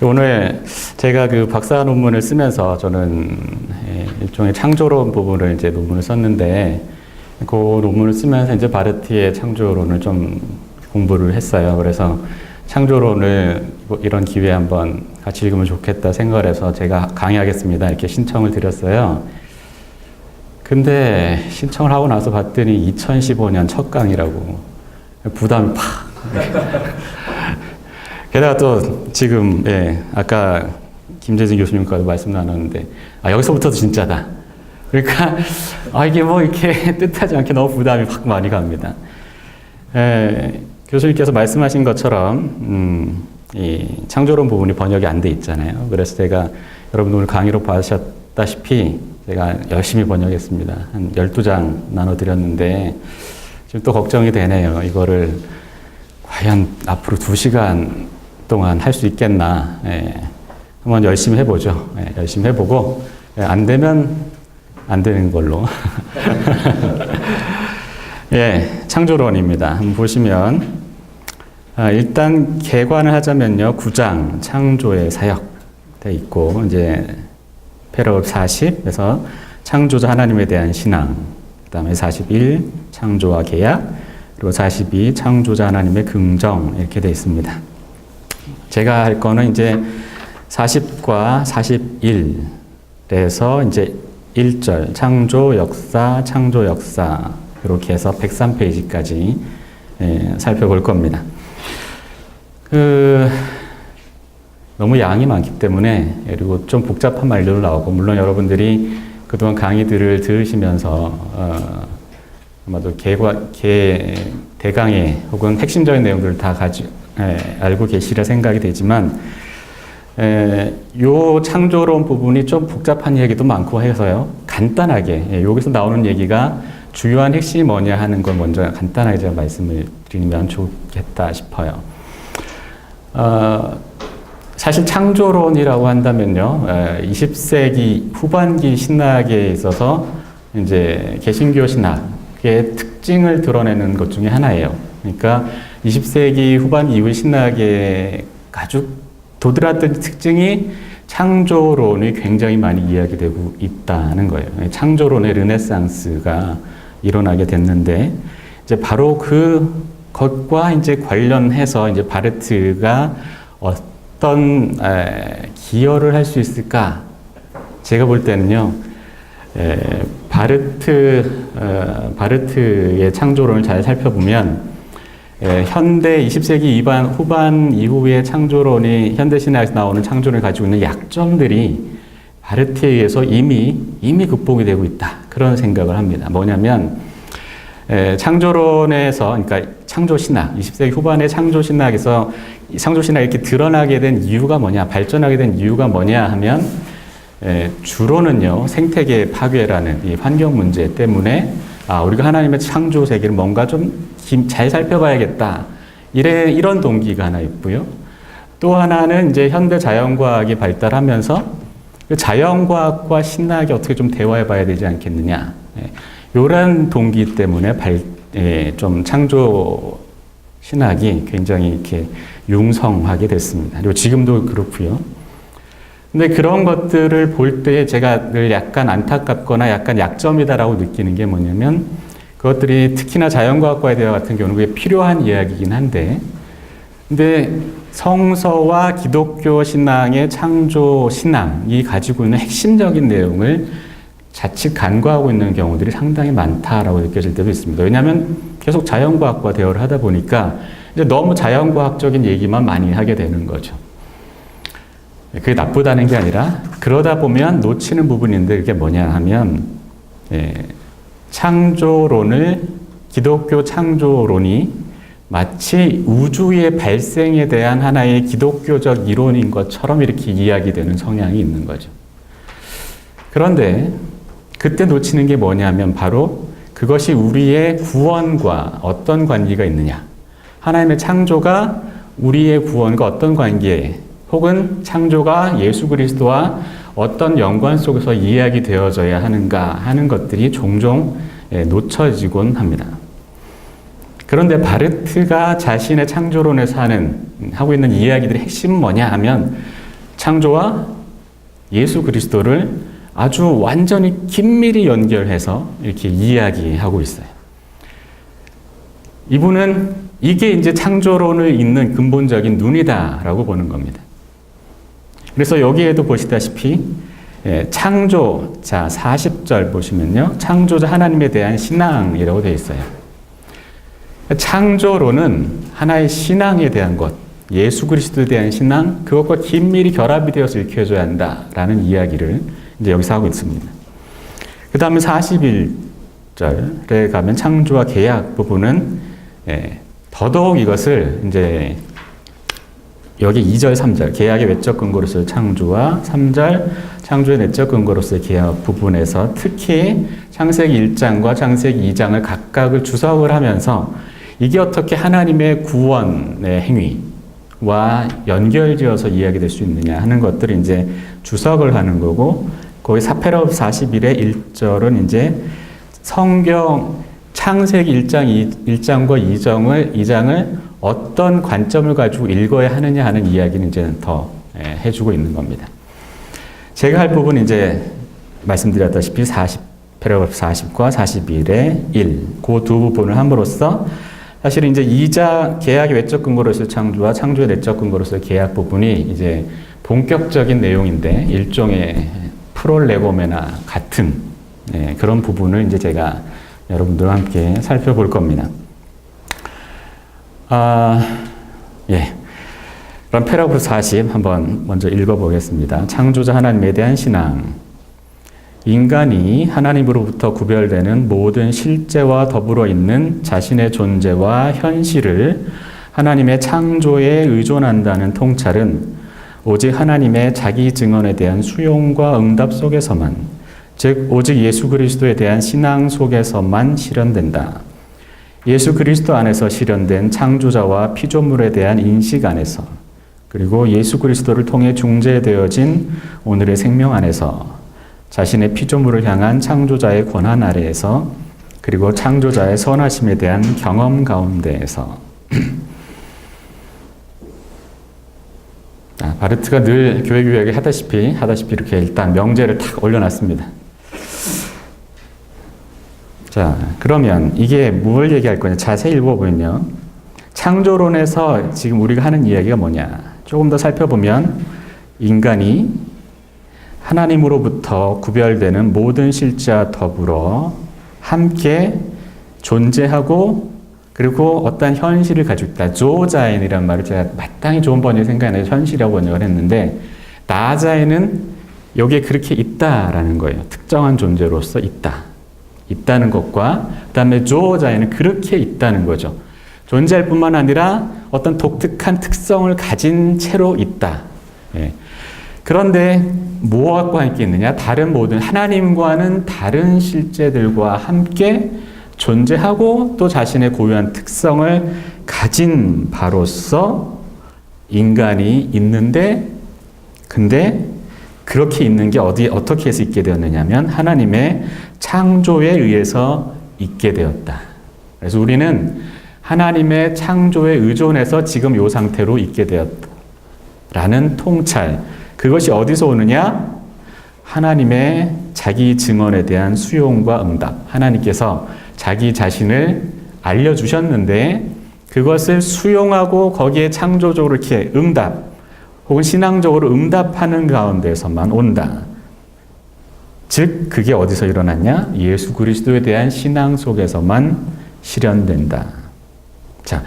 오늘 제가 그 박사 논문을 쓰면서 저는 일종의 창조론 부분을 이제 논문을 썼는데, 그 논문을 쓰면서 이제 바르티의 창조론을 좀 공부를 했어요. 그래서 창조론을 이런 기회에 한번 같이 읽으면 좋겠다 생각을 해서 제가 강의하겠습니다 이렇게 신청을 드렸어요. 근데 신청을 하고 나서 봤더니 2015년 첫 강의라고 부담이 팍. 게다가 또 지금 아까 김재진 교수님과도 말씀 나눴는데 여기서부터도 진짜다. 그러니까 이게 뭐 이렇게 뜻하지 않게 너무 부담이 확 많이 갑니다. 교수님께서 말씀하신 것처럼 이 창조론 부분이 번역이 안 돼 있잖아요. 그래서 제가 여러분 오늘 강의로 봐주셨다시피 제가 열심히 번역했습니다. 한 12장 나눠드렸는데 지금 또 걱정이 되네요. 이거를 과연 앞으로 2시간 동안 할 수 있겠나. 한번 열심히 해보죠. 열심히 해보고 안 되면 안 되는 걸로. 창조론입니다. 한번 보시면 일단 개관을 하자면요, 9장 창조의 사역 돼 있고, 이제 패러그래프 40에서 창조자 하나님에 대한 신앙, 그다음에 41 창조와 계약, 그리고 42 창조자 하나님의 긍정, 이렇게 돼 있습니다. 제가 할 거는 이제 40과 41에서 이제 1절 창조 역사 이렇게 해서 103페이지까지 살펴볼 겁니다. 너무 양이 많기 때문에, 그리고 좀 복잡한 말들도 나오고, 물론 여러분들이 그동안 강의들을 들으시면서 아마도 대강의 혹은 핵심적인 내용들을 다 알고 계시리라 생각이 되지만, 요 창조론 부분이 좀 복잡한 얘기도 많고 해서요, 간단하게 여기서 나오는 얘기가 주요한 핵심이 뭐냐 하는 걸 먼저 간단하게 제가 말씀을 드리면 좋겠다 싶어요. 사실 창조론이라고 한다면요, 20세기 후반기 신학에 있어서 이제 개신교 신학의 특징을 드러내는 것 중에 하나예요. 그러니까 20세기 후반 이후 신학의 아주 도드라졌던 특징이 창조론이 굉장히 많이 이야기되고 있다는 거예요. 창조론의 르네상스가 일어나게 됐는데, 이제 바로 그것과 이제 관련해서 이제 바르트가 어떤 기여를 할 수 있을까? 제가 볼 때는요, 바르트의 창조론을 잘 살펴보면, 현대 20세기 후반 이후의 창조론이, 현대 신학에서 나오는 창조론이 가지고 있는 약점들이 바르트에 의해서 이미 극복이 되고 있다. 그런 생각을 합니다. 뭐냐면, 창조론에서, 그러니까 창조신학, 20세기 후반의 창조신학에서 창조신학이 이렇게 드러나게 된 이유가 뭐냐, 발전하게 된 이유가 뭐냐 하면, 주로는요, 생태계 파괴라는 이 환경 문제 때문에, 우리가 하나님의 창조 세계를 뭔가 좀 잘 살펴봐야겠다. 이런 동기가 하나 있고요. 또 하나는 이제 현대 자연과학이 발달하면서 그 자연과학과 신학이 어떻게 좀 대화해 봐야 되지 않겠느냐. 이런 동기 때문에 좀 창조 신학이 굉장히 이렇게 융성하게 됐습니다. 그리고 지금도 그렇고요. 근데 그런 것들을 볼 때 제가 늘 약간 안타깝거나 약간 약점이다라고 느끼는 게 뭐냐면 그것들이 특히나 자연과학과에 대화 같은 경우는 그게 필요한 이야기이긴 한데 근데 성서와 기독교 신앙의 창조 신앙이 가지고 있는 핵심적인 내용을 자칫 간과하고 있는 경우들이 상당히 많다라고 느껴질 때도 있습니다. 왜냐하면 계속 자연과학과 대화를 하다 보니까 이제 너무 자연과학적인 얘기만 많이 하게 되는 거죠. 그게 나쁘다는 게 아니라 그러다 보면 놓치는 부분인데 그게 뭐냐 하면 창조론을 기독교 창조론이 마치 우주의 발생에 대한 하나의 기독교적 이론인 것처럼 이렇게 이야기되는 성향이 있는 거죠. 그런데 그때 놓치는 게 뭐냐면 바로 그것이 우리의 구원과 어떤 관계가 있느냐. 하나님의 창조가 우리의 구원과 어떤 관계 혹은 창조가 예수 그리스도와 어떤 연관 속에서 이야기되어져야 하는가 하는 것들이 종종 놓쳐지곤 합니다. 그런데 바르트가 자신의 창조론에서 하고 있는 이야기들의 핵심은 뭐냐 하면 창조와 예수 그리스도를 아주 완전히 긴밀히 연결해서 이렇게 이야기하고 있어요. 이분은 이게 이제 창조론을 잇는 근본적인 눈이다라고 보는 겁니다. 그래서 여기에도 보시다시피 창조, 자 40절 보시면요. 창조자 하나님에 대한 신앙이라고 되어 있어요. 창조론은 하나의 신앙에 대한 것, 예수 그리스도에 대한 신앙, 그것과 긴밀히 결합이 되어서 읽혀져야 한다라는 이야기를 이제 여기서 하고 있습니다. 그 다음에 41절에 가면 창조와 계약 부분은 더더욱 이것을 이제 여기 2절, 3절 계약의 외적 근거로서의 창조와 3절 창조의 내적 근거로서의 계약 부분에서 특히 창세기 1장과 창세기 2장을 각각을 주석을 하면서 이게 어떻게 하나님의 구원의 행위와 연결지어서 이야기될 수 있느냐 하는 것들을 이제 주석을 하는 거고 거기 패러그래프 41의 1절은 이제 성경 창세기 1장과 2장을 어떤 관점을 가지고 읽어야 하느냐 하는 이야기는 이제 더 해주고 있는 겁니다. 제가 할 부분은 이제 말씀드렸다시피 패러그래프 40과 41의 1, 그 두 부분을 함으로써 사실은 이제 계약의 외적 근거로서의 창조와 창조의 내적 근거로서의 계약 부분이 이제 본격적인 내용인데 일종의 프롤레고메나 같은 그런 부분을 이제 제가 여러분들과 함께 살펴볼 겁니다. 그럼 패러그래프 40 한번 먼저 읽어보겠습니다. 창조자 하나님에 대한 신앙. 인간이 하나님으로부터 구별되는 모든 실제와 더불어 있는 자신의 존재와 현실을 하나님의 창조에 의존한다는 통찰은 오직 하나님의 자기 증언에 대한 수용과 응답 속에서만, 즉 오직 예수 그리스도에 대한 신앙 속에서만 실현된다. 예수 그리스도 안에서 실현된 창조자와 피조물에 대한 인식 안에서, 그리고 예수 그리스도를 통해 중재되어진 오늘의 생명 안에서, 자신의 피조물을 향한 창조자의 권한 아래에서, 그리고 창조자의 선하심에 대한 경험 가운데에서. 바르트가 늘 교회 교육에 하다시피 이렇게 일단 명제를 탁 올려놨습니다. 자, 그러면 이게 뭘 얘기할 거냐? 자세히 읽어보면요. 창조론에서 지금 우리가 하는 이야기가 뭐냐? 조금 더 살펴보면 인간이 하나님으로부터 구별되는 모든 실제와 더불어 함께 존재하고 그리고 어떤 현실을 가지고 있다. 조자인이라는 말을 제가 마땅히 좋은 번역이 생각이 나서 현실이라고 번역을 했는데 나자인은 여기에 그렇게 있다라는 거예요. 특정한 존재로서 있다는 것과 그 다음에 조자인은 그렇게 있다는 거죠. 존재할 뿐만 아니라 어떤 독특한 특성을 가진 채로 있다. 그런데 뭐와 함께 있느냐? 다른 모든 하나님과는 다른 실제들과 함께 존재하고 또 자신의 고유한 특성을 가진 바로서 인간이 있는데, 근데 그렇게 있는 게 어떻게 해서 있게 되었느냐면 하나님의 창조에 의해서 있게 되었다. 그래서 우리는 하나님의 창조에 의존해서 지금 이 상태로 있게 되었다라는 통찰, 그것이 어디서 오느냐? 하나님의 자기 증언에 대한 수용과 응답. 하나님께서 자기 자신을 알려주셨는데 그것을 수용하고 거기에 창조적으로 이렇게 응답 혹은 신앙적으로 응답하는 가운데서만 온다. 즉 그게 어디서 일어났냐? 예수 그리스도에 대한 신앙 속에서만 실현된다. 자,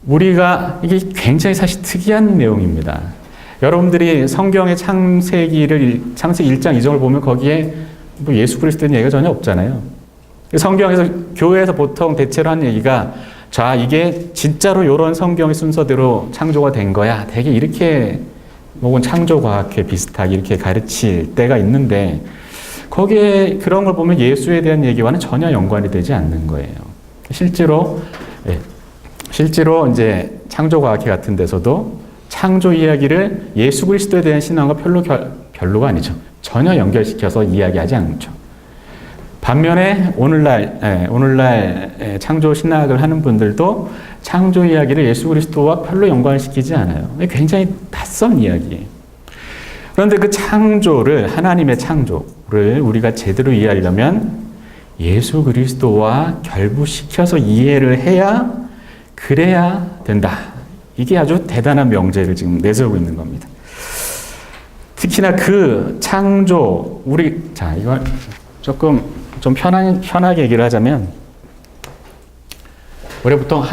우리가 이게 굉장히 사실 특이한 내용입니다. 여러분들이 성경의 창세기 1장 2절을 보면 거기에 뭐 예수 그리스도의 얘기가 전혀 없잖아요. 성경에서 교회에서 보통 대체로 하는 얘기가 자, 이게 진짜로 이런 성경의 순서대로 창조가 된 거야. 되게 이렇게 혹은 창조과학회 비슷하게 이렇게 가르칠 때가 있는데 거기에 그런 걸 보면 예수에 대한 얘기와는 전혀 연관이 되지 않는 거예요. 실제로 이제 창조과학회 같은 데서도 창조 이야기를 예수 그리스도에 대한 신앙과 별로가 아니죠. 전혀 연결시켜서 이야기하지 않죠. 반면에 오늘날 창조 신학을 하는 분들도 창조 이야기를 예수 그리스도와 별로 연관시키지 않아요. 굉장히 낯선 이야기예요. 그런데 그 창조를, 하나님의 창조를 우리가 제대로 이해하려면 예수 그리스도와 결부시켜서 이해를 해야, 그래야 된다. 이게 아주 대단한 명제를 지금 내세우고 있는 겁니다. 특히나 그 창조, 이걸 조금 좀 편하게 얘기를 하자면, 우리 보통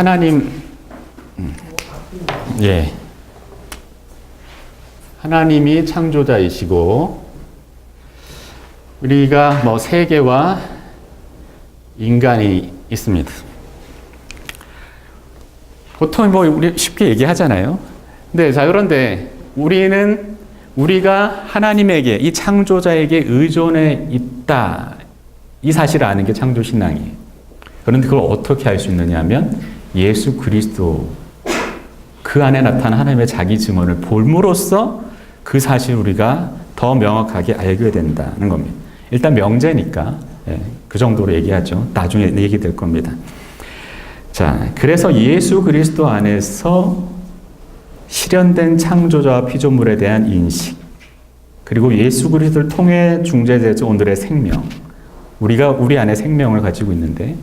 하나님이 창조자이시고, 우리가 뭐 세계와 인간이 있습니다. 보통 뭐 우리 쉽게 얘기하잖아요. 그런데 우리가 하나님에게, 이 창조자에게 의존해 있다. 이 사실을 아는 게 창조신앙이에요. 그런데 그걸 어떻게 알 수 있느냐 하면 예수 그리스도 그 안에 나타난 하나님의 자기 증언을 볼므로써 그 사실을 우리가 더 명확하게 알게 된다는 겁니다. 일단 명제니까 그 정도로 얘기하죠. 나중에 얘기될 겁니다. 자, 그래서 예수 그리스도 안에서 실현된 창조자와 피조물에 대한 인식, 그리고 예수 그리스도를 통해 중재되죠. 오늘의 생명. 우리 안에 생명을 가지고 있는데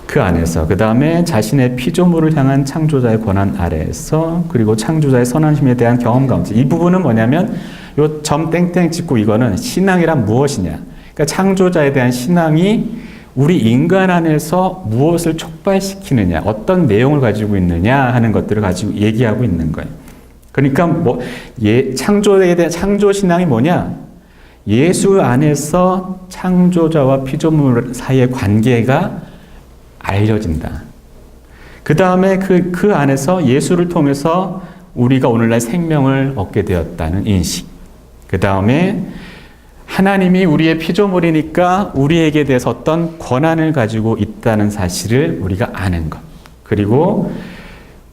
그 안에서 그 다음에 자신의 피조물을 향한 창조자의 권한 아래에서 그리고 창조자의 선하심에 대한 경험 가운데 이 부분은 뭐냐면 요 점 땡땡 찍고 이거는 신앙이란 무엇이냐. 그러니까 창조자에 대한 신앙이 우리 인간 안에서 무엇을 촉발시키느냐, 어떤 내용을 가지고 있느냐 하는 것들을 가지고 얘기하고 있는 거예요. 그러니까 창조에 대한 창조 신앙이 뭐냐? 예수 안에서 창조자와 피조물 사이의 관계가 알려진다. 그 다음에 그 안에서 예수를 통해서 우리가 오늘날 생명을 얻게 되었다는 인식. 그 다음에 하나님이 우리의 피조물이니까 우리에게 대해서 어떤 권한을 가지고 있다는 사실을 우리가 아는 것. 그리고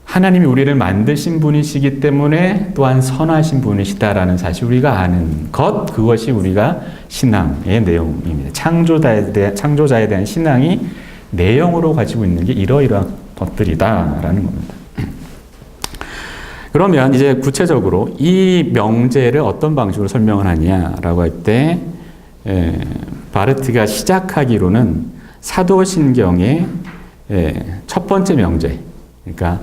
하나님이 우리를 만드신 분이시기 때문에 또한 선하신 분이시다라는 사실 우리가 아는 것, 그것이 우리가 신앙의 내용입니다. 창조자에 대한 신앙이 내용으로 가지고 있는 게 이러이러한 것들이다라는 겁니다. 그러면 이제 구체적으로 이 명제를 어떤 방식으로 설명을 하냐라고 할 때 바르트가 시작하기로는 사도신경의 첫 번째 명제, 그러니까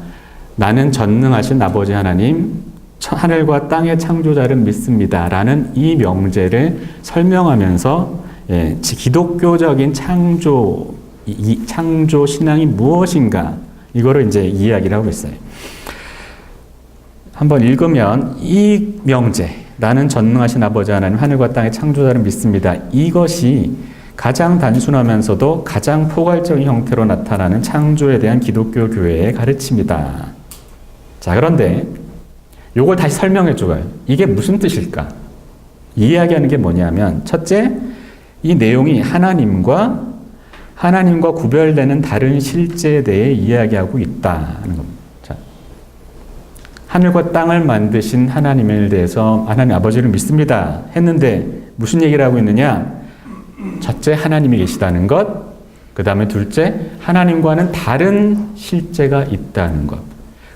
나는 전능하신 아버지 하나님, 하늘과 땅의 창조자를 믿습니다라는 이 명제를 설명하면서 기독교적인 창조 신앙이 무엇인가 이거를 이제 이야기를 하고 있어요. 한번 읽으면 이 명제, 나는 전능하신 아버지 하나님, 하늘과 땅의 창조자를 믿습니다. 이것이 가장 단순하면서도 가장 포괄적인 형태로 나타나는 창조에 대한 기독교 교회의 가르침이다. 자, 그런데 이걸 다시 설명해 줘요. 이게 무슨 뜻일까? 이야기하는 게 뭐냐면, 첫째, 이 내용이 하나님과 구별되는 다른 실제에 대해 이야기하고 있다는 겁니다. 자, 하늘과 땅을 만드신 하나님에 대해서 하나님 아버지를 믿습니다 했는데 무슨 얘기를 하고 있느냐? 첫째, 하나님이 계시다는 것. 그 다음에 둘째, 하나님과는 다른 실제가 있다는 것.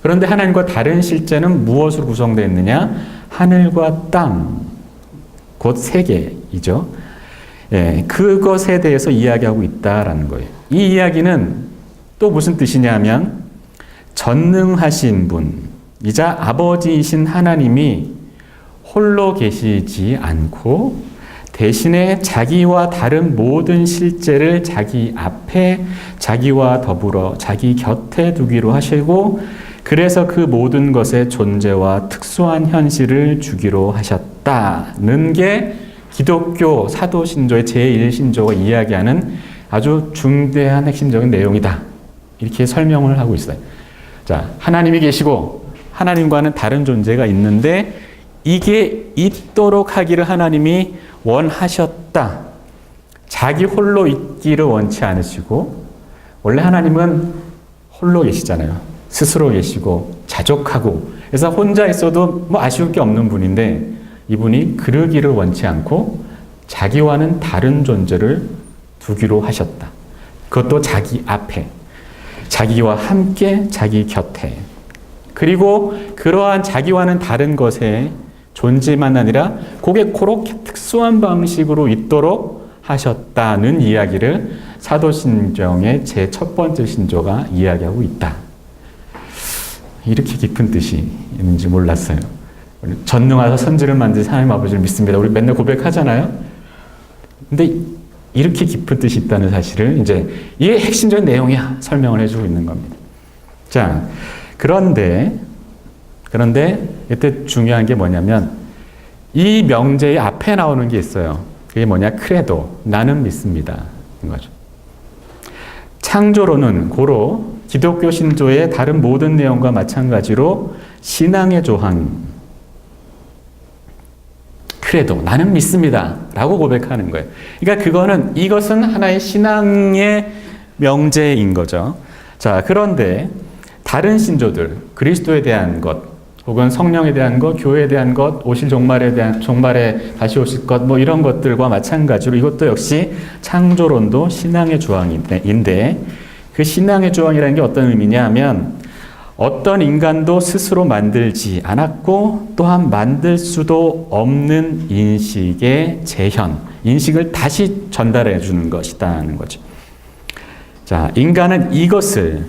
그런데 하나님과 다른 실제는 무엇으로 구성되어 있느냐? 하늘과 땅, 곧 세계이죠. 예, 그것에 대해서 이야기하고 있다라는 거예요. 이 이야기는 또 무슨 뜻이냐면 전능하신 분이자 아버지이신 하나님이 홀로 계시지 않고 대신에 자기와 다른 모든 실제를 자기 앞에 자기와 더불어 자기 곁에 두기로 하시고 그래서 그 모든 것의 존재와 특수한 현실을 주기로 하셨다는 게 기독교 사도신조의 제1신조가 이야기하는 아주 중대한 핵심적인 내용이다. 이렇게 설명을 하고 있어요. 자, 하나님이 계시고 하나님과는 다른 존재가 있는데 이게 있도록 하기를 하나님이 원하셨다. 자기 홀로 있기를 원치 않으시고 원래 하나님은 홀로 계시잖아요. 스스로 계시고 자족하고 그래서 혼자 있어도 뭐 아쉬울 게 없는 분인데 이분이 그러기를 원치 않고 자기와는 다른 존재를 두기로 하셨다. 그것도 자기 앞에, 자기와 함께, 자기 곁에. 그리고 그러한 자기와는 다른 것의 존재만 아니라 그게 그렇게 특수한 방식으로 있도록 하셨다는 이야기를 사도신경의 제 첫 번째 신조가 이야기하고 있다. 이렇게 깊은 뜻이 있는지 몰랐어요. 전능하사 선지를 만드신 하나님 아버지를 믿습니다. 우리 맨날 고백하잖아요. 근데 이렇게 깊은 뜻이 있다는 사실을 이제 이게 핵심적인 내용이야 설명을 해주고 있는 겁니다. 자, 그런데 이때 중요한 게 뭐냐면 이 명제의 앞에 나오는 게 있어요. 그게 뭐냐? 크레도, 나는 믿습니다. 인 거죠. 창조론은 고로 기독교 신조의 다른 모든 내용과 마찬가지로 신앙의 조항, 크레도, 나는 믿습니다. 라고 고백하는 거예요. 그러니까 이것은 하나의 신앙의 명제인 거죠. 자, 그런데 다른 신조들, 그리스도에 대한 것, 혹은 성령에 대한 것, 교회에 대한 것, 오실 종말에 다시 오실 것, 뭐 이런 것들과 마찬가지로 이것도 역시 창조론도 신앙의 조항인데 그 신앙의 조항이라는 게 어떤 의미냐 하면 어떤 인간도 스스로 만들지 않았고 또한 만들 수도 없는 인식의 재현, 인식을 다시 전달해 주는 것이다는 거죠. 자, 인간은 이것을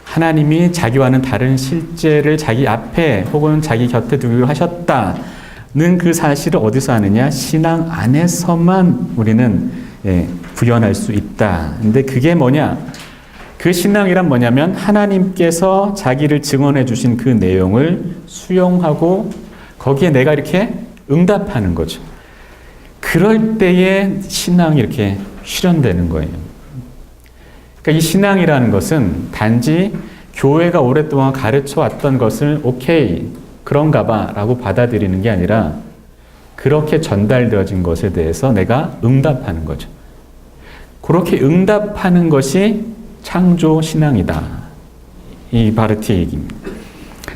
하나님이 자기와는 다른 실제를 자기 앞에 혹은 자기 곁에 두기로 하셨다는 그 사실을 어디서 아느냐? 신앙 안에서만 우리는 구현할 수 있다. 근데 그게 뭐냐? 그 신앙이란 뭐냐면 하나님께서 자기를 증언해 주신 그 내용을 수용하고 거기에 내가 이렇게 응답하는 거죠. 그럴 때에 신앙이 이렇게 실현되는 거예요. 그러니까 이 신앙이라는 것은 단지 교회가 오랫동안 가르쳐 왔던 것을 오케이, 그런가 봐 라고 받아들이는 게 아니라 그렇게 전달되어진 것에 대해서 내가 응답하는 거죠. 그렇게 응답하는 것이 창조 신앙이다. 이 바르티 얘기입니다.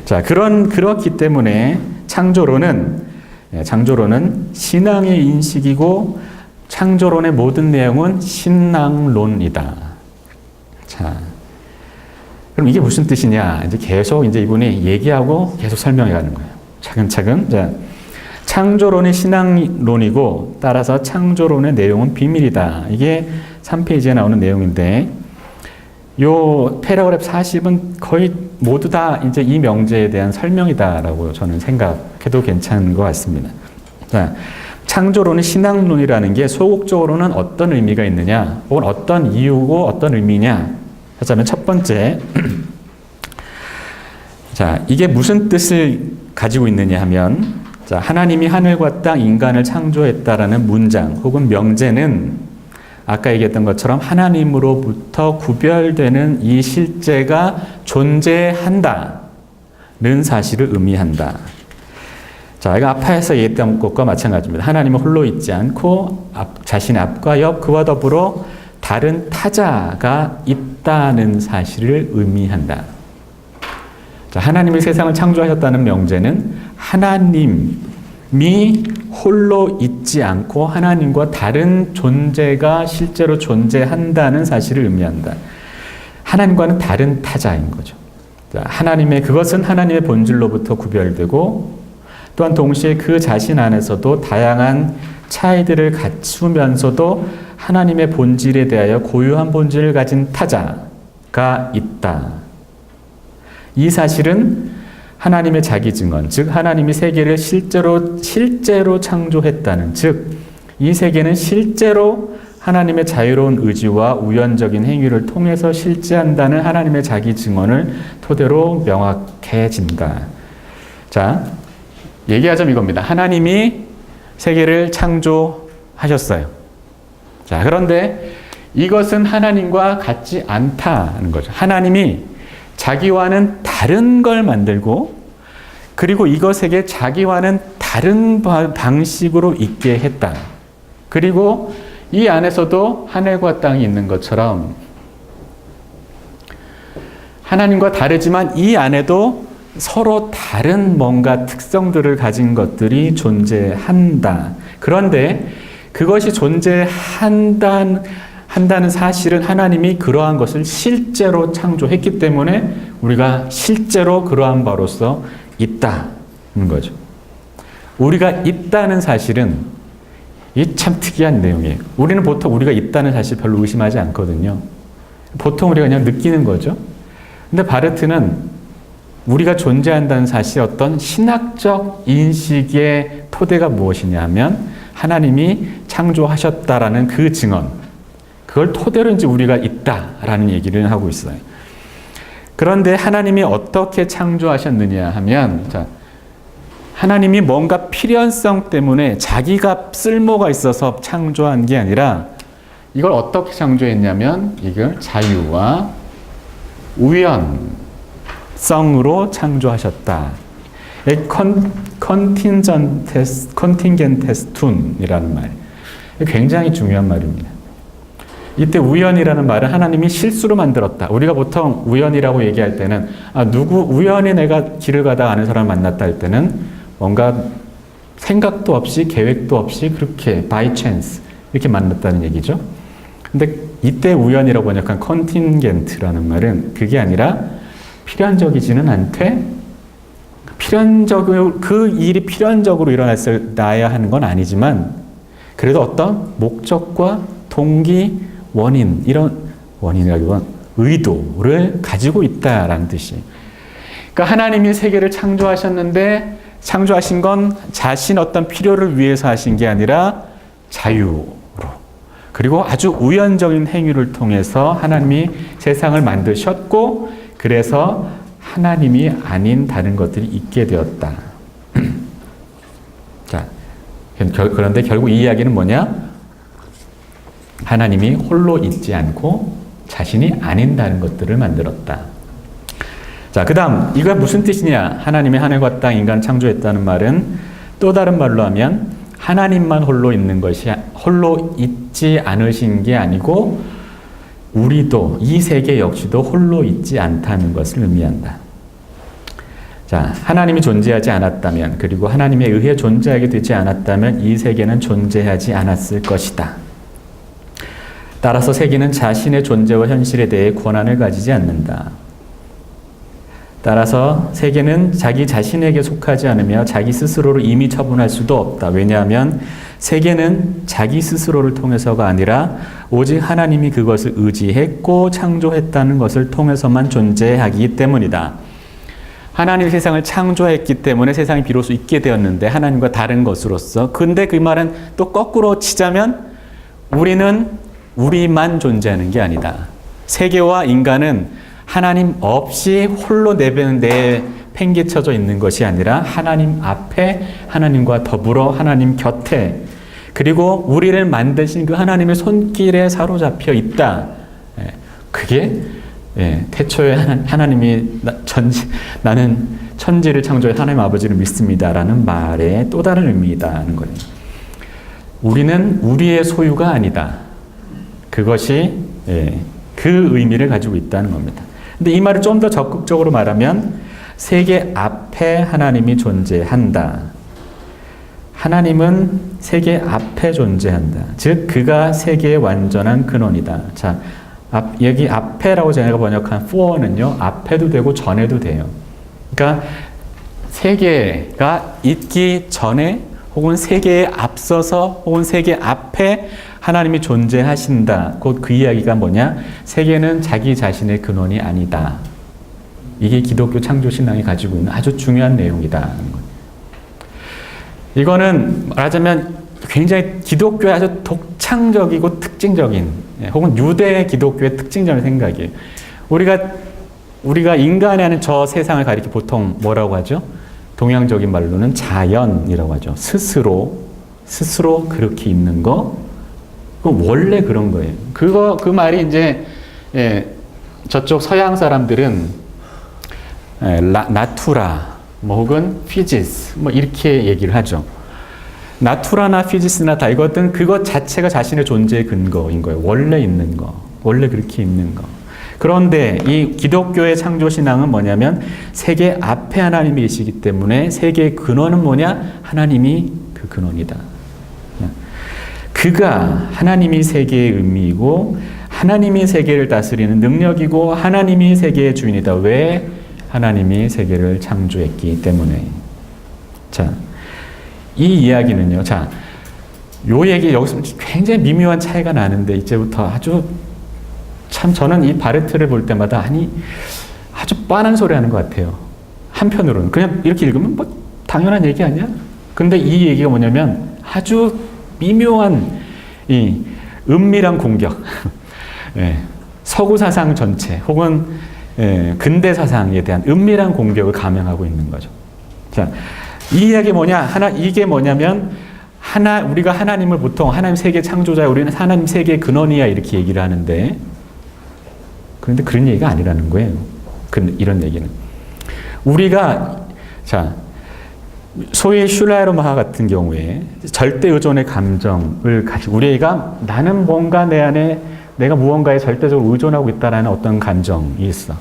자, 그렇기 때문에 창조론은 신앙의 인식이고 창조론의 모든 내용은 신앙론이다. 자, 그럼 이게 무슨 뜻이냐? 이제 계속 이분이 얘기하고 계속 설명해 가는 거예요. 차근차근. 자, 창조론이 신앙론이고 따라서 창조론의 내용은 비밀이다. 이게 3페이지에 나오는 내용인데 요 패러그래프 40은 거의 모두 다 이제 이 명제에 대한 설명이다라고 저는 생각해도 괜찮은 것 같습니다. 자, 창조론의 신앙론이라는 게 소극적으로는 어떤 의미가 있느냐, 혹은 어떤 이유고 어떤 의미냐 하자면 첫 번째, 자, 이게 무슨 뜻을 가지고 있느냐 하면, 자, 하나님이 하늘과 땅, 인간을 창조했다라는 문장 혹은 명제는 아까 얘기했던 것처럼 하나님으로부터 구별되는 이 실제가 존재한다는 사실을 의미한다. 자, 이거 아파에서 얘기했던 것과 마찬가지입니다. 하나님은 홀로 있지 않고 자신 앞과 옆, 그와 더불어 다른 타자가 있다는 사실을 의미한다. 자, 하나님이 세상을 창조하셨다는 명제는 하나님이 홀로 있지 않고 하나님과 다른 존재가 실제로 존재한다는 사실을 의미한다. 하나님과는 다른 타자인 거죠. 자, 그것은 하나님의 본질로부터 구별되고 또한 동시에 그 자신 안에서도 다양한 차이들을 갖추면서도 하나님의 본질에 대하여 고유한 본질을 가진 타자가 있다. 이 사실은 하나님의 자기 증언, 즉 하나님이 세계를 실제로 창조했다는, 즉 이 세계는 실제로 하나님의 자유로운 의지와 우연적인 행위를 통해서 실제한다는 하나님의 자기 증언을 토대로 명확해진다. 자, 얘기하자면 이겁니다. 하나님이 세계를 창조하셨어요. 자, 그런데 이것은 하나님과 같지 않다는 거죠. 하나님이 자기와는 다른 걸 만들고, 그리고 이것에게 자기와는 다른 방식으로 있게 했다. 그리고 이 안에서도 하늘과 땅이 있는 것처럼 하나님과 다르지만 이 안에도 서로 다른 뭔가 특성들을 가진 것들이 존재한다. 그런데 그것이 존재한다는 사실은 하나님이 그러한 것을 실제로 창조했기 때문에 우리가 실제로 그러한 바로서 있다는 거죠. 우리가 있다는 사실은 이 참 특이한 내용이에요. 우리는 보통 우리가 있다는 사실 별로 의심하지 않거든요. 보통 우리가 그냥 느끼는 거죠. 근데 바르트는 우리가 존재한다는 사실, 어떤 신학적 인식의 토대가 무엇이냐 하면 하나님이 창조하셨다라는 그 증언, 그걸 토대로 이제 우리가 있다라는 얘기를 하고 있어요. 그런데 하나님이 어떻게 창조하셨느냐 하면, 자, 하나님이 뭔가 필연성 때문에 자기가 쓸모가 있어서 창조한 게 아니라 이걸 어떻게 창조했냐면 이걸 자유와 우연성으로 창조하셨다. 컨팅겐테스툰이라는 말, 굉장히 중요한 말입니다. 이때 우연이라는 말은 하나님이 실수로 만들었다. 우리가 보통 우연이라고 얘기할 때는 우연히 내가 길을 가다가 아는 사람을 만났다 할 때는 뭔가 생각도 없이 계획도 없이 그렇게 by chance 이렇게 만났다는 얘기죠. 근데 이때 우연이라고 번역한 컨팅겐트라는 말은 그게 아니라 필연적이지는 않되 그 일이 필연적으로 일어나야 하는 건 아니지만 그래도 어떤 목적과 동기, 원인, 이런 원인이라기보다 의도를 가지고 있다라는 뜻이에요. 그러니까 하나님이 세계를 창조하셨는데 창조하신 건 자신 어떤 필요를 위해서 하신 게 아니라 자유로, 그리고 아주 우연적인 행위를 통해서 하나님이 세상을 만드셨고, 그래서 하나님이 아닌 다른 것들이 있게 되었다. 자, 그런데 결국 이 이야기는 뭐냐? 하나님이 홀로 있지 않고 자신이 아닌 다른 것들을 만들었다. 자, 그 다음, 이거 무슨 뜻이냐? 하나님이 하늘과 땅, 인간을 창조했다는 말은 또 다른 말로 하면 하나님만 홀로 있는 것이, 홀로 있지 않으신 게 아니고 우리도, 이 세계 역시도 홀로 있지 않다는 것을 의미한다. 자, 하나님이 존재하지 않았다면, 그리고 하나님에 의해 존재하게 되지 않았다면 이 세계는 존재하지 않았을 것이다. 따라서 세계는 자신의 존재와 현실에 대해 권한을 가지지 않는다. 따라서 세계는 자기 자신에게 속하지 않으며 자기 스스로를 임의 처분할 수도 없다. 왜냐하면 세계는 자기 스스로를 통해서가 아니라 오직 하나님이 그것을 의지했고 창조했다는 것을 통해서만 존재하기 때문이다. 하나님이 세상을 창조했기 때문에 세상이 비로소 있게 되었는데 하나님과 다른 것으로서. 근데 그 말은 또 거꾸로 치자면 우리는 우리만 존재하는 게 아니다. 세계와 인간은 하나님 없이 홀로 내팽개쳐져 있는 것이 아니라 하나님 앞에, 하나님과 더불어 하나님 곁에, 그리고 우리를 만드신 그 하나님의 손길에 사로잡혀 있다. 그게 태초에 하나님이 나는 천지를 창조해 하나님 아버지를 믿습니다라는 말의 또 다른 의미이다는 거예요. 우리는 우리의 소유가 아니다. 그것이 그 의미를 가지고 있다는 겁니다. 근데 이 말을 좀 더 적극적으로 말하면 세계 앞에 하나님이 존재한다. 하나님은 세계 앞에 존재한다. 즉 그가 세계의 완전한 근원이다. 자, 여기 앞에라고 제가 번역한 for는요, 앞에도 되고 전에도 돼요. 그러니까 세계가 있기 전에 혹은 세계에 앞서서 혹은 세계 앞에 하나님이 존재하신다. 곧 그 이야기가 뭐냐? 세계는 자기 자신의 근원이 아니다. 이게 기독교 창조신앙이 가지고 있는 아주 중요한 내용이다. 이거는 말하자면 굉장히 기독교의 아주 독창적이고 특징적인, 혹은 유대 기독교의 특징적인 생각이에요. 우리가 인간이 하는 저 세상을 가리켜 보통 뭐라고 하죠? 동양적인 말로는 자연이라고 하죠. 스스로 그렇게 있는 거, 원래 그런 거예요. 그 말이 이제, 저쪽 서양 사람들은, 나투라, 혹은 피지스, 이렇게 얘기를 하죠. 나투라나 피지스나 다 이것은 그것 자체가 자신의 존재의 근거인 거예요. 원래 있는 거. 원래 그렇게 있는 거. 그런데 이 기독교의 창조신앙은 뭐냐면 세계 앞에 하나님이 계시기 때문에 세계의 근원은 뭐냐? 하나님이 그 근원이다. 그가 하나님이 세계의 의미이고 하나님이 세계를 다스리는 능력이고 하나님이 세계의 주인이다. 왜? 하나님이 세계를 창조했기 때문에. 자, 이 이야기는요. 자, 요 얘기 여기서 굉장히 미묘한 차이가 나는데 이제부터 아주 참 저는 이 바르트를 볼 때마다 아주 뻔한 소리 하는 것 같아요. 한편으로는 그냥 이렇게 읽으면 당연한 얘기 아니야? 근데 이 얘기가 뭐냐면 아주 미묘한 이 은밀한 공격, 서구 사상 전체 혹은 근대 사상에 대한 은밀한 공격을 감행하고 있는 거죠. 자, 이 이야기 이게 뭐냐면 우리가 하나님을 보통 하나님 세계 창조자, 우리는 하나님 세계의 근원이야 이렇게 얘기를 하는데, 그런데 그런 얘기가 아니라는 거예요. 이런 얘기는 소위 슐라이로마하 같은 경우에 절대 의존의 감정을 가지고 우리가 나는 뭔가 내 안에 내가 무언가에 절대적으로 의존하고 있다라는 어떤 감정이 있어.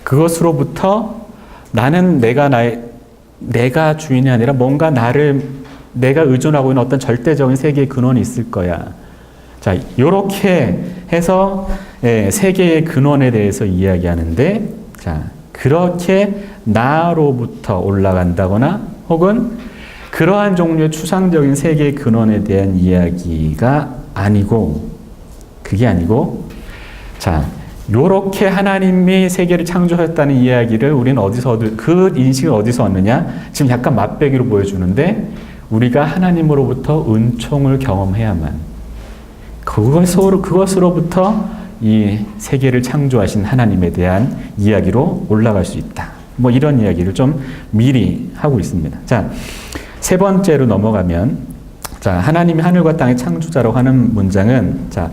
그것으로부터 나는 내가 주인이 아니라 뭔가 내가 의존하고 있는 어떤 절대적인 세계의 근원이 있을 거야. 자, 요렇게 해서 세계의 근원에 대해서 이야기하는데, 자, 그렇게 나로부터 올라간다거나 혹은 그러한 종류의 추상적인 세계의 근원에 대한 이야기가 그게 아니고, 자, 요렇게 하나님이 세계를 창조했다는 이야기를 우리는 그 인식을 어디서 얻느냐? 지금 약간 맛배기로 보여주는데, 우리가 하나님으로부터 은총을 경험해야만, 그것으로부터 이 세계를 창조하신 하나님에 대한 이야기로 올라갈 수 있다. 이런 이야기를 좀 미리 하고 있습니다. 자, 세 번째로 넘어가면, 자, 하나님이 하늘과 땅의 창조자라고 하는 문장은, 자,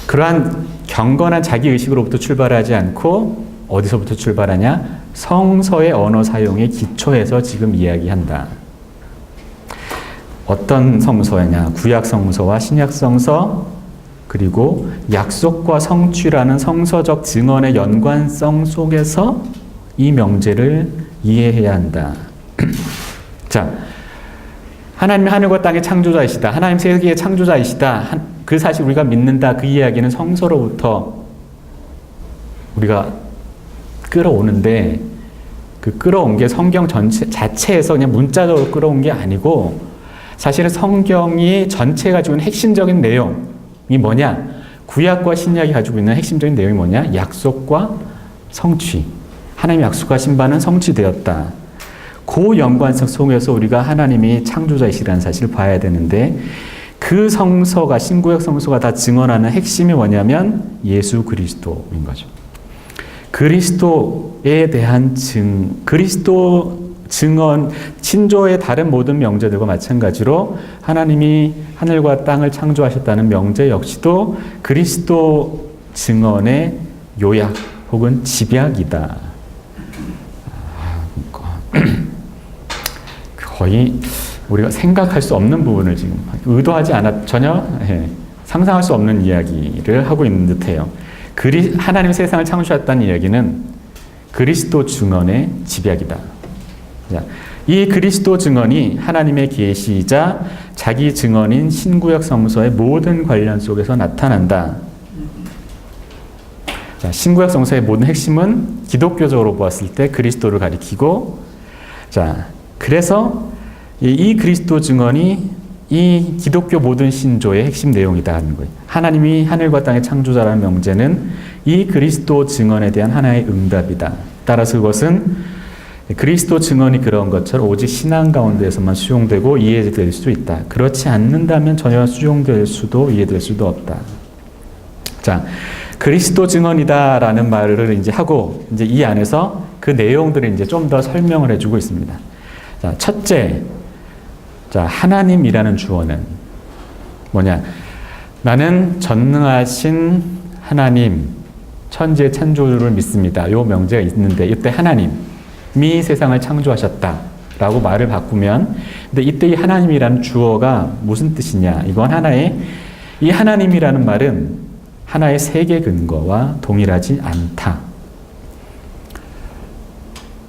그러한 경건한 자기 의식으로부터 출발하지 않고 어디서부터 출발하냐? 성서의 언어 사용에 기초해서 지금 이야기한다. 어떤 성서냐? 구약 성서와 신약 성서, 그리고 약속과 성취라는 성서적 증언의 연관성 속에서 이 명제를 이해해야 한다. 자, 하나님이 하늘과 땅의 창조자이시다. 하나님 세계의 창조자이시다. 그 사실 우리가 믿는다. 그 이야기는 성서로부터 우리가 끌어오는데, 그 끌어온 게 성경 자체에서 그냥 문자적으로 끌어온 게 아니고, 사실은 성경이 전체 가지고 있는 핵심적인 내용이 뭐냐? 구약과 신약이 가지고 있는 핵심적인 내용이 뭐냐? 약속과 성취. 하나님이 약속하신 바는 성취되었다. 그 연관성 속에서 우리가 하나님이 창조자이시라는 사실을 봐야 되는데, 그 성서가, 신구약 성서가 다 증언하는 핵심이 뭐냐면 예수 그리스도인 거죠. 그리스도에 대한 그리스도 증언, 신조의 다른 모든 명제들과 마찬가지로 하나님이 하늘과 땅을 창조하셨다는 명제 역시도 그리스도 증언의 요약 혹은 집약이다. 거의 우리가 생각할 수 없는 부분을 지금 의도하지 전혀 상상할 수 없는 이야기를 하고 있는 듯해요. 하나님 세상을 창조하셨다는 이야기는 그리스도 증언의 집약이다. 자, 이 그리스도 증언이 하나님의 계시이자 자기 증언인 신구약 성서의 모든 관련 속에서 나타난다. 자, 신구약 성서의 모든 핵심은 기독교적으로 보았을 때 그리스도를 가리키고, 자, 그래서 이 그리스도 증언이 이 기독교 모든 신조의 핵심 내용이다 하는 거예요. 하나님이 하늘과 땅의 창조자라는 명제는 이 그리스도 증언에 대한 하나의 응답이다. 따라서 그것은 그리스도 증언이 그런 것처럼 오직 신앙 가운데에서만 수용되고 이해될 수 있다. 그렇지 않는다면 전혀 수용될 수도 이해될 수도 없다. 자, 그리스도 증언이다라는 말을 이제 하고 이제 이 안에서 그 내용들을 이제 좀 더 설명을 해주고 있습니다. 자, 첫째, 자, 하나님이라는 주어는 뭐냐? 나는 전능하신 하나님, 천지의 창조주를 믿습니다. 요 명제가 있는데 이때 하나님이 세상을 창조하셨다라고 말을 바꾸면, 근데 이때 이 하나님이라는 주어가 무슨 뜻이냐? 이건 이 하나님이라는 말은 하나의 세계 근거와 동일하지 않다.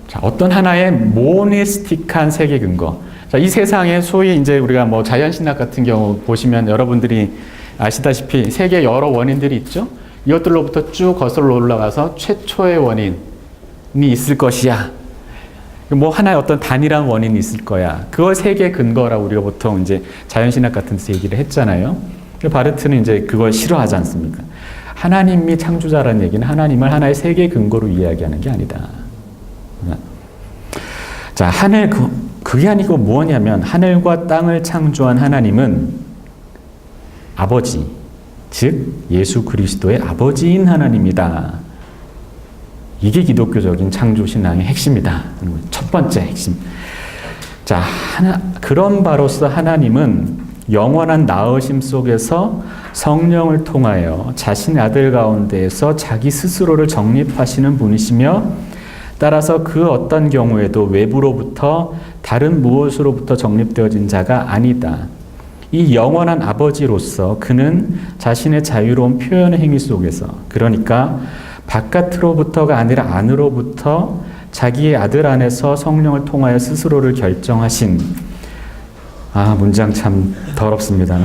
자, 어떤 하나의 모니스틱한 세계 근거. 자, 이 세상에 소위 이제 우리가 뭐 자연신학 같은 경우 보시면 여러분들이 아시다시피 세계 여러 원인들이 있죠. 이것들로부터 쭉 거슬러 올라가서 최초의 원인이 있을 것이야. 뭐 하나의 어떤 단일한 원인이 있을 거야. 그걸 세계 근거라고 우리가 보통 이제 자연신학 같은 데서 얘기를 했잖아요. 바르트는 이제 그걸 싫어하지 않습니까? 하나님이 창조자라는 얘기는 하나님을 하나의 세계 근거로 이야기하는 게 아니다. 자, 그게 아니고 뭐냐면 하늘과 땅을 창조한 하나님은 아버지, 즉 예수 그리스도의 아버지인 하나님이다. 이게 기독교적인 창조신앙의 핵심이다. 첫 번째 핵심. 자, 그런 바로서 하나님은 영원한 나으심 속에서 성령을 통하여 자신의 아들 가운데에서 자기 스스로를 정립하시는 분이시며, 따라서 그 어떤 경우에도 외부로부터 다른 무엇으로부터 정립되어진 자가 아니다. 이 영원한 아버지로서 그는 자신의 자유로운 표현의 행위 속에서, 그러니까 바깥으로부터가 아니라 안으로부터 자기의 아들 안에서 성령을 통하여 스스로를 결정하신, 문장 참 더럽습니다.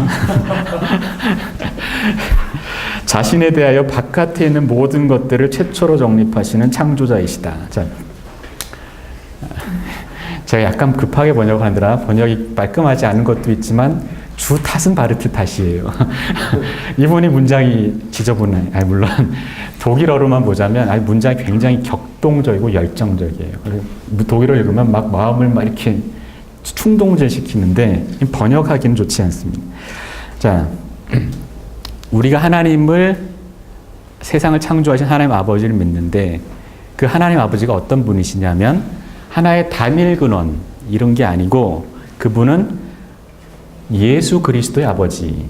자신에 대하여 바깥에 있는 모든 것들을 최초로 정립하시는 창조자이시다. 자, 제가 약간 급하게 번역하느라 번역이 말끔하지 않은 것도 있지만 주 탓은 바르트 탓이에요. 이분이 문장이 지저분해. 물론 독일어로만 보자면 문장이 굉장히 격동적이고 열정적이에요. 독일어 읽으면 막 마음을 막 이렇게 충동질시키는데 번역하기는 좋지 않습니다. 자, 우리가 하나님을, 세상을 창조하신 하나님 아버지를 믿는데 그 하나님 아버지가 어떤 분이시냐면 하나의 단일 근원 이런 게 아니고 그분은 예수 그리스도의 아버지,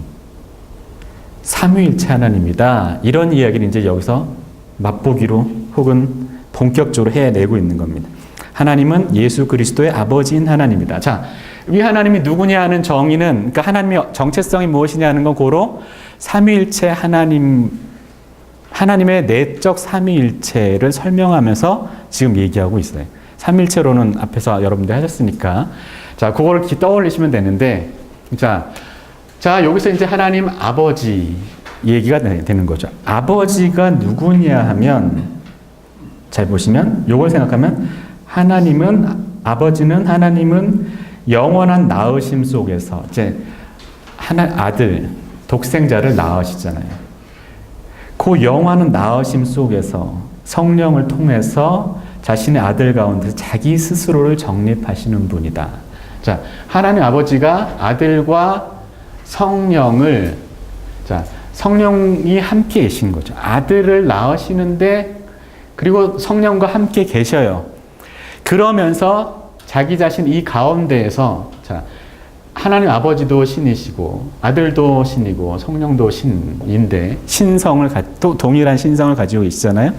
삼위일체 하나님이다. 이런 이야기를 이제 여기서 맛보기로 혹은 본격적으로 해내고 있는 겁니다. 하나님은 예수 그리스도의 아버지인 하나님이다. 자, 이 하나님이 누구냐 하는 정의는, 그러니까 하나님의 정체성이 무엇이냐 하는 건 고로 삼위일체 하나님의 내적 삼위일체를 설명하면서 지금 얘기하고 있어요. 삼위일체로는 앞에서 여러분들 하셨으니까. 자, 그걸 떠올리시면 되는데, 자, 여기서 이제 하나님 아버지 얘기가 되는 거죠. 아버지가 누구냐 하면, 잘 보시면, 요걸 생각하면, 하나님은 영원한 나으심 속에서, 이제, 아들, 독생자를 낳으시잖아요. 그 영원한 나으심 속에서 성령을 통해서 자신의 아들 가운데 자기 스스로를 정립하시는 분이다. 자, 하나님 아버지가 아들과 성령을, 성령이 함께 계신 거죠. 아들을 낳으시는데, 그리고 성령과 함께 계셔요. 그러면서 자기 자신 이 가운데에서, 하나님 아버지도 신이시고, 아들도 신이고, 성령도 신인데, 또 동일한 신성을 가지고 있잖아요.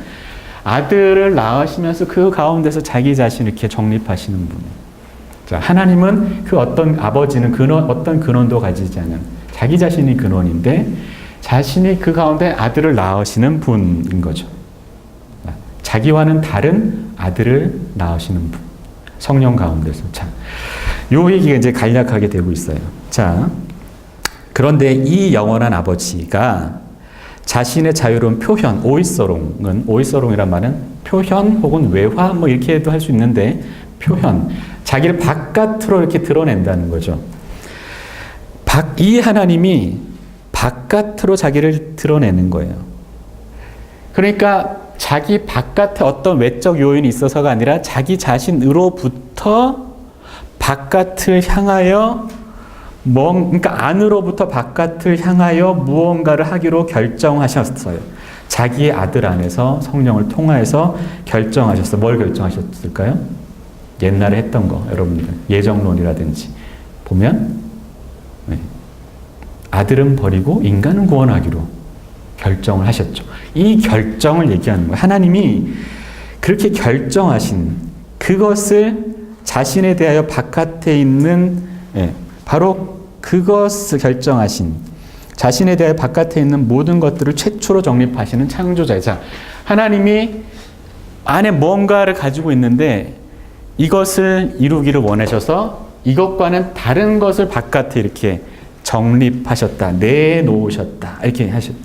아들을 낳으시면서 그 가운데서 자기 자신을 이렇게 정립하시는 분. 자, 하나님은 그 어떤 아버지는 어떤 근원도 가지지 않은 자기 자신이 근원인데 자신이 그 가운데 아들을 낳으시는 분인 거죠. 자기와는 다른 아들을 낳으시는 분. 성령 가운데서. 자, 요 얘기가 이제 간략하게 되고 있어요. 자, 그런데 이 영원한 아버지가 자신의 자유로운 오이서롱이란 말은 표현 혹은 외화 이렇게도 할 수 있는데 표현, 자기를 바깥으로 이렇게 드러낸다는 거죠. 이 하나님이 바깥으로 자기를 드러내는 거예요. 그러니까 자기 바깥에 어떤 외적 요인이 있어서가 아니라 자기 자신으로부터 바깥을 향하여 그러니까 안으로부터 바깥을 향하여 무언가를 하기로 결정하셨어요. 자기의 아들 안에서 성령을 통하여서 결정하셨어요. 뭘 결정하셨을까요? 옛날에 했던 거, 여러분들 예정론이라든지 보면 아들은 버리고 인간은 구원하기로 결정을 하셨죠. 이 결정을 얘기하는 거예요. 하나님이 그렇게 결정하신 그것을 자신에 대하여 바깥에 있는 바로 그것을 결정하신 자신에 대하여 바깥에 있는 모든 것들을 최초로 정립하시는 창조자이자 하나님이 안에 뭔가를 가지고 있는데 이것을 이루기를 원하셔서 이것과는 다른 것을 바깥에 이렇게 정립하셨다, 내놓으셨다 이렇게 하셨다.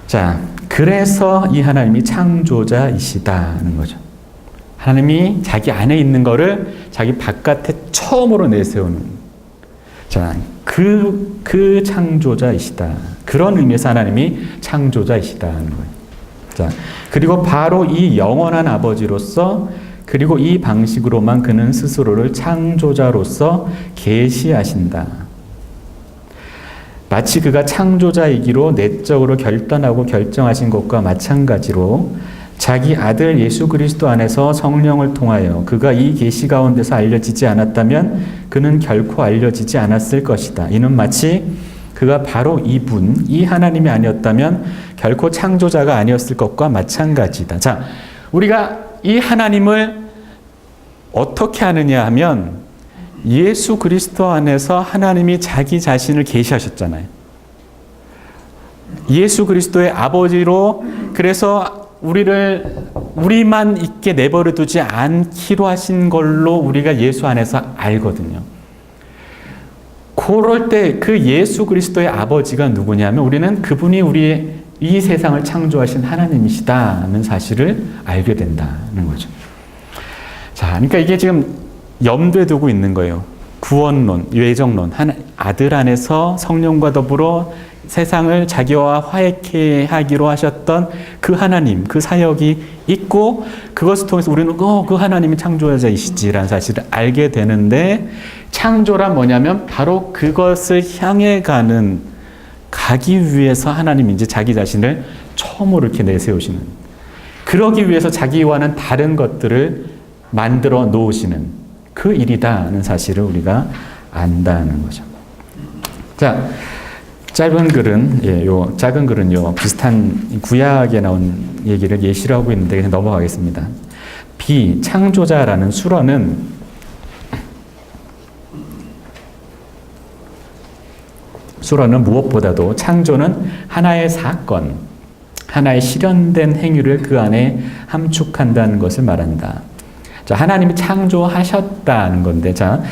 자, 그래서 이 하나님이 창조자이시다는 거죠. 하나님이 자기 안에 있는 거를 자기 바깥에 처음으로 내세우는. 자, 그 창조자이시다. 그런 의미에서 하나님이 창조자이시다는 거예요. 자, 그리고 바로 이 영원한 아버지로서 그리고 이 방식으로만 그는 스스로를 창조자로서 계시하신다. 마치 그가 창조자이기로 내적으로 결단하고 결정하신 것과 마찬가지로 자기 아들 예수 그리스도 안에서 성령을 통하여 그가 이 계시 가운데서 알려지지 않았다면 그는 결코 알려지지 않았을 것이다. 이는 마치 그가 바로 이분, 이 하나님이 아니었다면 결코 창조자가 아니었을 것과 마찬가지다. 자, 우리가 이 하나님을 어떻게 아느냐 하면 예수 그리스도 안에서 하나님이 자기 자신을 계시하셨잖아요. 예수 그리스도의 아버지로 그래서 우리만 있게 내버려 두지 않기로 하신 걸로 우리가 예수 안에서 알거든요. 그럴 때 그 예수 그리스도의 아버지가 누구냐면 우리는 그분이 우리의 이 세상을 창조하신 하나님이시다는 사실을 알게 된다는 거죠. 자, 그러니까 이게 지금 염두에 두고 있는 거예요. 구원론, 예정론, 아들 안에서 성령과 더불어 세상을 자기와 화해케 하기로 하셨던 그 하나님, 그 사역이 있고 그것을 통해서 우리는 그 하나님이 창조자이시지라는 사실을 알게 되는데 창조란 뭐냐면 바로 그것을 향해 가기 위해서 하나님이 이제 자기 자신을 처음으로 이렇게 내세우시는 그러기 위해서 자기와는 다른 것들을 만들어 놓으시는 그 일이다는 사실을 우리가 안다는 거죠. 자, 짧은 글은요, 비슷한 구약에 나온 얘기를 예시로 하고 있는데 그냥 넘어가겠습니다. 창조자라는 수어는 무엇보다도 창조는 하나의 사건, 하나의 실현된 행위를 그 안에 함축한다는 것을 말한다. 자, 하나님이 창조하셨다는 건데, 자,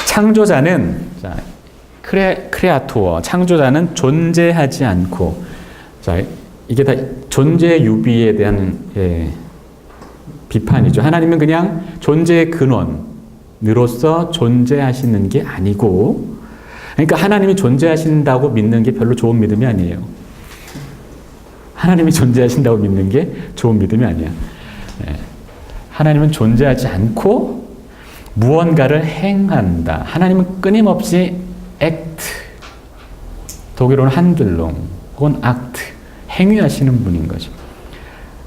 창조자는, 크레아토어, 창조자는 존재하지 않고, 자, 이게 다 존재 유비에 대한 비판이죠. 하나님은 그냥 존재의 근원으로서 존재하시는 게 아니고, 그러니까 하나님이 존재하신다고 믿는 게 별로 좋은 믿음이 아니에요. 하나님이 존재하신다고 믿는 게 좋은 믿음이 아니야. 하나님은 존재하지 않고 무언가를 행한다. 하나님은 끊임없이 act, 독일어는 한들롱 혹은 act, 행위하시는 분인 거죠.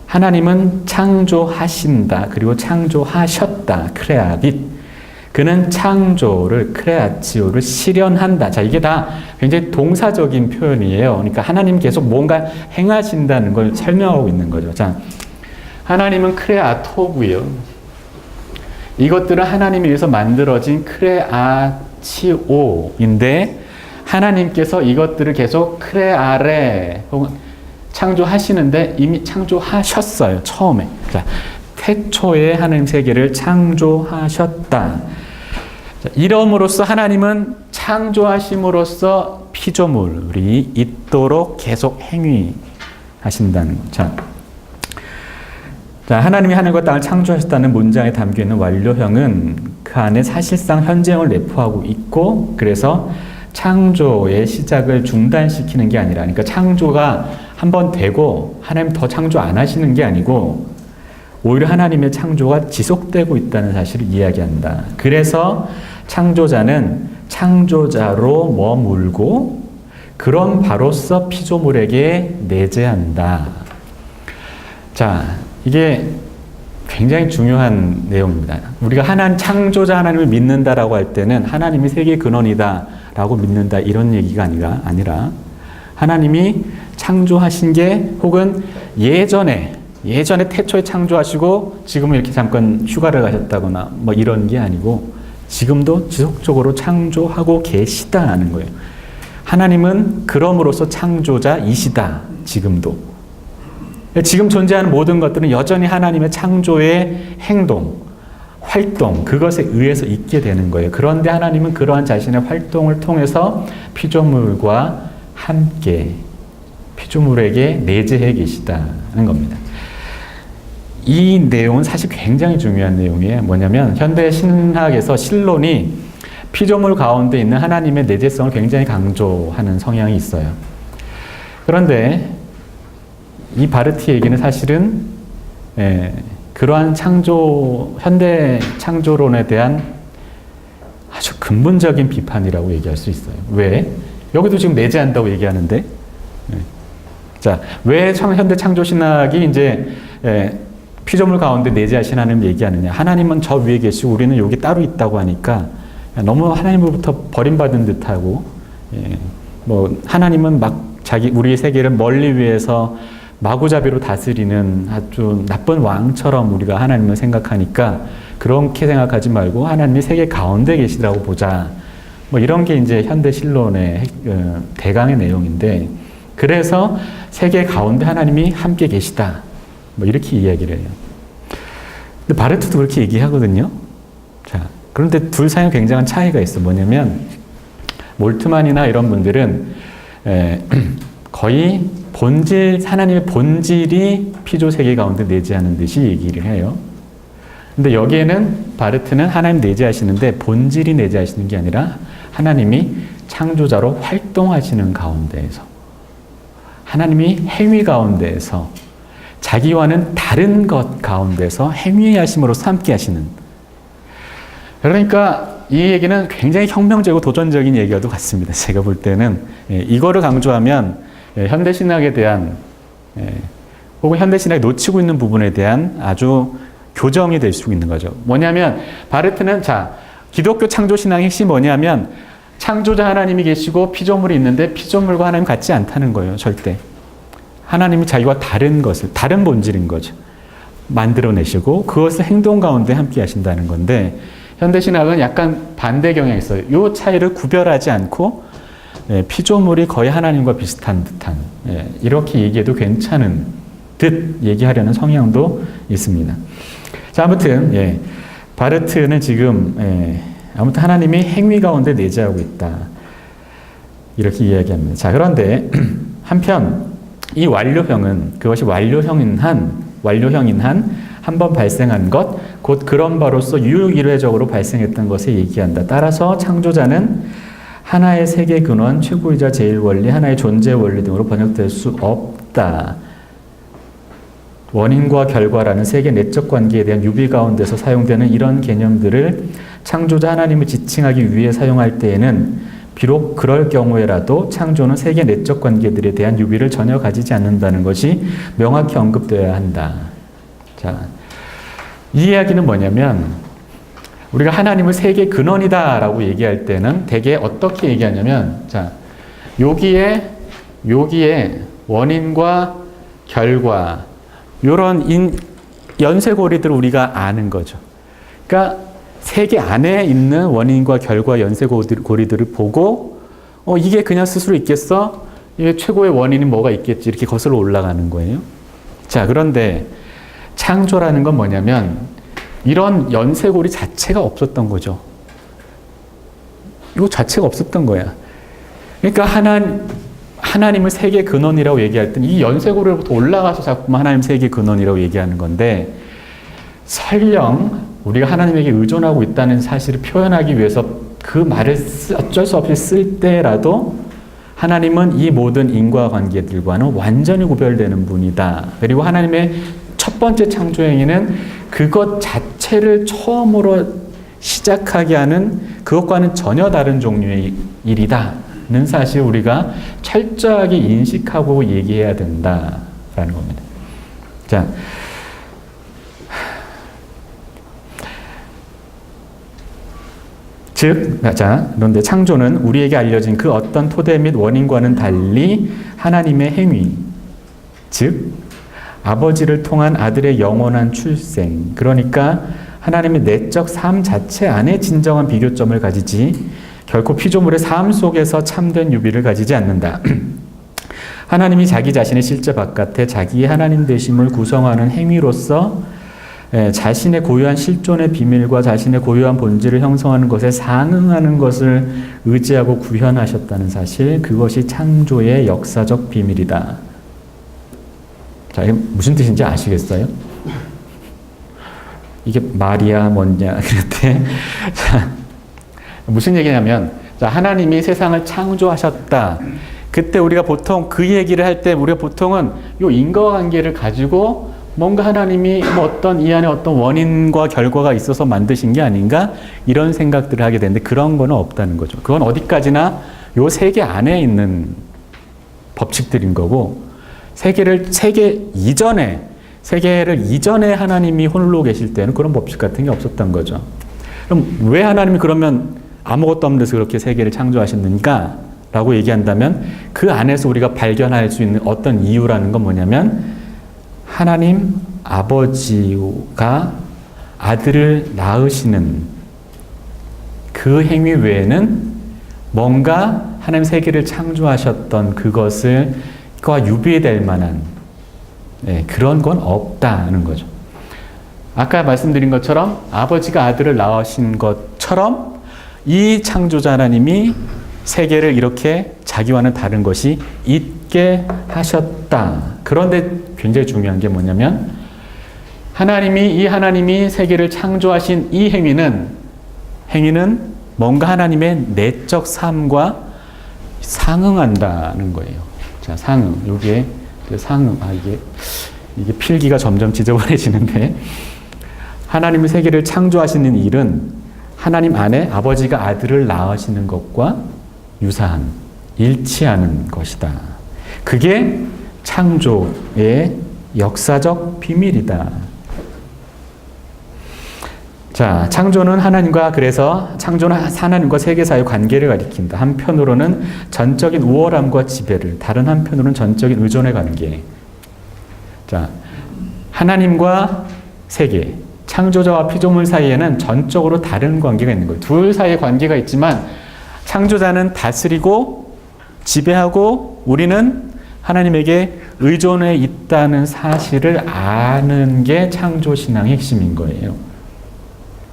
하나님은 창조하신다. 그리고 창조하셨다. 크레아빗. 그는 창조를, 크레아치오를 실현한다. 자, 이게 다 굉장히 동사적인 표현이에요. 그러니까 하나님 계속 뭔가 행하신다는 걸 설명하고 있는 거죠. 자, 하나님은 크레아토고요. 이것들은 하나님에 의해서 만들어진 크레아치오인데 하나님께서 이것들을 계속 크레아레 혹은 창조하시는데 이미 창조하셨어요. 처음에. 자, 태초에 하나님 세계를 창조하셨다. 자, 이름으로써 하나님은 창조하심으로써 피조물이 있도록 계속 행위하신다는 것. 자, 자, 하나님이 하늘과 땅을 창조하셨다는 문장에 담겨있는 완료형은 그 안에 사실상 현재형을 내포하고 있고, 그래서 창조의 시작을 중단시키는 게 아니라, 그러니까 창조가 한번 되고 하나님 더 창조 안 하시는 게 아니고 오히려 하나님의 창조가 지속되고 있다는 사실을 이야기한다. 그래서 창조자는 창조자로 머물고 그런 바로서 피조물에게 내재한다. 자, 이게 굉장히 중요한 내용입니다. 우리가 창조자 하나님을 믿는다라고 할 때는 하나님이 세계의 근원이다라고 믿는다 이런 얘기가 아니라 하나님이 창조하신 게 혹은 예전에 태초에 창조하시고 지금 이렇게 잠깐 휴가를 가셨다거나 뭐 이런 게 아니고 지금도 지속적으로 창조하고 계시다는 거예요. 하나님은 그럼으로써 창조자이시다. 지금도. 지금 존재하는 모든 것들은 여전히 하나님의 창조의 행동, 활동, 그것에 의해서 있게 되는 거예요. 그런데 하나님은 그러한 자신의 활동을 통해서 피조물과 함께 피조물에게 내재해 계시다는 겁니다. 이 내용은 사실 굉장히 중요한 내용이에요. 뭐냐면 현대 신학에서 신론이 피조물 가운데 있는 하나님의 내재성을 굉장히 강조하는 성향이 있어요. 그런데 이 바르트 얘기는 사실은 그러한 현대 창조론에 대한 아주 근본적인 비판이라고 얘기할 수 있어요. 왜? 여기도 지금 내재한다고 얘기하는데, 자, 왜 현대 창조 신학이 이제 피조물 가운데 내재하신 하나님 얘기하느냐? 하나님은 저 위에 계시고 우리는 여기 따로 있다고 하니까 너무 하나님으로부터 버림받은 듯하고, 뭐 하나님은 막 우리의 세계를 멀리 위해서 마구잡이로 다스리는 아주 나쁜 왕처럼 우리가 하나님을 생각하니까 그렇게 생각하지 말고 하나님이 세계 가운데 계시더라고 보자. 뭐 이런 게 이제 현대 신론의 대강의 내용인데, 그래서 세계 가운데 하나님이 함께 계시다. 뭐 이렇게 이야기를 해요. 근데 바르트도 그렇게 얘기하거든요. 자, 그런데 둘 사이에 굉장한 차이가 있어. 뭐냐면 몰트만이나 이런 분들은 거의 하나님의 본질이 피조 세계 가운데 내재하는 듯이 얘기를 해요. 근데 여기에는 바르트는 하나님 내재하시는데 본질이 내재하시는 게 아니라 하나님이 창조자로 활동하시는 가운데에서, 하나님이 행위 가운데에서, 자기와는 다른 것 가운데서 행위하심으로써 함께 하시는. 그러니까 이 얘기는 굉장히 혁명적이고 도전적인 얘기와도 같습니다. 제가 볼 때는 이거를 강조하면 현대신학에 대한 혹은 현대신학이 놓치고 있는 부분에 대한 아주 교정이 될 수 있는 거죠. 뭐냐면 바르트는 기독교 창조신학의 핵심이 뭐냐면 창조자 하나님이 계시고 피조물이 있는데 피조물과 하나님 같지 않다는 거예요. 절대. 하나님이 자기와 다른 본질인 거죠. 만들어내시고 그것을 행동 가운데 함께 하신다는 건데, 현대신학은 약간 반대 경향이 있어요. 이 차이를 구별하지 않고 피조물이 거의 하나님과 비슷한 듯한, 이렇게 얘기해도 괜찮은 듯 얘기하려는 성향도 있습니다. 자, 아무튼 바르트는 지금 아무튼 하나님이 행위 가운데 내재하고 있다, 이렇게 이야기합니다. 자, 그런데 한편 이 완료형은 그것이 완료형인 한 한 번 발생한 것, 곧 그런 바로서 유일회적으로 발생했던 것을 얘기한다. 따라서 창조자는 하나의 세계 근원, 최고이자 제일 원리, 하나의 존재 원리 등으로 번역될 수 없다. 원인과 결과라는 세계 내적 관계에 대한 유비 가운데서 사용되는 이런 개념들을 창조자 하나님을 지칭하기 위해 사용할 때에는 비록 그럴 경우에라도 창조는 세계 내적 관계들에 대한 유비를 전혀 가지지 않는다는 것이 명확히 언급되어야 한다. 자, 이 이야기는 뭐냐면 우리가 하나님을 세계 근원이다라고 얘기할 때는 대개 어떻게 얘기하냐면, 여기에 원인과 결과, 이런 연쇄고리들을 우리가 아는 거죠. 그러니까 세계 안에 있는 원인과 결과 연쇄고리들을 보고 이게 그냥 스스로 있겠어? 이게 최고의 원인이 뭐가 있겠지? 이렇게 거슬러 올라가는 거예요. 자, 그런데 창조라는 건 뭐냐면 이런 연쇄고리 자체가 없었던 거죠. 이거 자체가 없었던 거야. 그러니까 하나님을 세계 근원이라고 얘기할 땐 이 연쇄고리로부터 올라가서 자꾸만 하나님 세계 근원이라고 얘기하는 건데, 설령 우리가 하나님에게 의존하고 있다는 사실을 표현하기 위해서 그 말을 어쩔 수 없이 쓸 때라도 하나님은 이 모든 인과관계들과는 완전히 구별되는 분이다. 그리고 하나님의 첫 번째 창조 행위는 그것 자체를 처음으로 시작하게 하는 그것과는 전혀 다른 종류의 일이다는 사실 우리가 철저하게 인식하고 얘기해야 된다라는 겁니다. 자, 그런데 창조는 우리에게 알려진 그 어떤 토대 및 원인과는 달리 하나님의 행위, 즉 아버지를 통한 아들의 영원한 출생, 그러니까 하나님의 내적 삶 자체 안에 진정한 비교점을 가지지 결코 피조물의 삶 속에서 참된 유비를 가지지 않는다. 하나님이 자기 자신의 실제 바깥에 자기의 하나님 되심을 구성하는 행위로서 자신의 고유한 실존의 비밀과 자신의 고유한 본질을 형성하는 것에 상응하는 것을 의지하고 구현하셨다는 사실, 그것이 창조의 역사적 비밀이다. 자, 이게 무슨 뜻인지 아시겠어요? 이게 말이야 뭐냐 그랬대. 자, 무슨 얘기냐면, 자, 하나님이 세상을 창조하셨다. 그때 우리가 보통 그 얘기를 할 때 우리가 보통은 이 인과관계를 가지고 뭔가 하나님이 뭐 어떤 이 안에 어떤 원인과 결과가 있어서 만드신 게 아닌가 이런 생각들을 하게 되는데, 그런 거는 없다는 거죠. 그건 어디까지나 요 세계 안에 있는 법칙들인 거고, 세계를 세계를 이전에 하나님이 홀로 계실 때는 그런 법칙 같은 게 없었던 거죠. 그럼 왜 하나님이 그러면 아무것도 없는 데서 그렇게 세계를 창조하셨는가? 라고 얘기한다면 그 안에서 우리가 발견할 수 있는 어떤 이유라는 건 뭐냐면, 하나님 아버지가 아들을 낳으시는 그 행위 외에는 뭔가 하나님 세계를 창조하셨던 그것과 유비될 만한 그런 건 없다는 거죠. 아까 말씀드린 것처럼 아버지가 아들을 낳으신 것처럼 이 창조자 하나님이 세계를 이렇게 자기와는 다른 것이 있게 하셨다. 그런데 굉장히 중요한 게 뭐냐면, 하나님이 세계를 창조하신 이 행위는 뭔가 하나님의 내적 삶과 상응한다는 거예요. 자, 상응. 여기에 상응. 이게 필기가 점점 지저분해지는데, 하나님이 세계를 창조하시는 일은 하나님 안에 아버지가 아들을 낳으시는 것과 유사한, 일치하는 것이다. 그게 창조의 역사적 비밀이다. 자, 창조는 그래서 창조는 하나님과 세계 사이의 관계를 가리킨다. 한편으로는 전적인 우월함과 지배를, 다른 한편으로는 전적인 의존의 관계. 자, 하나님과 세계, 창조자와 피조물 사이에는 전적으로 다른 관계가 있는 거예요. 둘 사이의 관계가 있지만 창조자는 다스리고 지배하고 우리는 하나님에게 의존해 있다는 사실을 아는 게 창조신앙의 핵심인 거예요.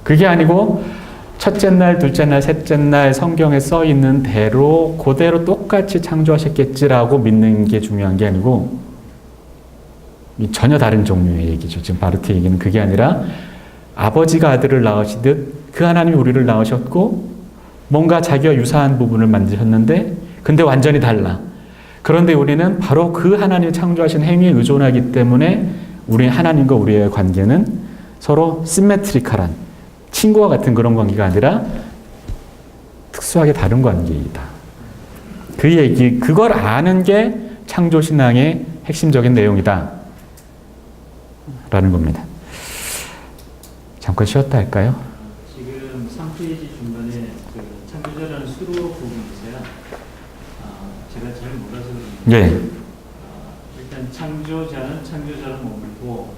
그게 아니고 첫째 날, 둘째 날, 셋째 날 성경에 써 있는 대로 그대로 똑같이 창조하셨겠지라고 믿는 게 중요한 게 아니고, 전혀 다른 종류의 얘기죠. 지금 바르트 얘기는 그게 아니라 아버지가 아들을 낳으시듯 그 하나님이 우리를 낳으셨고 뭔가 자기와 유사한 부분을 만드셨는데 근데 완전히 달라. 그런데 우리는 바로 그 하나님이 창조하신 행위에 의존하기 때문에 우리 하나님과 우리의 관계는 서로 시메트리컬한 친구와 같은 그런 관계가 아니라 특수하게 다른 관계이다. 그걸 아는 게 창조신앙의 핵심적인 내용이다. 라는 겁니다. 잠깐 쉬었다 할까요? 지금 3페이지 중간에 그 창조자라는 수로 부분이 있어요. 제가 잘 몰라서 그런데 일단 창조자는 창조자를 머물고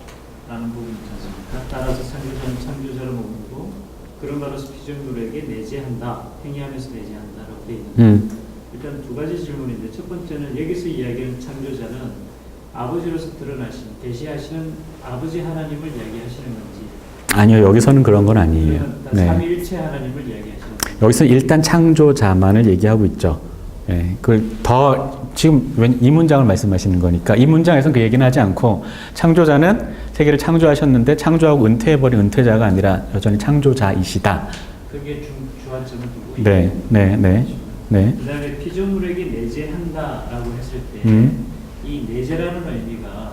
라는 부분이 있지 않습니까? 따라서 창조자는 창조자를 머물고 그런 바로서 피조물에게 내재한다. 행위하면서 내재한다라고 되어 있는데 일단 두 가지 질문인데, 첫 번째는 여기서 이야기하는 창조자는 아버지로서 드러나신, 계시하시는 아버지 하나님을 이야기하시는 건지? 아니요, 여기서는 그런 건 아니에요. 삼위일체 하나님을 이야기하시는 건지? 여기서 일단 창조자만을 얘기하고 있죠. 예, 그걸 더 지금 이 문장을 말씀하시는 거니까 이 문장에서는 그 얘기는 하지 않고 창조자는 세계를 창조하셨는데 창조하고 은퇴해버린 은퇴자가 아니라 여전히 창조자이시다. 그게 주안점을 두고 네, 네, 네, 네. 그다음에 피조물에게 내재한다라고 했을 때 이 내재라는 의미가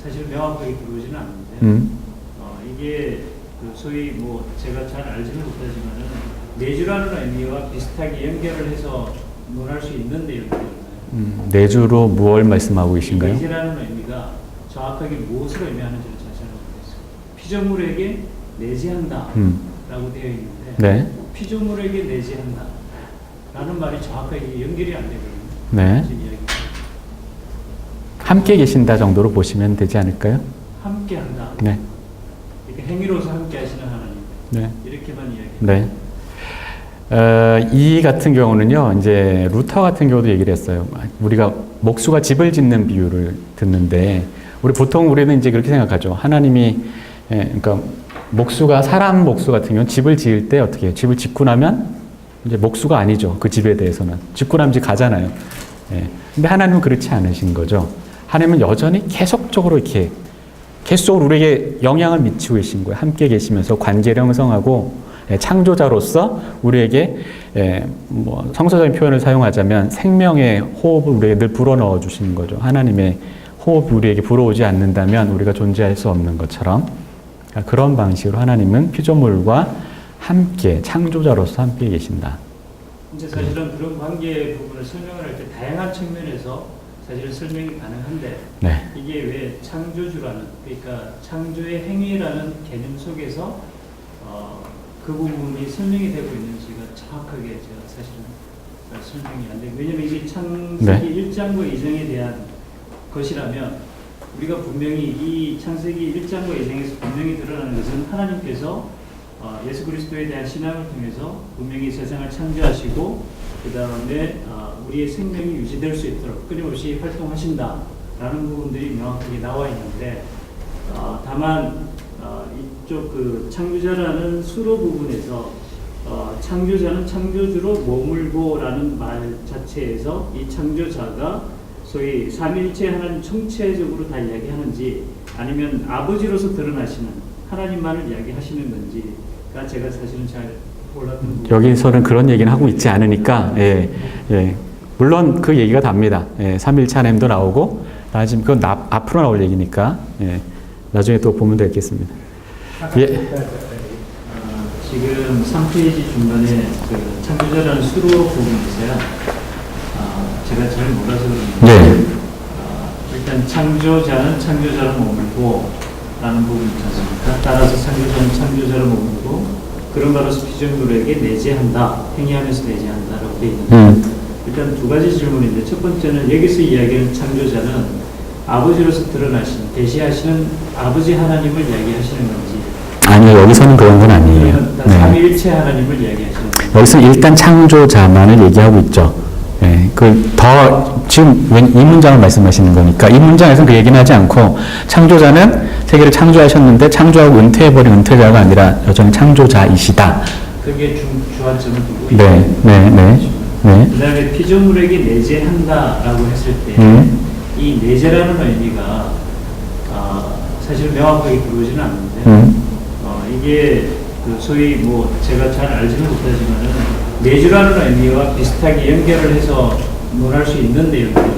사실 명확하게 들어오지는 않는데 이게 그 소위 뭐 제가 잘 알지는 못하지만은 내주라는 의미와 비슷하게 연결을 해서 논할 수 있는 내용이잖아요. 내주로 무엇을 말씀하고 계신가요? 내재라는 의미가 정확하게 무엇을 의미하는지를 자세히 모르겠어요. 피조물에게 내재한다라고 되어 있는데 네. 피조물에게 내재한다라는 말이 정확하게 연결이 안 되거든요. 네. 함께 계신다 정도로 보시면 되지 않을까요? 함께한다. 네. 이렇게 행위로서 함께하시는 하나님. 네. 이렇게만 이야기. 네. 이 같은 경우는요, 이제 루터 같은 경우도 얘기를 했어요. 우리가 목수가 집을 짓는 비유를 듣는데, 우리는 이제 그렇게 생각하죠. 하나님이, 그러니까 목수가 사람 목수 같은 경우는 집을 지을 때 어떻게 해요? 집을 짓고 나면 이제 목수가 아니죠. 그 집에 대해서는 짓고 나면 이제 가잖아요. 근데 하나님은 그렇지 않으신 거죠. 하나님은 여전히 계속적으로 이렇게 계속 우리에게 영향을 미치고 계신 거예요. 함께 계시면서 관계를 형성하고 창조자로서 우리에게 뭐 성서적인 표현을 사용하자면 생명의 호흡을 우리에게 늘 불어넣어 주시는 거죠. 하나님의 호흡이 우리에게 불어오지 않는다면 우리가 존재할 수 없는 것처럼 그런 방식으로 하나님은 피조물과 함께 창조자로서 함께 계신다. 이제 사실은 그런 관계 부분을 설명을 할 때 다양한 측면에서 사실은 설명이 가능한데 네. 이게 왜 창조주라는 그러니까 창조의 행위라는 개념 속에서 그 부분이 설명이 되고 있는지가 정확하게 제가 사실은 설명이 안 돼요. 왜냐하면 이게 창세기 1장과 2장에 대한 것이라면 우리가 분명히 이 창세기 1장과 2장에서 분명히 드러나는 것은 하나님께서 예수 그리스도에 대한 신앙을 통해서 분명히 세상을 창조하시고 그 다음에 우리의 생명이 유지될 수 있도록 끊임없이 활동하신다라는 부분들이 명확하게 나와 있는데 다만 이쪽 그 창조자라는 수로 부분에서 창조자는 창조주로 머물고라는 말 자체에서 이 창조자가 소위 삼위일체 하나님 총체적으로 다 이야기하는지 아니면 아버지로서 드러나시는 하나님만을 이야기하시는 건지가 제가 사실은 잘 몰랐던 여기서는 그런 얘기는 하고 있지 않으니까 물론 그 얘기가 답니다. 삼위일체 하나님도 나오고 나중에 그건 앞으로 나올 얘기니까 나중에 또 보면 되겠습니다. 지금 3페이지 중간에 그 창조자라는 수로 부분이 있어요. 제가 잘 몰라서 그런데 일단 창조자는 창조자로 머물고 라는 부분이 있지 않습니까? 따라서 창조자는 창조자로 머물고 그런 바로서 피조물에게 내재한다, 행위하면서 내재한다라고 되어 있는데 일단 두 가지 질문인데 첫 번째는 여기서 이야기하는 창조자는 아버지로서 드러나신, 계시하시는 아버지 하나님을 이야기하시는 건지 아니요, 여기서는 그런 건 아니에요. 삼위일체 하나님을 이야기하시는 건지 여기서 일단 창조자만을 얘기하고 있죠. 지금 이 문장을 말씀하시는 거니까 이 문장에서는 그 얘기는 하지 않고 창조자는 세계를 창조하셨는데 창조하고 은퇴해버린 은퇴자가 아니라 여전히 창조자이시다. 그게 주안점을 두고 네. 그 다음에 피조물에게 내재한다라고 했을 때 이 내재라는 의미가 사실 명확하게 들어오지는 않는데 이게 그 소위 뭐 제가 잘 알지는 못하지만은 내주라는 의미와 비슷하게 연결을 해서 논할 수 있는 내용이거든요.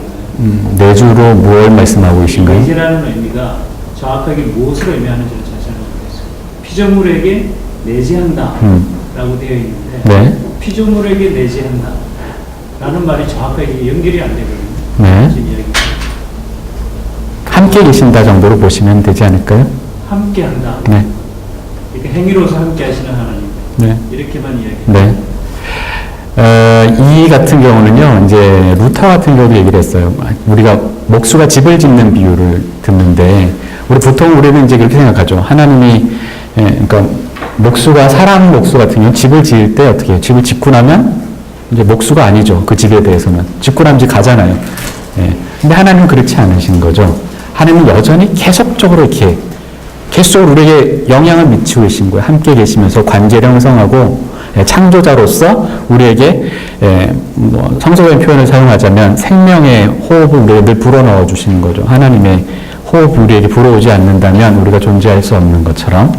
내주로 뭘 말씀하고 계신가요? 내재라는 의미가 정확하게 무엇을 의미하는지를 잘 모르겠어요. 피조물에게 내재한다라고 되어 있는데 피조물에게 내재한다라는 말이 정확하게 연결이 안 되거든요. 함께 계신다 정도로 보시면 되지 않을까요? 함께한다. 이렇게 행위로서 함께하시는 하나님. 이렇게만 이야기해요. 이 같은 경우는요, 이제 루터 같은 경우도 얘기를 했어요. 우리가 목수가 집을 짓는 비유를 듣는데, 우리는 이제 그렇게 생각하죠. 하나님이, 그러니까 목수가 사람 목수 같은 경우 집을 지을 때 어떻게 해요? 집을 짓고 나면 이제 목수가 아니죠. 그 집에 대해서는 짓고 나면 이제 가잖아요. 근데 하나님은 그렇지 않으신 거죠. 하나님은 여전히 계속적으로 이렇게 계속 우리에게 영향을 미치고 계신 거예요. 함께 계시면서 관계를 형성하고 창조자로서 우리에게 성서적인 표현을 사용하자면 생명의 호흡을 우리에게 늘 불어넣어 주시는 거죠. 하나님의 호흡이 우리에게 불어오지 않는다면 우리가 존재할 수 없는 것처럼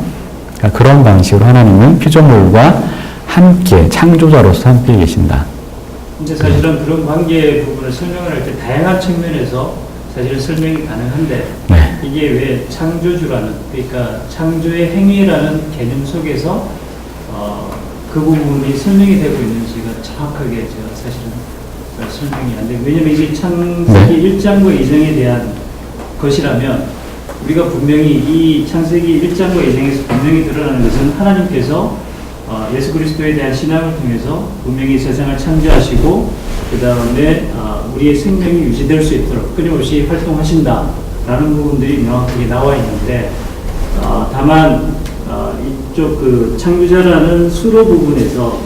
그런 방식으로 하나님은 피조물과 함께 창조자로서 함께 계신다. 근데 사실은 그런 관계 부분을 설명을 할 때 다양한 측면에서 사실은 설명이 가능한데 네. 이게 왜 창조주라는, 그러니까 창조의 행위라는 개념 속에서 그 부분이 설명이 되고 있는지가 정확하게 제가 사실은 설명이 안 되고, 왜냐면 이게 창세기 1장과 2장에 대한 것이라면 우리가 분명히 이 창세기 1장과 2장에서 분명히 드러나는 것은 하나님께서 예수 그리스도에 대한 신앙을 통해서 분명히 세상을 창조하시고 그 다음에 우리의 생명이 유지될 수 있도록 끊임없이 활동하신다라는 부분들이 명확하게 나와 있는데, 다만 이쪽 그 창조자라는 수로 부분에서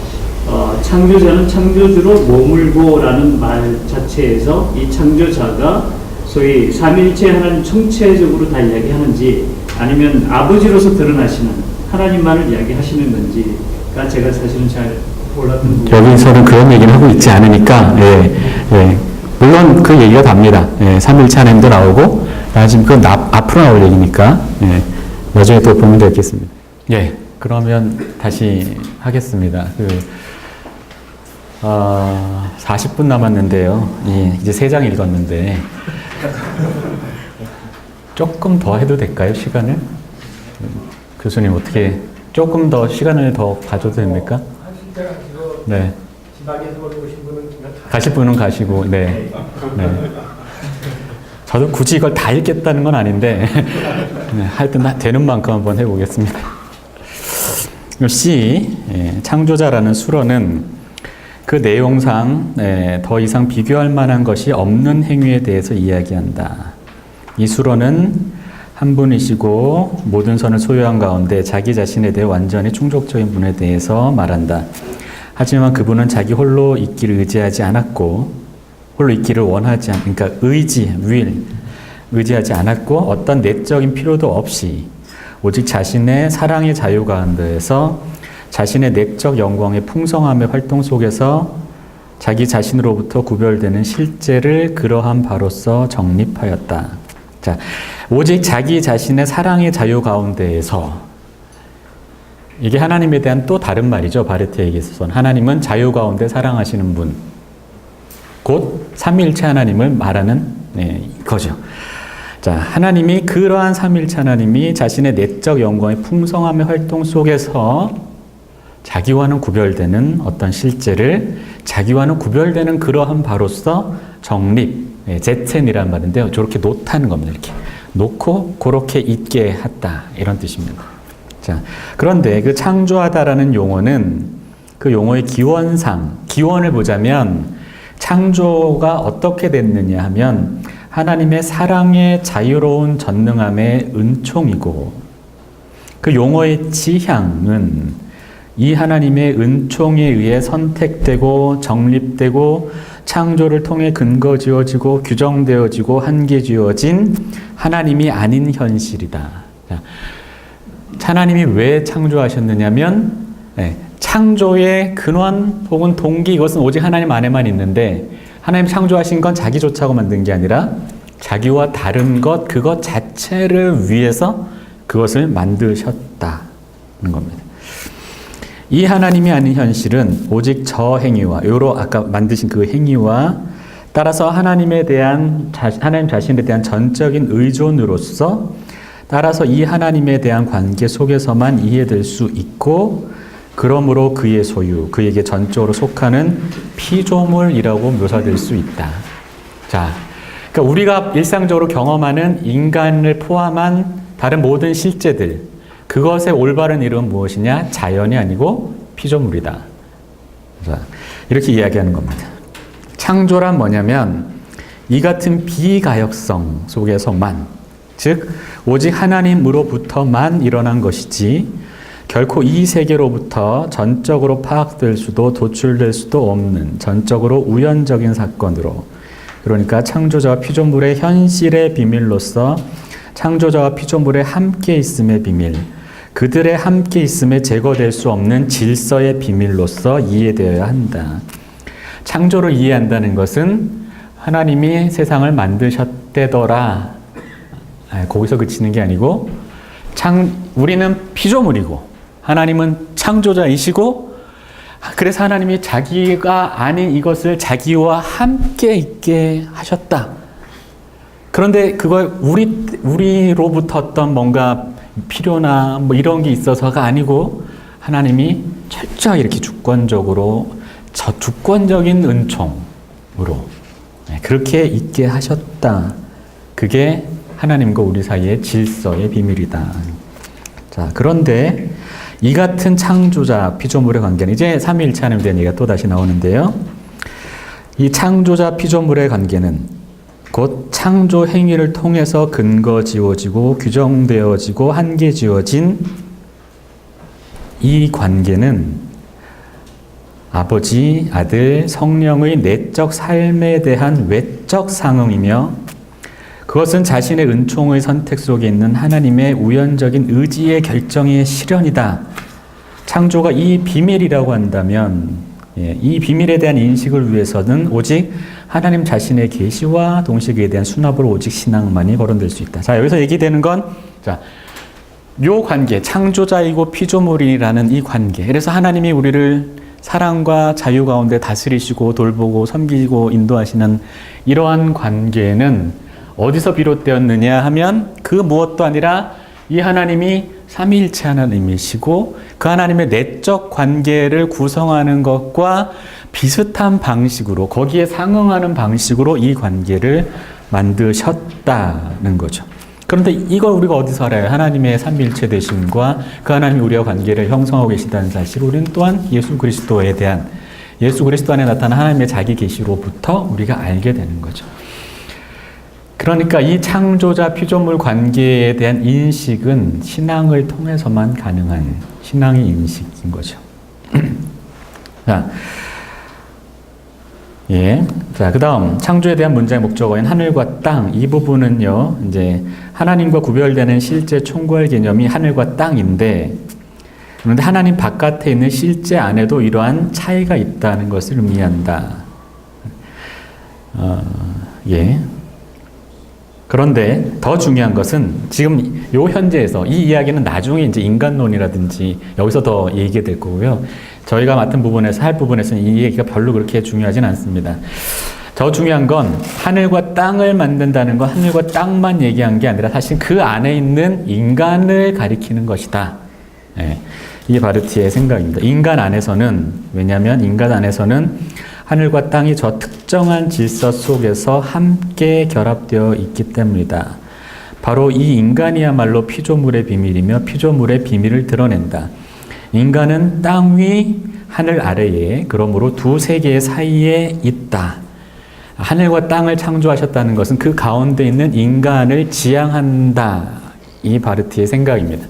창조자는 창조주로 머물고라는 말 자체에서 이 창조자가 소위 삼위일체 하나님 총체적으로 다 이야기하는지 아니면 아버지로서 드러나시는 하나님만을 이야기하시는 건지가 제가 사실은 잘 몰랐던 부분. 여기서는 그런 얘기를 하고 있지 않으니까, 물론 그 얘기가 답니다. 삼일체 하나님도 나오고, 지금 그건 앞으로 나올 얘기니까, 나중에 또 보면 되겠습니다. 그러면 다시 하겠습니다. 40분 남았는데요. 이제 3장 읽었는데, 조금 더 해도 될까요, 시간을? 교수님, 어떻게, 조금 더 시간을 더 가져도 됩니까? 네. 가실 분은 가시고, 네. 저도 굳이 이걸 다 읽겠다는 건 아닌데, 하여튼 되는 만큼 한번 해보겠습니다. C, 창조자라는 수로는 그 내용상 더 이상 비교할 만한 것이 없는 행위에 대해서 이야기한다. 이 수로는 한 분이시고 모든 선을 소유한 가운데 자기 자신에 대해 완전히 충족적인 분에 대해서 말한다. 하지만 그분은 자기 홀로 있기를 의지하지 않았고, 홀로 있기를 원하지 않, 그러니까 의지하지 않았고 어떤 내적인 필요도 없이 오직 자신의 사랑의 자유 가운데에서 자신의 내적 영광의 풍성함의 활동 속에서 자기 자신으로부터 구별되는 실제를 그러한 바로서 정립하였다. 자, 오직 자기 자신의 사랑의 자유 가운데에서, 이게 하나님에 대한 또 다른 말이죠. 바르트에게 있어서는 하나님은 자유 가운데 사랑하시는 분, 곧 삼위일체 하나님을 말하는 거죠. 자, 하나님이 그러한 삼위일체 하나님이 자신의 내적 영광의 풍성함의 활동 속에서 자기와는 구별되는 어떤 실제를 자기와는 구별되는 그러한 바로서 정립, 제첸이라는 말인데요. 저렇게 놓다는 겁니다. 이렇게 놓고 그렇게 있게 했다, 이런 뜻입니다. 자, 그런데 그 창조하다라는 용어는 그 용어의 기원을 보자면 창조가 어떻게 됐느냐 하면 하나님의 사랑의 자유로운 전능함의 은총이고, 그 용어의 지향은 이 하나님의 은총에 의해 선택되고 정립되고 창조를 통해 근거 지어지고 규정되어지고 한계 지어진 하나님이 아닌 현실이다. 하나님이 왜 창조하셨느냐면 창조의 근원 혹은 동기, 이것은 오직 하나님 안에만 있는데, 하나님 창조하신 건 자기조차고 만든 게 아니라 자기와 다른 것, 그것 자체를 위해서 그것을 만드셨다는 겁니다. 이 하나님이 아닌 현실은 오직 저 행위와, 요로 아까 만드신 그 행위와 따라서 하나님에 대한 하나님 자신에 대한 전적인 의존으로서 따라서 이 하나님에 대한 관계 속에서만 이해될 수 있고, 그러므로 그의 소유, 그에게 전적으로 속하는 피조물이라고 묘사될 수 있다. 자, 그러니까 우리가 일상적으로 경험하는 인간을 포함한 다른 모든 실제들, 그것의 올바른 이름은 무엇이냐? 자연이 아니고 피조물이다. 자, 이렇게 이야기하는 겁니다. 창조란 뭐냐면 이 같은 비가역성 속에서만, 즉 오직 하나님으로부터만 일어난 것이지 결코 이 세계로부터 전적으로 파악될 수도 도출될 수도 없는 전적으로 우연적인 사건으로, 그러니까 창조자와 피조물의 현실의 비밀로서 창조자와 피조물의 함께 있음의 비밀, 그들의 함께 있음에 제거될 수 없는 질서의 비밀로서 이해되어야 한다. 창조를 이해한다는 것은 하나님이 세상을 만드셨대더라. 거기서 그치는 게 아니고 우리는 피조물이고 하나님은 창조자이시고 그래서 하나님이 자기가 아닌 이것을 자기와 함께 있게 하셨다. 그런데 그걸 우리로부터 어떤 뭔가 필요나 뭐 이런 게 있어서가 아니고 하나님이 철저하게 이렇게 주권적으로 주권적인 은총으로 그렇게 있게 하셨다. 그게 하나님과 우리 사이의 질서의 비밀이다. 자, 그런데 이 같은 창조자 피조물의 관계는 이제 삼위일체 하나님에 대한 얘기가 또 다시 나오는데요. 이 창조자 피조물의 관계는 곧 창조 행위를 통해서 근거 지어지고 규정되어지고 한계 지어진 이 관계는 아버지, 아들, 성령의 내적 삶에 대한 외적 상응이며 그것은 자신의 은총의 선택 속에 있는 하나님의 우연적인 의지의 결정의 실현이다. 창조가 이 비밀이라고 한다면 이 비밀에 대한 인식을 위해서는 오직 하나님 자신의 계시와 동시에 대한 수납으로 오직 신앙만이 거론될 수 있다. 자, 여기서 얘기되는 건 요 관계, 창조자이고 피조물이라는 이 관계. 그래서 하나님이 우리를 사랑과 자유 가운데 다스리시고 돌보고 섬기고 인도하시는 이러한 관계는 어디서 비롯되었느냐 하면 그 무엇도 아니라 이 하나님이 삼위일체 하나님이시고 그 하나님의 내적 관계를 구성하는 것과 비슷한 방식으로 거기에 상응하는 방식으로 이 관계를 만드셨다는 거죠. 그런데 이걸 우리가 어디서 알아요? 하나님의 삼위일체 되심과 그 하나님이 우리와 관계를 형성하고 계시다는 사실 우리는 또한 예수 그리스도에 대한 예수 그리스도 안에 나타난 하나님의 자기 계시로부터 우리가 알게 되는 거죠. 그러니까 이 창조자 피조물 관계에 대한 인식은 신앙을 통해서만 가능한 신앙의 인식인 거죠. 자, 자, 그 다음 창조에 대한 문제의 목적어인 하늘과 땅 이 부분은요, 이제 하나님과 구별되는 실제 총괄 개념이 하늘과 땅인데, 그런데 하나님 바깥에 있는 실제 안에도 이러한 차이가 있다는 것을 의미한다. 그런데 더 중요한 것은 지금 요 현재에서 이 이야기는 나중에 이제 인간론이라든지 여기서 더 얘기가 될 거고요. 저희가 맡은 부분에서 할 부분에서는 이 얘기가 별로 그렇게 중요하진 않습니다. 더 중요한 건 하늘과 땅을 만든다는 건 하늘과 땅만 얘기한 게 아니라 사실 그 안에 있는 인간을 가리키는 것이다. 이게 바르티의 생각입니다. 인간 안에서는, 왜냐하면 인간 안에서는 하늘과 땅이 저 특정한 질서 속에서 함께 결합되어 있기 때문이다. 바로 이 인간이야말로 피조물의 비밀이며 피조물의 비밀을 드러낸다. 인간은 땅 위, 하늘 아래에, 그러므로 두 세계 사이에 있다. 하늘과 땅을 창조하셨다는 것은 그 가운데 있는 인간을 지향한다. 이 바르티의 생각입니다.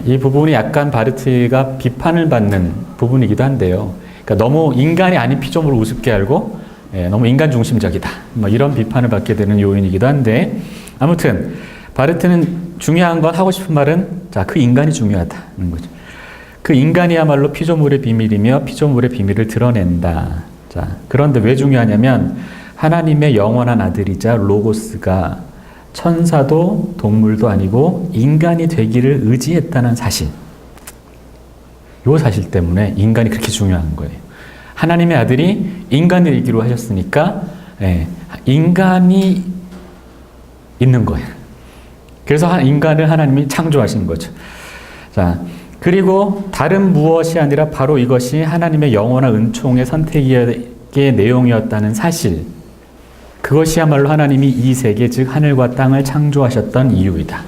이 부분이 약간 바르티가 비판을 받는 부분이기도 한데요. 그러니까 너무 인간이 아닌 피조물을 우습게 알고 너무 인간 중심적이다. 뭐 이런 비판을 받게 되는 요인이기도 한데, 아무튼 바르트는 중요한 건, 하고 싶은 말은 그 인간이 중요하다는 거죠. 그 인간이야말로 피조물의 비밀이며 피조물의 비밀을 드러낸다. 그런데 왜 중요하냐면 하나님의 영원한 아들이자 로고스가 천사도 동물도 아니고 인간이 되기를 의지했다는 사실. 이 사실 때문에 인간이 그렇게 중요한 거예요. 하나님의 아들이 인간이 되기로 하셨으니까 인간이 있는 거예요. 그래서 인간을 하나님이 창조하신 거죠. 자, 그리고 다른 무엇이 아니라 바로 이것이 하나님의 영원한 은총의 선택의 내용이었다는 사실. 그것이야말로 하나님이 이 세계, 즉 하늘과 땅을 창조하셨던 이유이다.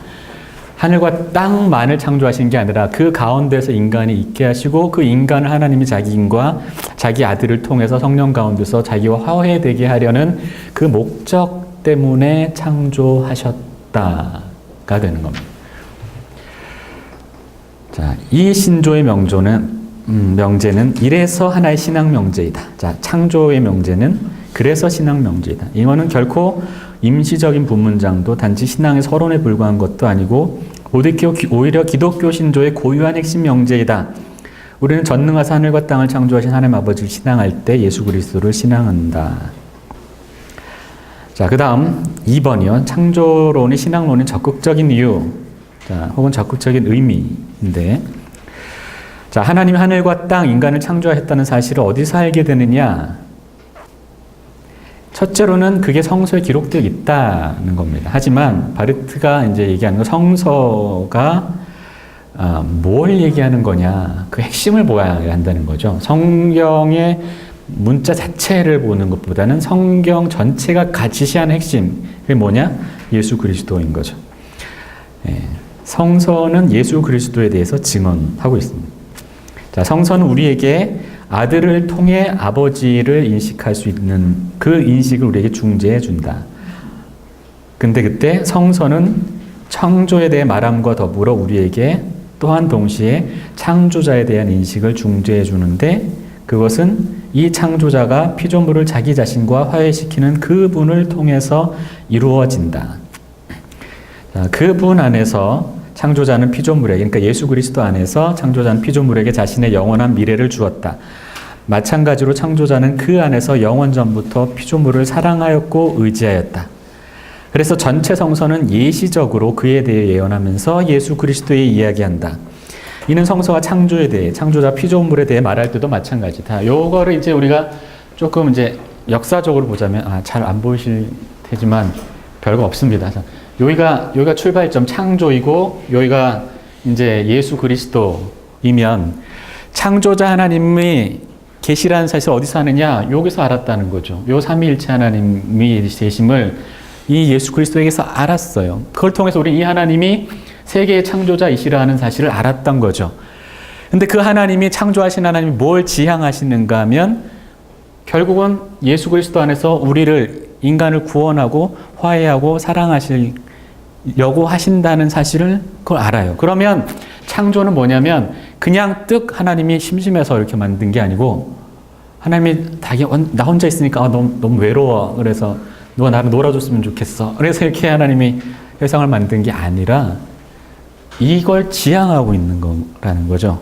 하늘과 땅만을 창조하신 게 아니라 그 가운데서 인간이 있게 하시고 그 인간을 하나님이 자기인과 자기 아들을 통해서 성령 가운데서 자기와 화해되게 하려는 그 목적 때문에 창조하셨다가 되는 겁니다. 자, 이 신조의 명제는 이래서 하나의 신앙 명제이다. 자, 창조의 명제는 그래서 신앙 명제이다. 이거는 결코 임시적인 부문장도 단지 신앙의 서론에 불과한 것도 아니고 오히려 기독교 신조의 고유한 핵심 명제이다. 우리는 전능하사 하늘과 땅을 창조하신 하나님 아버지를 신앙할 때 예수 그리스도를 신앙한다. 자, 그 다음 2번이요. 창조론이 신앙론의 적극적인 이유, 자, 혹은 적극적인 의미인데, 자, 하나님이 하늘과 땅, 인간을 창조하셨다는 사실을 어디서 알게 되느냐? 첫째로는 그게 성서에 기록되어 있다는 겁니다. 하지만 바르트가 이제 얘기하는 건 성서가 뭘 얘기하는 거냐, 그 핵심을 보아야 한다는 거죠. 성경의 문자 자체를 보는 것보다는 성경 전체가 지시하는 핵심, 그게 뭐냐? 예수 그리스도인 거죠. 예, 성서는 예수 그리스도에 대해서 증언하고 있습니다. 자, 성서는 우리에게 아들을 통해 아버지를 인식할 수 있는 그 인식을 우리에게 중재해 준다. 근데 그때 성서는 창조에 대해 말함과 더불어 우리에게 또한 동시에 창조자에 대한 인식을 중재해 주는데, 그것은 이 창조자가 피조물을 자기 자신과 화해시키는 그분을 통해서 이루어진다. 자, 그분 안에서 창조자는 피조물에게, 그러니까 예수 그리스도 안에서 창조자는 피조물에게 자신의 영원한 미래를 주었다. 마찬가지로 창조자는 그 안에서 영원전부터 피조물을 사랑하였고 의지하였다. 그래서 전체 성서는 예시적으로 그에 대해 예언하면서 예수 그리스도에 이야기한다. 이는 성서가 창조에 대해, 창조자 피조물에 대해 말할 때도 마찬가지다. 요거를 이제 우리가 조금 이제 역사적으로 보자면, 잘 안 보이실 테지만 별거 없습니다. 여기가 출발점 창조이고, 여기가 이제 예수 그리스도이면, 창조자 하나님이 계시라는 사실을 어디서 하느냐? 여기서 알았다는 거죠. 요 삼위일체 하나님이 계심을 이 예수 그리스도에게서 알았어요. 그걸 통해서 우리 이 하나님이 세계의 창조자이시라 하는 사실을 알았던 거죠. 근데 그 하나님이, 창조하신 하나님이 뭘 지향하시는가 하면, 결국은 예수 그리스도 안에서 우리를, 인간을 구원하고 화해하고 사랑하시려고 하신다는 사실을 그걸 알아요. 그러면 창조는 뭐냐면 그냥 뜻 하나님이 심심해서 이렇게 만든 게 아니고, 하나님이 나 혼자 있으니까 너무 외로워. 그래서 누가 나를 놀아줬으면 좋겠어. 그래서 이렇게 하나님이 세상을 만든 게 아니라 이걸 지향하고 있는 거라는 거죠.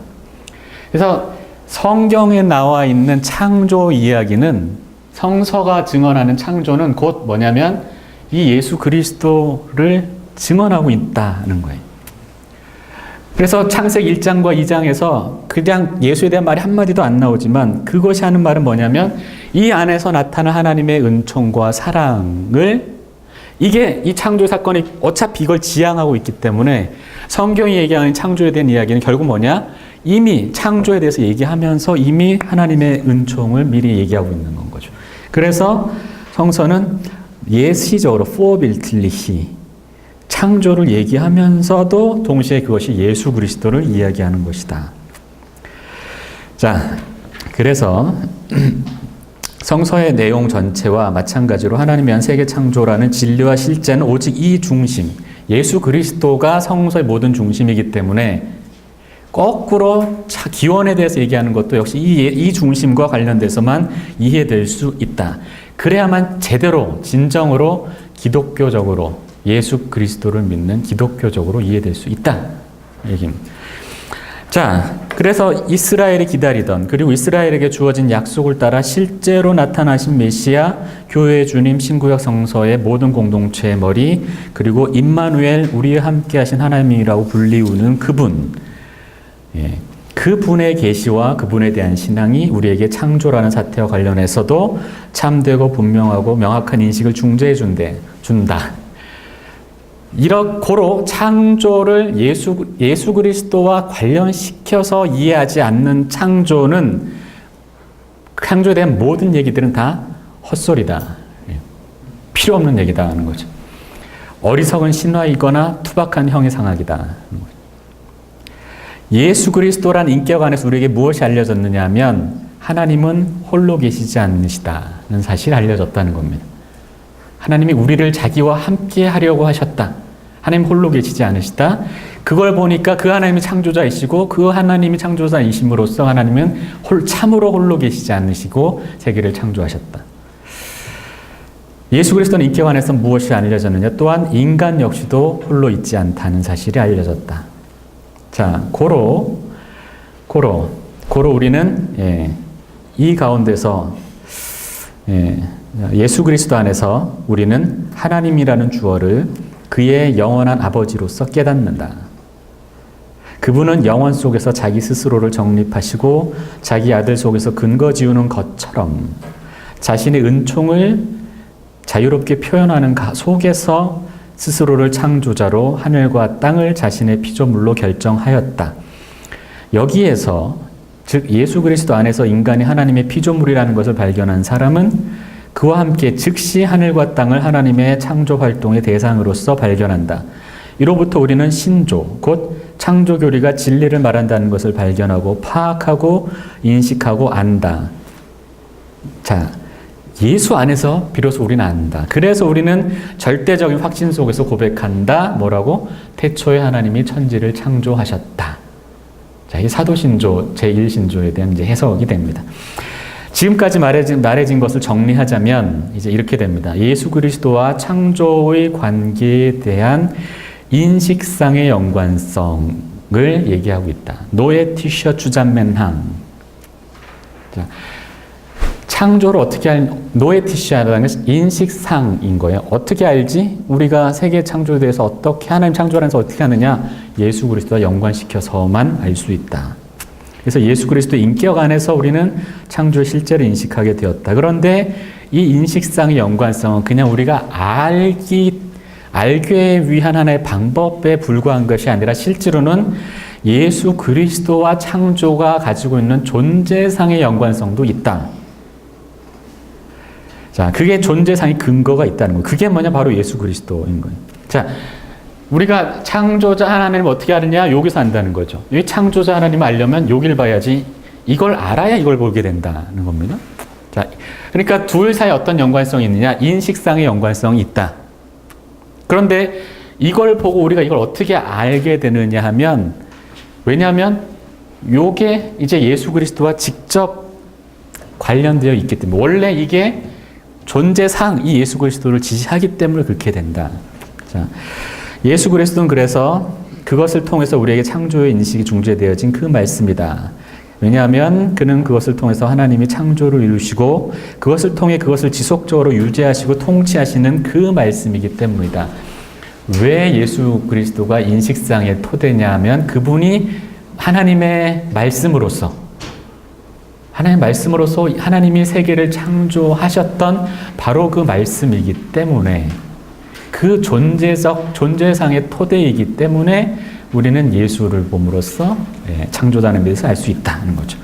그래서 성경에 나와 있는 창조 이야기는, 성서가 증언하는 창조는 곧 뭐냐면 이 예수 그리스도를 증언하고 있다는 거예요. 그래서 창세기 1장과 2장에서 그냥 예수에 대한 말이 한마디도 안 나오지만, 그것이 하는 말은 뭐냐면 이 안에서 나타난 하나님의 은총과 사랑을, 이게 이 창조 사건이 어차피 이걸 지향하고 있기 때문에 성경이 얘기하는 창조에 대한 이야기는 결국 뭐냐? 이미 창조에 대해서 얘기하면서 이미 하나님의 은총을 미리 얘기하고 있는 건 거죠. 그래서 성서는 예시적으로 포빌틀리히 창조를 얘기하면서도 동시에 그것이 예수 그리스도를 이야기하는 것이다. 자, 그래서 성서의 내용 전체와 마찬가지로 하나님이 한 세계 창조라는 진리와 실제는 오직 이 중심, 예수 그리스도가 성서의 모든 중심이기 때문에 거꾸로 기원에 대해서 얘기하는 것도 역시 이 중심과 관련돼서만 이해될 수 있다. 그래야만 제대로 진정으로 기독교적으로 예수 그리스도를 믿는 기독교적으로 이해될 수 있다. 얘기입니다. 자, 그래서 이스라엘이 기다리던, 그리고 이스라엘에게 주어진 약속을 따라 실제로 나타나신 메시아, 교회의 주님, 신구약 성서의 모든 공동체의 머리, 그리고 임마누엘, 우리와 함께 하신 하나님이라고 불리우는 그분, 그분의 계시와 그분에 대한 신앙이 우리에게 창조라는 사태와 관련해서도 참되고 분명하고 명확한 인식을 중재해 준다. 고로 창조를 예수 그리스도와 관련시켜서 이해하지 않는 창조에 대한 모든 얘기들은 다 헛소리다. 필요 없는 얘기다 하는 거죠. 어리석은 신화이거나 투박한 형이상학이다. 예수 그리스도란 인격 안에서 우리에게 무엇이 알려졌느냐 하면, 하나님은 홀로 계시지 않으시다는 사실이 알려졌다는 겁니다. 하나님이 우리를 자기와 함께 하려고 하셨다. 하나님 홀로 계시지 않으시다. 그걸 보니까 그 하나님이 창조자이시고, 그 하나님이 창조자이심으로써 하나님은 참으로 홀로 계시지 않으시고 세계를 창조하셨다. 예수 그리스도는 인격 안에서 무엇이 알려졌느냐? 또한 인간 역시도 홀로 있지 않다는 사실이 알려졌다. 자, 고로 우리는 이 가운데서 예수 그리스도 안에서 우리는 하나님이라는 주어를 그의 영원한 아버지로서 깨닫는다. 그분은 영원 속에서 자기 스스로를 정립하시고 자기 아들 속에서 근거 지우는 것처럼 자신의 은총을 자유롭게 표현하는 속에서 스스로를 창조자로 하늘과 땅을 자신의 피조물로 결정하였다. 여기에서 즉 예수 그리스도 안에서 인간이 하나님의 피조물이라는 것을 발견한 사람은 그와 함께 즉시 하늘과 땅을 하나님의 창조 활동의 대상으로서 발견한다. 이로부터 우리는 신조, 곧 창조 교리가 진리를 말한다는 것을 발견하고 파악하고 인식하고 안다. 자, 예수 안에서 비로소 우리는 안다. 그래서 우리는 절대적인 확신 속에서 고백한다. 뭐라고? 태초에 하나님이 천지를 창조하셨다. 자, 이 사도신조, 제1신조에 대한 이제 해석이 됩니다. 지금까지 말해진 것을 정리하자면 이제 이렇게 됩니다. 예수 그리스도와 창조의 관계에 대한 인식상의 연관성을 얘기하고 있다. 노에티셔 주잔맨항. 자, 창조를 어떻게 노에티시아라는 것은 인식상인 거예요. 어떻게 알지? 우리가 세계 창조에 대해서 어떻게 하나님 창조라는 것을 어떻게 하느냐? 예수 그리스도와 연관시켜서만 알 수 있다. 그래서 예수 그리스도 인격 안에서 우리는 창조의 실제를 인식하게 되었다. 그런데 이 인식상의 연관성은 그냥 우리가 알기 위한 하나의 방법에 불과한 것이 아니라 실제로는 예수 그리스도와 창조가 가지고 있는 존재상의 연관성도 있다. 자, 그게 존재상의 근거가 있다는 거예요. 그게 뭐냐? 바로 예수 그리스도인 거예요. 자, 우리가 창조자 하나님을 어떻게 아느냐? 여기서 안다는 거죠. 이 창조자 하나님을 알려면 여기를 봐야지. 이걸 알아야 이걸 보게 된다는 겁니다. 자, 그러니까 둘 사이에 어떤 연관성이 있느냐? 인식상의 연관성이 있다. 그런데 이걸 보고 우리가 이걸 어떻게 알게 되느냐 하면, 왜냐하면 요게 이제 예수 그리스도와 직접 관련되어 있기 때문에, 원래 이게 존재상 이 예수 그리스도를 지시하기 때문에 그렇게 된다. 자, 예수 그리스도는 그래서 그것을 통해서 우리에게 창조의 인식이 중재되어진 그 말씀이다. 왜냐하면 그는 그것을 통해서 하나님이 창조를 이루시고 그것을 통해 그것을 지속적으로 유지하시고 통치하시는 그 말씀이기 때문이다. 왜 예수 그리스도가 인식상의 토대냐 하면 그분이 하나님의 말씀으로서 하나님이 세계를 창조하셨던 바로 그 말씀이기 때문에 그 존재상의 토대이기 때문에 우리는 예수를 봄으로써 창조자는 데서 알 수 있다는 거죠.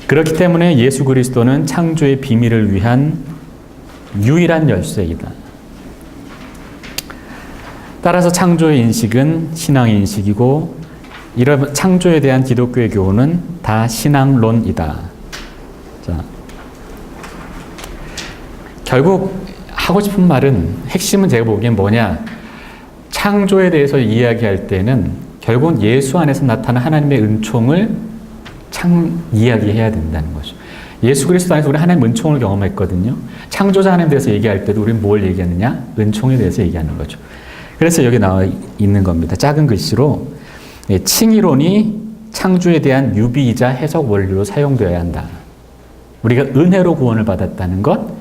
그렇기 때문에 예수 그리스도는 창조의 비밀을 위한 유일한 열쇠이다. 따라서 창조의 인식은 신앙의 인식이고 이런 창조에 대한 기독교의 교훈은 다 신앙론이다. 자, 결국 하고 싶은 말은 핵심은 제가 보기엔 뭐냐? 창조에 대해서 이야기할 때는 결국은 예수 안에서 나타난 하나님의 은총을 이야기해야 된다는 거죠. 예수 그리스도 안에서 우리 하나님의 은총을 경험했거든요. 창조자 하나님에 대해서 얘기할 때도 우리는 뭘 얘기하느냐? 은총에 대해서 얘기하는 거죠. 그래서 여기 나와 있는 겁니다. 작은 글씨로 칭의론이 창조에 대한 유비이자 해석 원리로 사용되어야 한다. 우리가 은혜로 구원을 받았다는 것,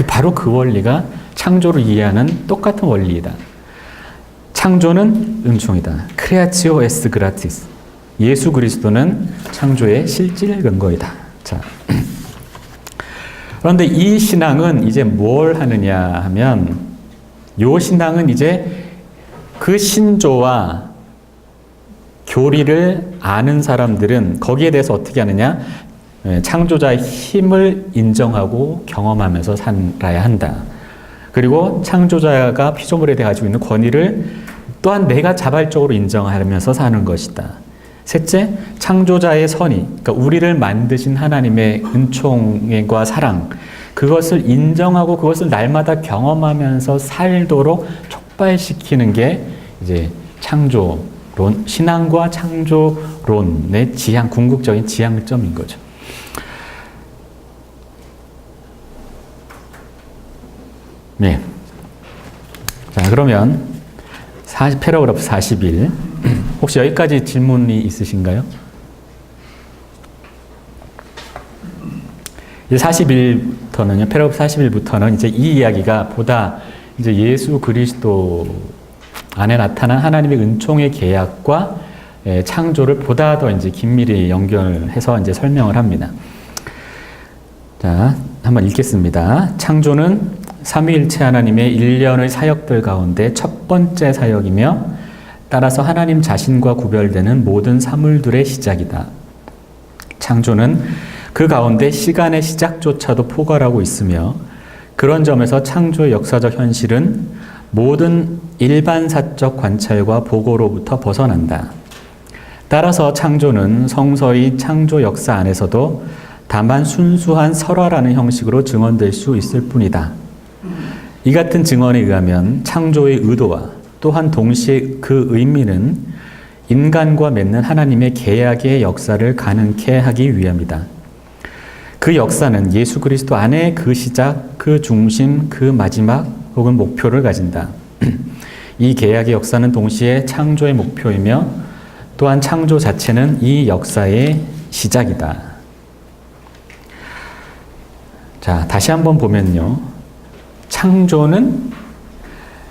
바로 그 원리가 창조를 이해하는 똑같은 원리이다. 창조는 은총이다. 크레아치오 에스 그라티스. 예수 그리스도는 창조의 실질 근거이다. 자, 그런데 이 신앙은 이제 뭘 하느냐 하면, 요 신앙은 이제 그 신조와 교리를 아는 사람들은 거기에 대해서 어떻게 하느냐? 창조자의 힘을 인정하고 경험하면서 살아야 한다. 그리고 창조자가 피조물에 대해 가지고 있는 권위를 또한 내가 자발적으로 인정하면서 사는 것이다. 셋째, 창조자의 선의, 그러니까 우리를 만드신 하나님의 은총과 사랑, 그것을 인정하고 그것을 날마다 경험하면서 살도록 촉발시키는 게 이제 창조론, 신앙과 창조론의 궁극적인 지향점인 거죠. 네. 자, 그러면 패러그래프 41. 혹시 여기까지 질문이 있으신가요? 41부터는요, 패러그래프 41부터는 이제 이 이야기가 보다 이제 예수 그리스도 안에 나타난 하나님의 은총의 계약과 창조를 보다 더 이제 긴밀히 연결해서 이제 설명을 합니다. 자, 한번 읽겠습니다. 창조는 삼위일체 하나님의 일련의 사역들 가운데 첫 번째 사역이며 따라서 하나님 자신과 구별되는 모든 사물들의 시작이다. 창조는 그 가운데 시간의 시작조차도 포괄하고 있으며 그런 점에서 창조의 역사적 현실은 모든 일반사적 관찰과 보고로부터 벗어난다. 따라서 창조는 성서의 창조 역사 안에서도 다만 순수한 설화라는 형식으로 증언될 수 있을 뿐이다. 이 같은 증언에 의하면 창조의 의도와 또한 동시에 그 의미는 인간과 맺는 하나님의 계약의 역사를 가능케 하기 위함이다. 그 역사는 예수 그리스도 안에 그 시작, 그 중심, 그 마지막 혹은 목표를 가진다. 이 계약의 역사는 동시에 창조의 목표이며 또한 창조 자체는 이 역사의 시작이다. 자, 다시 한번 보면요. 창조는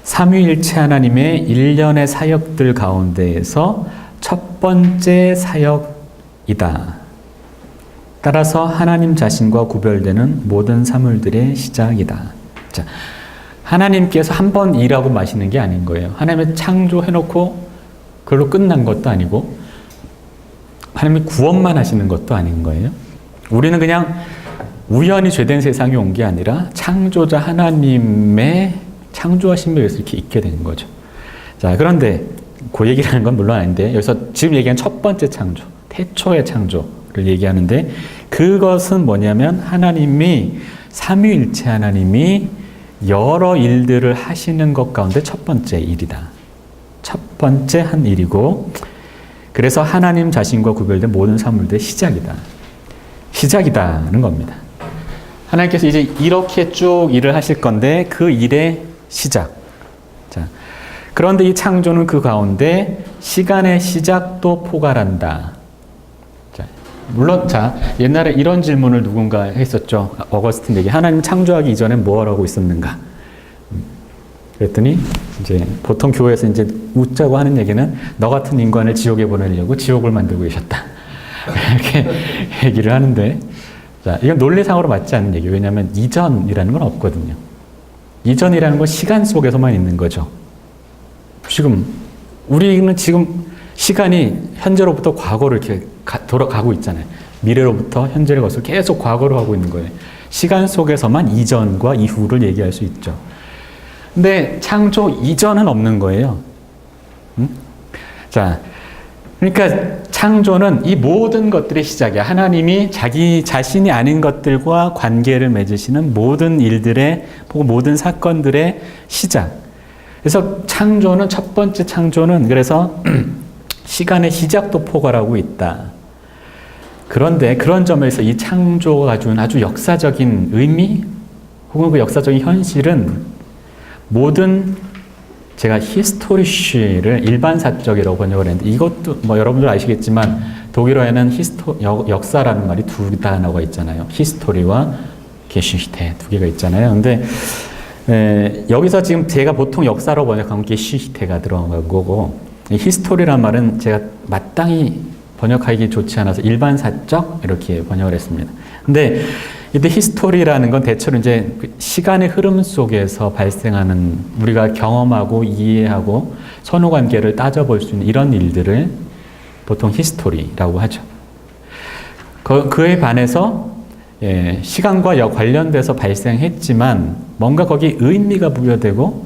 삼위일체 하나님의 일련의 사역들 가운데에서 첫 번째 사역이다. 따라서 하나님 자신과 구별되는 모든 사물들의 시작이다. 자, 하나님께서 한 번 일하고 마시는 게 아닌 거예요. 하나님의 창조해놓고 그걸로 끝난 것도 아니고 하나님이 구원만 하시는 것도 아닌 거예요. 우리는 그냥 우연히 죄된 세상에 온 게 아니라 창조자 하나님의 창조하심에 의해서 이렇게 있게 되는 거죠. 자, 그런데 그 얘기를 하는 건 물론 아닌데 여기서 지금 얘기한 첫 번째 창조, 태초의 창조를 얘기하는데 그것은 뭐냐면 하나님이 삼위일체 하나님이 여러 일들을 하시는 것 가운데 첫 번째 일이다. 첫 번째 한 일이고 그래서 하나님 자신과 구별된 모든 사물들의 시작이다. 시작이다는 겁니다. 하나님께서 이제 이렇게 쭉 일을 하실 건데 그 일의 시작. 자, 그런데 이 창조는 그 가운데 시간의 시작도 포괄한다. 자, 물론 자 옛날에 이런 질문을 누군가 했었죠. 어거스틴 얘기. 하나님 창조하기 이전에 뭐 하고 있었는가? 그랬더니 이제 보통 교회에서 이제 웃자고 하는 얘기는 너 같은 인간을 지옥에 보내려고 지옥을 만들고 계셨다. 이렇게 얘기를 하는데 자, 이건 논리상으로 맞지 않는 얘기예요. 왜냐하면 이전이라는 건 없거든요. 이전이라는 건 시간 속에서만 있는 거죠. 지금 우리는 지금 시간이 현재로부터 과거로 이렇게 돌아가고 있잖아요. 미래로부터 현재를 거쳐 계속 과거로 가고 있는 거예요. 시간 속에서만 이전과 이후를 얘기할 수 있죠. 근데 창조 이전은 없는 거예요. 자, 그러니까 창조는 이 모든 것들의 시작이야. 하나님이 자기 자신이 아닌 것들과 관계를 맺으시는 모든 일들의, 모든 사건들의 시작. 그래서 창조는, 첫 번째 창조는 그래서 시간의 시작도 포괄하고 있다. 그런데 그런 점에서 이 창조가 가진 아주 역사적인 의미 혹은 그 역사적인 현실은 모든 제가 히스토리쉬를 일반사적이라고 번역을 했는데 이것도 뭐 여러분들 아시겠지만 독일어에는 역사라는 말이 두 단어가 있잖아요. 히스토리와 게시히테 두 개가 있잖아요. 근데 여기서 지금 제가 보통 역사로 번역한 게시히테가 들어간 거고 히스토리라는 말은 제가 마땅히 번역하기 좋지 않아서 일반사적 이렇게 번역을 했습니다. 근데 이때 히스토리라는 건 대체로 이제 시간의 흐름 속에서 발생하는 우리가 경험하고 이해하고 선후관계를 따져볼 수 있는 이런 일들을 보통 히스토리라고 하죠. 그에 반해서 시간과 관련돼서 발생했지만 뭔가 거기 의미가 부여되고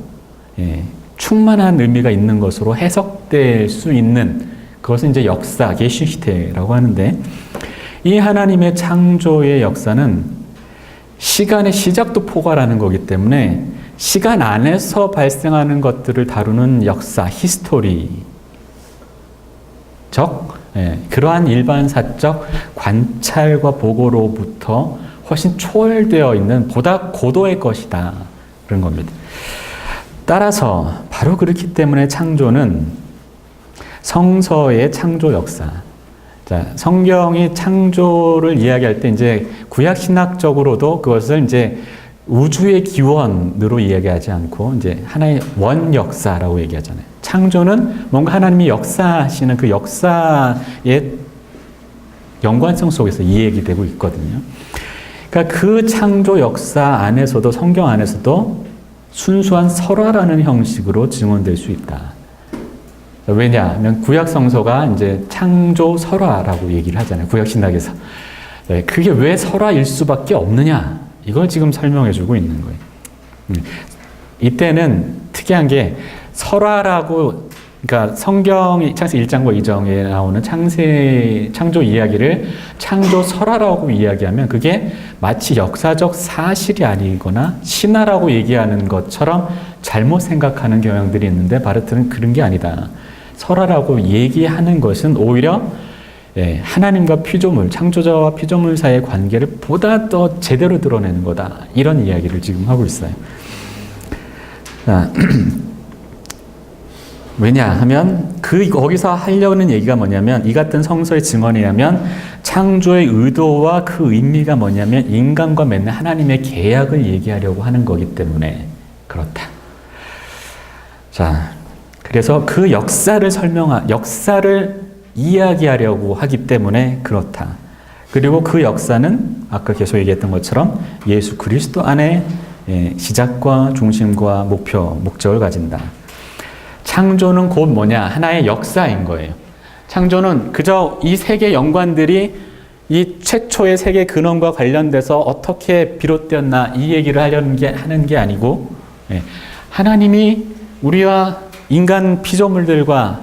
충만한 의미가 있는 것으로 해석될 수 있는 그것은 이제 역사, 게시히테라고 하는데 이 하나님의 창조의 역사는 시간의 시작도 포괄하는 거기 때문에 시간 안에서 발생하는 것들을 다루는 역사, 히스토리적 그러한 일반사적 관찰과 보고로부터 훨씬 초월되어 있는 보다 고도의 것이다 그런 겁니다. 따라서 바로 그렇기 때문에 창조는 성서의 창조 역사. 자, 성경이 창조를 이야기할 때 이제 구약 신학적으로도 그것을 이제 우주의 기원으로 이야기하지 않고 이제 하나의 원 역사라고 얘기하잖아요. 창조는 뭔가 하나님이 역사하시는 그 역사의 연관성 속에서 이야기되고 있거든요. 그러니까 그 창조 역사 안에서도 성경 안에서도 순수한 설화라는 형식으로 증언될 수 있다. 왜냐하면 구약 성서가 이제 창조 설화라고 얘기를 하잖아요. 구약 신학에서. 네, 그게 왜 설화일 수밖에 없느냐? 이걸 지금 설명해 주고 있는 거예요. 이때는 특이한 게 설화라고, 그러니까 성경이 창세기 1장과 2장에 나오는 창조 이야기를 창조 설화라고 이야기하면 그게 마치 역사적 사실이 아니거나 신화라고 얘기하는 것처럼 잘못 생각하는 경향들이 있는데 바르트는 그런 게 아니다. 설화라고 얘기하는 것은 오히려 하나님과 피조물, 창조자와 피조물 사이의 관계를 보다 더 제대로 드러내는 거다. 이런 이야기를 지금 하고 있어요. 왜냐하면 거기서 하려는 얘기가 뭐냐면 이 같은 성서의 증언에 의하면 창조의 의도와 그 의미가 뭐냐면 인간과 맺는 하나님의 계약을 얘기하려고 하는 거기 때문에 그렇다. 자, 그래서 그 역사를 역사를 이야기하려고 하기 때문에 그렇다. 그리고 그 역사는 아까 계속 얘기했던 것처럼 예수 그리스도 안에 시작과 중심과 목적을 가진다. 창조는 곧 뭐냐? 하나의 역사인 거예요. 창조는 그저 이 세계 연관들이 이 최초의 세계 근원과 관련돼서 어떻게 비롯되었나 이 얘기를 하는 게 아니고 하나님이 우리와 인간 피조물들과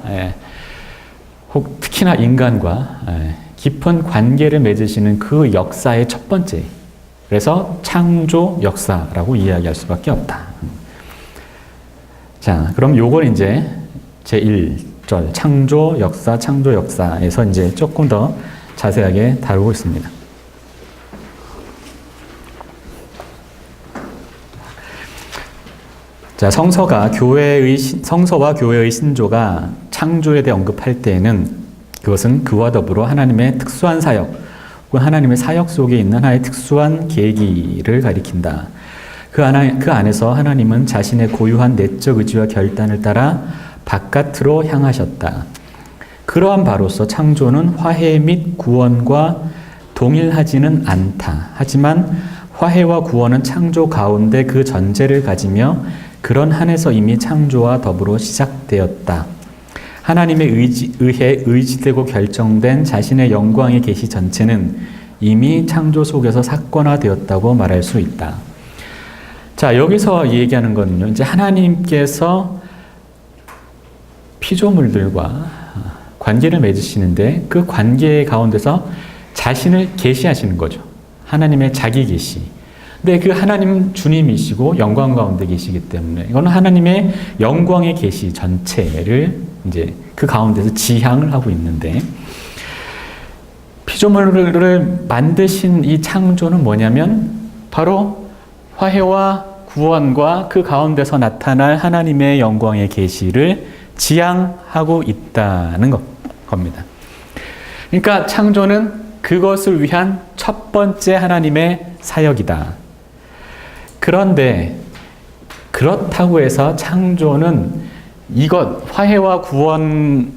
혹 특히나 인간과 깊은 관계를 맺으시는 그 역사의 첫 번째. 그래서 창조 역사라고 이야기할 수밖에 없다. 자, 그럼 요걸 이제 제1절 창조 역사에서 이제 조금 더 자세하게 다루고 있습니다. 자, 성서와 교회의 신조가 창조에 대해 언급할 때에는 그것은 그와 더불어 하나님의 특수한 사역, 혹은 하나님의 사역 속에 있는 하나의 특수한 계기를 가리킨다. 그 안에서 하나님은 자신의 고유한 내적 의지와 결단을 따라 바깥으로 향하셨다. 그러한 바로서 창조는 화해 및 구원과 동일하지는 않다. 하지만 화해와 구원은 창조 가운데 그 전제를 가지며 그런 한에서 이미 창조와 더불어 시작되었다. 하나님의 의해 의지되고 결정된 자신의 영광의 계시 전체는 이미 창조 속에서 사건화되었다고 말할 수 있다. 자, 여기서 얘기하는 거는요, 이제 하나님께서 피조물들과 관계를 맺으시는데 그 관계 가운데서 자신을 계시하시는 거죠. 하나님의 자기 계시. 근데 그 하나님 주님이시고 영광 가운데 계시기 때문에 이거는 하나님의 영광의 계시 전체를 이제 그 가운데서 지향을 하고 있는데 피조물을 만드신 이 창조는 뭐냐면 바로 화해와 구원과 그 가운데서 나타날 하나님의 영광의 계시를 지향하고 있다는 겁니다. 그러니까 창조는 그것을 위한 첫 번째 하나님의 사역이다. 그런데 그렇다고 해서 창조는 이것 화해와 구원을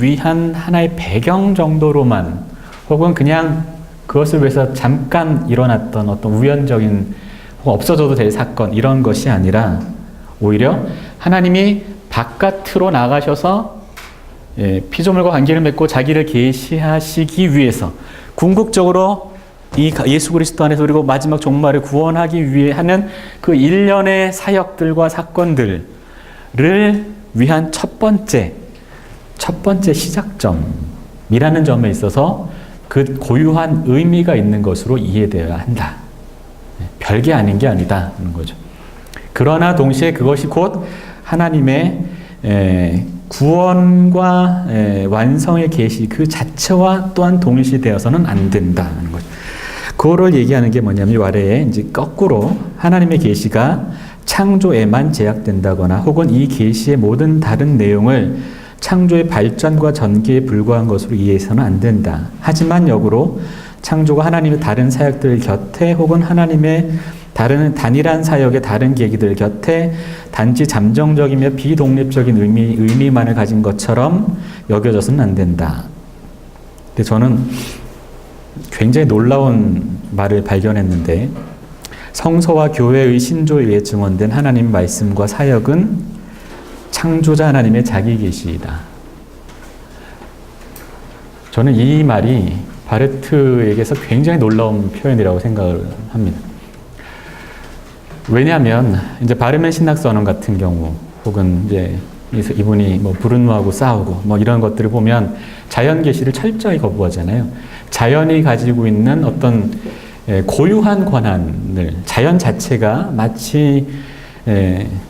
위한 하나의 배경 정도로만 혹은 그냥 그것을 위해서 잠깐 일어났던 어떤 우연적인 혹은 없어져도 될 사건 이런 것이 아니라 오히려 하나님이 바깥으로 나가셔서 피조물과 관계를 맺고 자기를 계시하시기 위해서 궁극적으로 이 예수 그리스도 안에서 그리고 마지막 종말을 구원하기 위해 하는 그 일련의 사역들과 사건들을 위한 첫 번째 시작점이라는 점에 있어서 그 고유한 의미가 있는 것으로 이해되어야 한다. 별게 아닌 게 아니다 하는 거죠. 그러나 동시에 그것이 곧 하나님의 구원과 완성의 계시 그 자체와 또한 동일시되어서는 안 된다는 거죠. 그거를 얘기하는 게 뭐냐면 이 아래에 이제 거꾸로 하나님의 계시가 창조에만 제약된다거나 혹은 이 계시의 모든 다른 내용을 창조의 발전과 전개에 불과한 것으로 이해해서는 안 된다. 하지만 역으로 창조가 하나님의 다른 사역들 곁에 혹은 하나님의 다른 단일한 사역의 다른 계기들 곁에 단지 잠정적이며 비독립적인 의미만을 가진 것처럼 여겨져서는 안 된다. 근데 저는 굉장히 놀라운 말을 발견했는데 성서와 교회의 신조에 의해 증언된 하나님 말씀과 사역은 창조자 하나님의 자기 계시이다. 저는 이 말이 바르트에게서 굉장히 놀라운 표현이라고 생각을 합니다. 왜냐하면 이제 바르멘 신학선언 같은 경우 혹은 이제 이분이 뭐 브룬노하고 싸우고 뭐 이런 것들을 보면 자연 계시를 철저히 거부하잖아요. 자연이 가지고 있는 어떤 고유한 권한을 자연 자체가 마치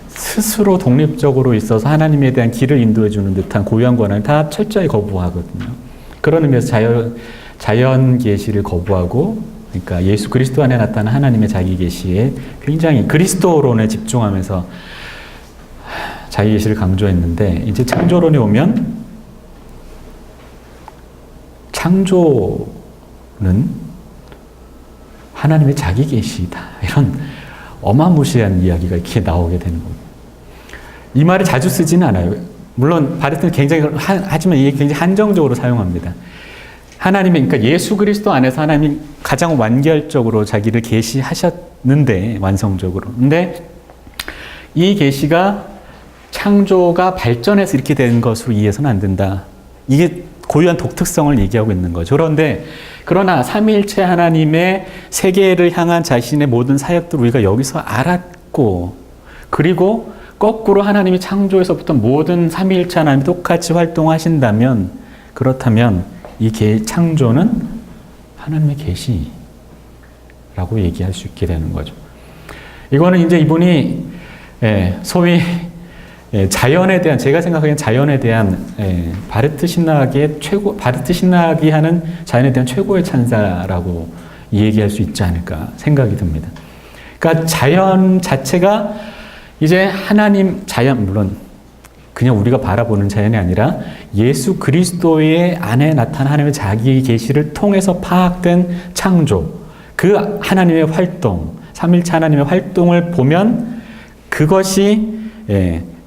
스스로 독립적으로 있어서 하나님에 대한 길을 인도해 주는 듯한 고유한 권한을 다 철저히 거부하거든요. 그런 의미에서 자연 계시를 거부하고, 그러니까 예수 그리스도 안에 나타난 하나님의 자기 계시에 굉장히 그리스도론에 집중하면서 자기 계시를 강조했는데, 이제 창조론에 오면 창조는 하나님의 자기 계시이다. 이런 어마무시한 이야기가 이렇게 나오게 되는 겁니다. 이 말을 자주 쓰지는 않아요. 물론 바르트는 굉장히 하지만 이게 굉장히 한정적으로 사용합니다. 하나님의, 그러니까 예수 그리스도 안에서 하나님이 가장 완결적으로 자기를 계시하셨는데, 완성적으로. 근데 이 계시가 창조가 발전해서 이렇게 된 것으로 이해해서는 안 된다. 이게 고유한 독특성을 얘기하고 있는 거죠. 그러나 삼위일체 하나님의 세계를 향한 자신의 모든 사역들을 우리가 여기서 알았고, 그리고 거꾸로 하나님이 창조에서부터 모든 삼위일체 하나님이 똑같이 활동하신다면, 그렇다면 이 창조는 하나님의 계시라고 얘기할 수 있게 되는 거죠. 이거는 이제 이분이 소위 자연에 대한, 제가 생각하기엔 자연에 대한 바르트 신학이 하는 자연에 대한 최고의 찬사라고 얘기할 수 있지 않을까 생각이 듭니다. 그러니까 자연 자체가 이제 하나님, 물론 그냥 우리가 바라보는 자연이 아니라 예수 그리스도의 안에 나타난 하나님의 자기 계시를 통해서 파악된 창조, 그 하나님의 활동, 삼일체 하나님의 활동을 보면 그것이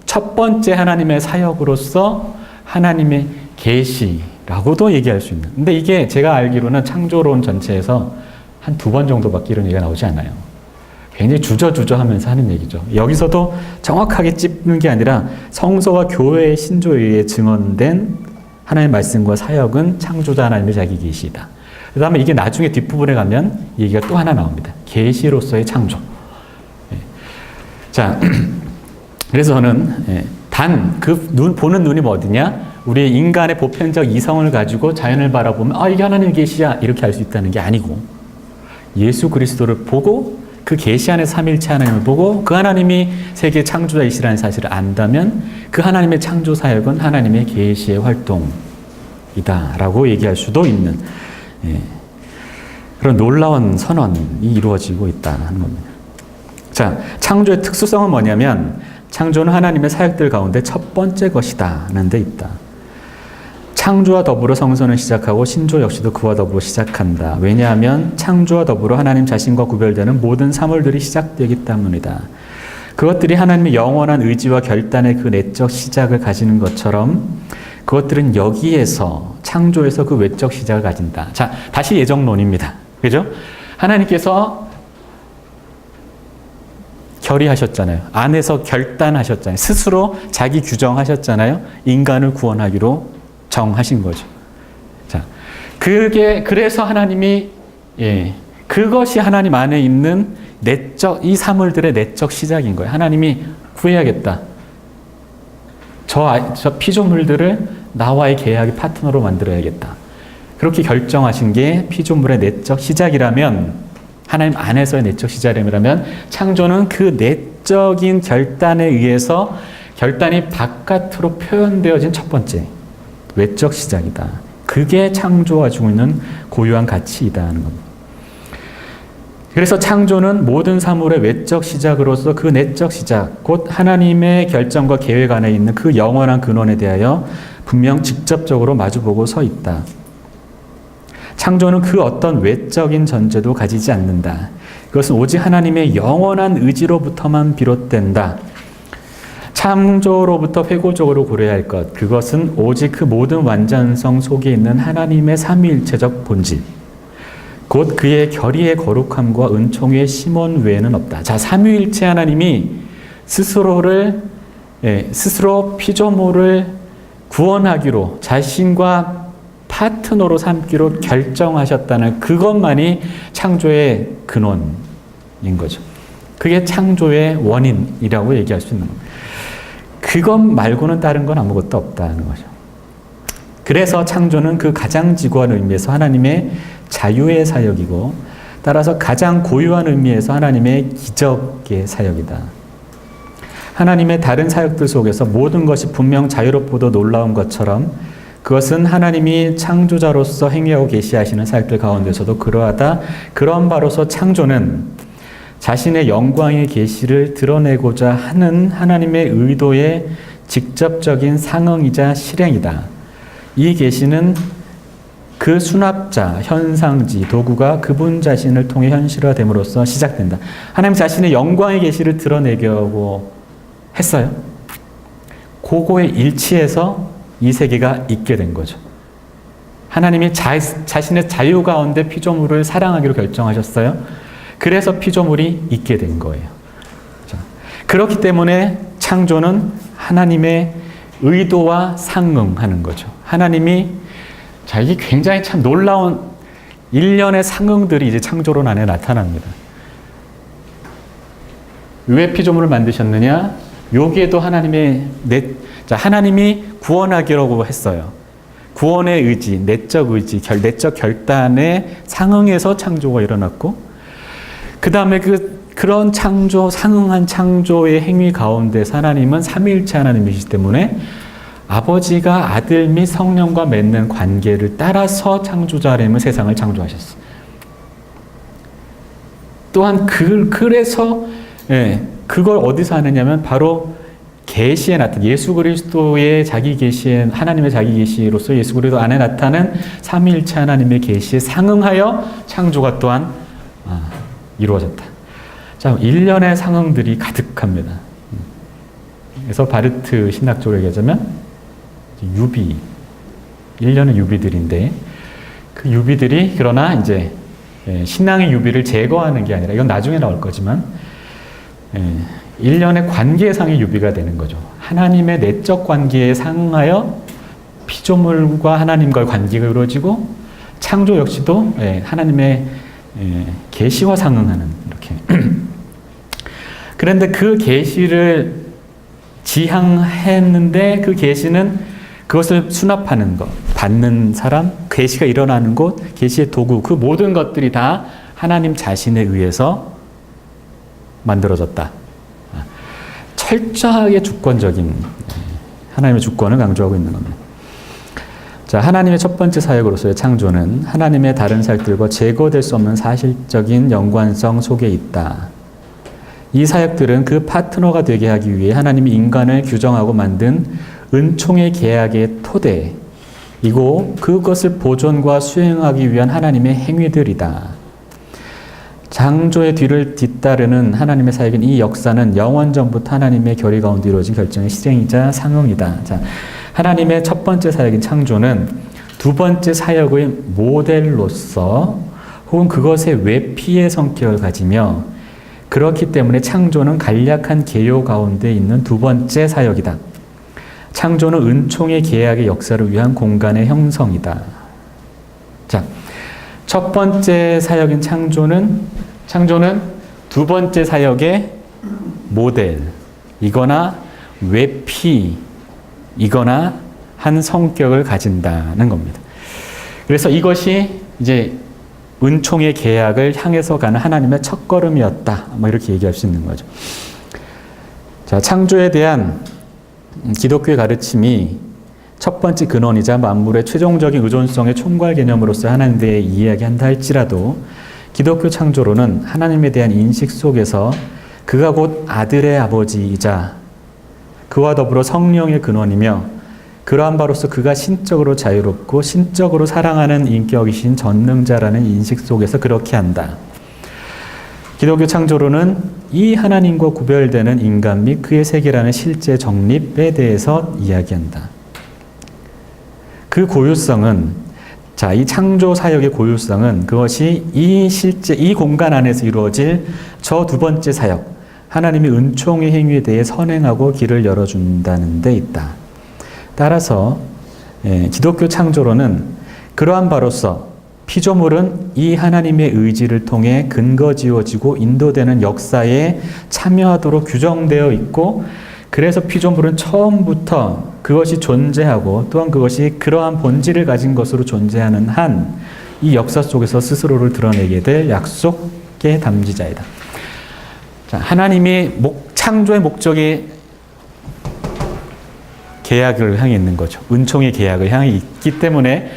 첫 번째 하나님의 사역으로서 하나님의 계시라고도 얘기할 수 있는. 근데 이게 제가 알기로는 창조론 전체에서 한 2번 정도밖에 이런 얘기가 나오지 않아요. 굉장히 주저하면서 하는 얘기죠. 여기서도 정확하게 찝는 게 아니라 성서와 교회의 신조에 의해 증언된 하나님의 말씀과 사역은 창조자 하나님의 자기 계시다. 그 다음에 이게 나중에 뒷부분에 가면 얘기가 또 하나 나옵니다. 계시로서의 창조. 자, 그래서 저는 단 보는 눈이 뭐 어디냐? 우리 인간의 보편적 이성을 가지고 자연을 바라보면 이게 하나님의 계시야 이렇게 알 수 있다는 게 아니고, 예수 그리스도를 보고 그 계시 안에 삼일체 하나님을 보고 그 하나님이 세계 창조자이시라는 사실을 안다면 그 하나님의 창조 사역은 하나님의 계시의 활동이다라고 얘기할 수도 있는 그런 놀라운 선언이 이루어지고 있다는 겁니다. 자, 창조의 특수성은 뭐냐면 창조는 하나님의 사역들 가운데 첫 번째 것이다는 데 있다. 창조와 더불어 성선을 시작하고 신조 역시도 그와 더불어 시작한다. 왜냐하면 창조와 더불어 하나님 자신과 구별되는 모든 사물들이 시작되기 때문이다. 그것들이 하나님의 영원한 의지와 결단의 그 내적 시작을 가지는 것처럼 그것들은 여기에서 창조에서 그 외적 시작을 가진다. 자, 다시 예정론입니다. 그죠? 하나님께서 결의하셨잖아요. 안에서 결단하셨잖아요. 스스로 자기 규정하셨잖아요. 인간을 구원하기로 정하신 거죠. 자, 그래서 하나님이, 그것이 하나님 안에 있는 이 사물들의 내적 시작인 거예요. 하나님이 구해야겠다. 저 피조물들을 나와의 계약의 파트너로 만들어야겠다. 그렇게 결정하신 게 피조물의 내적 시작이라면, 하나님 안에서의 내적 시작이라면, 창조는 그 내적인 결단에 의해서 결단이 바깥으로 표현되어진 첫 번째 외적 시작이다. 그게 창조가 주고 있는 고유한 가치이다 하는 겁니다. 그래서 창조는 모든 사물의 외적 시작으로서 그 내적 시작, 곧 하나님의 결정과 계획 안에 있는 그 영원한 근원에 대하여 분명 직접적으로 마주보고 서 있다. 창조는 그 어떤 외적인 전제도 가지지 않는다. 그것은 오직 하나님의 영원한 의지로부터만 비롯된다. 창조로부터 회고적으로 고려해야 할 것, 그것은 오직 그 모든 완전성 속에 있는 하나님의 삼위일체적 본질, 곧 그의 결의의 거룩함과 은총의 심원 외에는 없다. 자, 삼위일체 하나님이 스스로 피조물을 구원하기로, 자신과 파트너로 삼기로 결정하셨다는 그것만이 창조의 근원인 거죠. 그게 창조의 원인이라고 얘기할 수 있는 겁니다. 그것 말고는 다른 건 아무것도 없다는 거죠. 그래서 창조는 그 가장 지고한 의미에서 하나님의 자유의 사역이고, 따라서 가장 고유한 의미에서 하나님의 기적의 사역이다. 하나님의 다른 사역들 속에서 모든 것이 분명 자유롭고도 놀라운 것처럼 그것은 하나님이 창조자로서 행위하고 계시하시는 사역들 가운데서도 그러하다. 그런 바로서 창조는 자신의 영광의 계시를 드러내고자 하는 하나님의 의도의 직접적인 상응이자 실행이다. 이 계시는 그 수납자, 현상지, 도구가 그분 자신을 통해 현실화됨으로써 시작된다. 하나님 자신의 영광의 계시를 드러내려고 했어요. 그거에 일치해서 이 세계가 있게 된 거죠. 하나님이 자신의 자유 가운데 피조물을 사랑하기로 결정하셨어요. 그래서 피조물이 있게 된 거예요. 자, 그렇기 때문에 창조는 하나님의 의도와 상응하는 거죠. 하나님이, 자, 이게 굉장히 참 놀라운 일련의 상응들이 이제 창조론 안에 나타납니다. 왜 피조물을 만드셨느냐? 여기에도 하나님이 구원하기라고 했어요. 구원의 의지, 내적 의지, 내적 결단에 상응해서 창조가 일어났고, 그 다음에 그런 창조, 상응한 창조의 행위 가운데서 하나님은 삼위일체 하나님이시기 때문에 아버지가 아들 및 성령과 맺는 관계를 따라서 창조자 하나님은 세상을 창조하셨어요. 또한 그래서 그걸 어디서 하느냐면 바로 계시에 나타난 예수 그리스도의 자기 계시에, 하나님의 자기 계시로서 예수 그리스도 안에 나타난 삼위일체 하나님의 계시에 상응하여 창조가 또한 이루어졌다. 자, 일련의 상응들이 가득합니다. 그래서 바르트 신학적으로 얘기하자면 유비, 일련의 유비들인데, 그 유비들이 그러나 이제 신앙의 유비를 제거하는 게 아니라, 이건 나중에 나올 거지만 일련의 관계상의 유비가 되는 거죠. 하나님의 내적 관계에 상응하여 피조물과 하나님과의 관계가 이루어지고, 창조 역시도 하나님의 계시와 상응하는, 이렇게. 그런데 그 계시를 지향했는데 그 계시는 그것을 수납하는 것, 받는 사람, 계시가 일어나는 곳, 계시의 도구, 그 모든 것들이 다 하나님 자신에 의해서 만들어졌다. 철저하게 주권적인 하나님의 주권을 강조하고 있는 겁니다. 자, 하나님의 첫 번째 사역으로서의 창조는 하나님의 다른 사역들과 제거될 수 없는 사실적인 연관성 속에 있다. 이 사역들은 그 파트너가 되게 하기 위해 하나님이 인간을 규정하고 만든 은총의 계약의 토대이고, 그것을 보존과 수행하기 위한 하나님의 행위들이다. 창조의 뒤를 뒤따르는 하나님의 사역인 이 역사는 영원 전부터 하나님의 결의 가운데 이루어진 결정의 실행이자 상응이다. 자, 하나님의 첫 번째 사역인 창조는 두 번째 사역의 모델로서 혹은 그것의 외피의 성격을 가지며, 그렇기 때문에 창조는 간략한 개요 가운데 있는 두 번째 사역이다. 창조는 은총의 계약의 역사를 위한 공간의 형성이다. 자, 첫 번째 사역인 창조는 두 번째 사역의 모델이거나 외피이거나 한 성격을 가진다는 겁니다. 그래서 이것이 이제 은총의 계약을 향해서 가는 하나님의 첫걸음이었다. 뭐 이렇게 얘기할 수 있는 거죠. 자, 창조에 대한 기독교의 가르침이 첫 번째 근원이자 만물의 최종적인 의존성의 총괄 개념으로서 하나님에 대해 이야기한다 할지라도, 기독교 창조론은 하나님에 대한 인식 속에서 그가 곧 아들의 아버지이자 그와 더불어 성령의 근원이며 그러한 바로서 그가 신적으로 자유롭고 신적으로 사랑하는 인격이신 전능자라는 인식 속에서 그렇게 한다. 기독교 창조론은 이 하나님과 구별되는 인간 및 그의 세계라는 실제 정립에 대해서 이야기한다. 그 고유성은 이 창조 사역의 고유성은 그것이 이 공간 안에서 이루어질 저 두 번째 사역, 하나님의 은총의 행위에 대해 선행하고 길을 열어준다는 데 있다. 따라서 기독교 창조론은 그러한 바로서 피조물은 이 하나님의 의지를 통해 근거지어지고 인도되는 역사에 참여하도록 규정되어 있고, 그래서 피조물은 처음부터 그것이 존재하고 또한 그것이 그러한 본질을 가진 것으로 존재하는 한 이 역사 속에서 스스로를 드러내게 될 약속의 담지자이다. 자, 하나님의 창조의 목적이 계약을 향해 있는 거죠. 은총의 계약을 향해 있기 때문에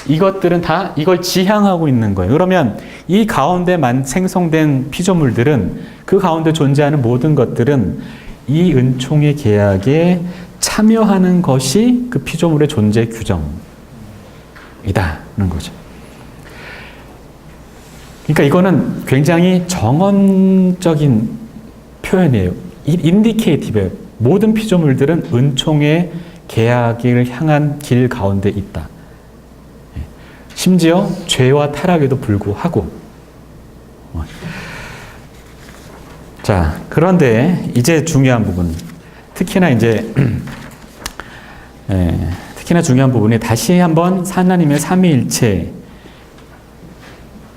이것들은 다 이걸 지향하고 있는 거예요. 그러면 이 가운데 생성된 피조물들은, 그 가운데 존재하는 모든 것들은 이 은총의 계약에 참여하는 것이 그 피조물의 존재 규정이다는 거죠. 그러니까 이거는 굉장히 정언적인 표현이에요. 인디케이티브예요. 모든 피조물들은 은총의 계약을 향한 길 가운데 있다. 심지어 죄와 타락에도 불구하고. 자, 그런데 이제 중요한 부분, 특히나 중요한 부분이 다시 한번 하나님의 삼위일체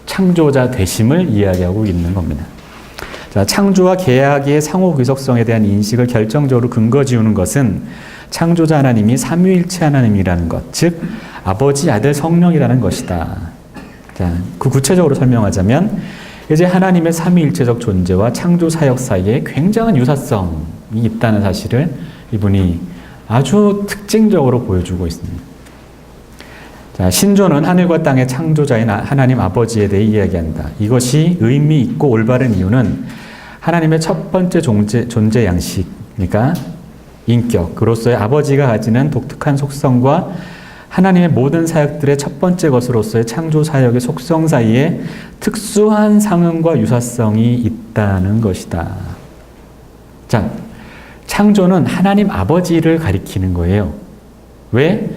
창조자 되심을 이야기하고 있는 겁니다. 자, 창조와 계약의 상호 귀속성에 대한 인식을 결정적으로 근거 지우는 것은 창조자 하나님이 삼위일체 하나님이라는 것, 즉 아버지, 아들, 성령이라는 것이다. 자, 그 구체적으로 설명하자면 이제 하나님의 삼위일체적 존재와 창조 사역 사이에 굉장한 유사성이 있다는 사실을 이분이 아주 특징적으로 보여주고 있습니다. 자, 신조는 하늘과 땅의 창조자인 하나님 아버지에 대해 이야기한다. 이것이 의미 있고 올바른 이유는 하나님의 첫 번째 존재 양식, 그러니까 인격으로서의 아버지가 가지는 독특한 속성과 하나님의 모든 사역들의 첫 번째 것으로서의 창조 사역의 속성 사이에 특수한 상응과 유사성이 있다는 것이다. 자, 창조는 하나님 아버지를 가리키는 거예요. 왜?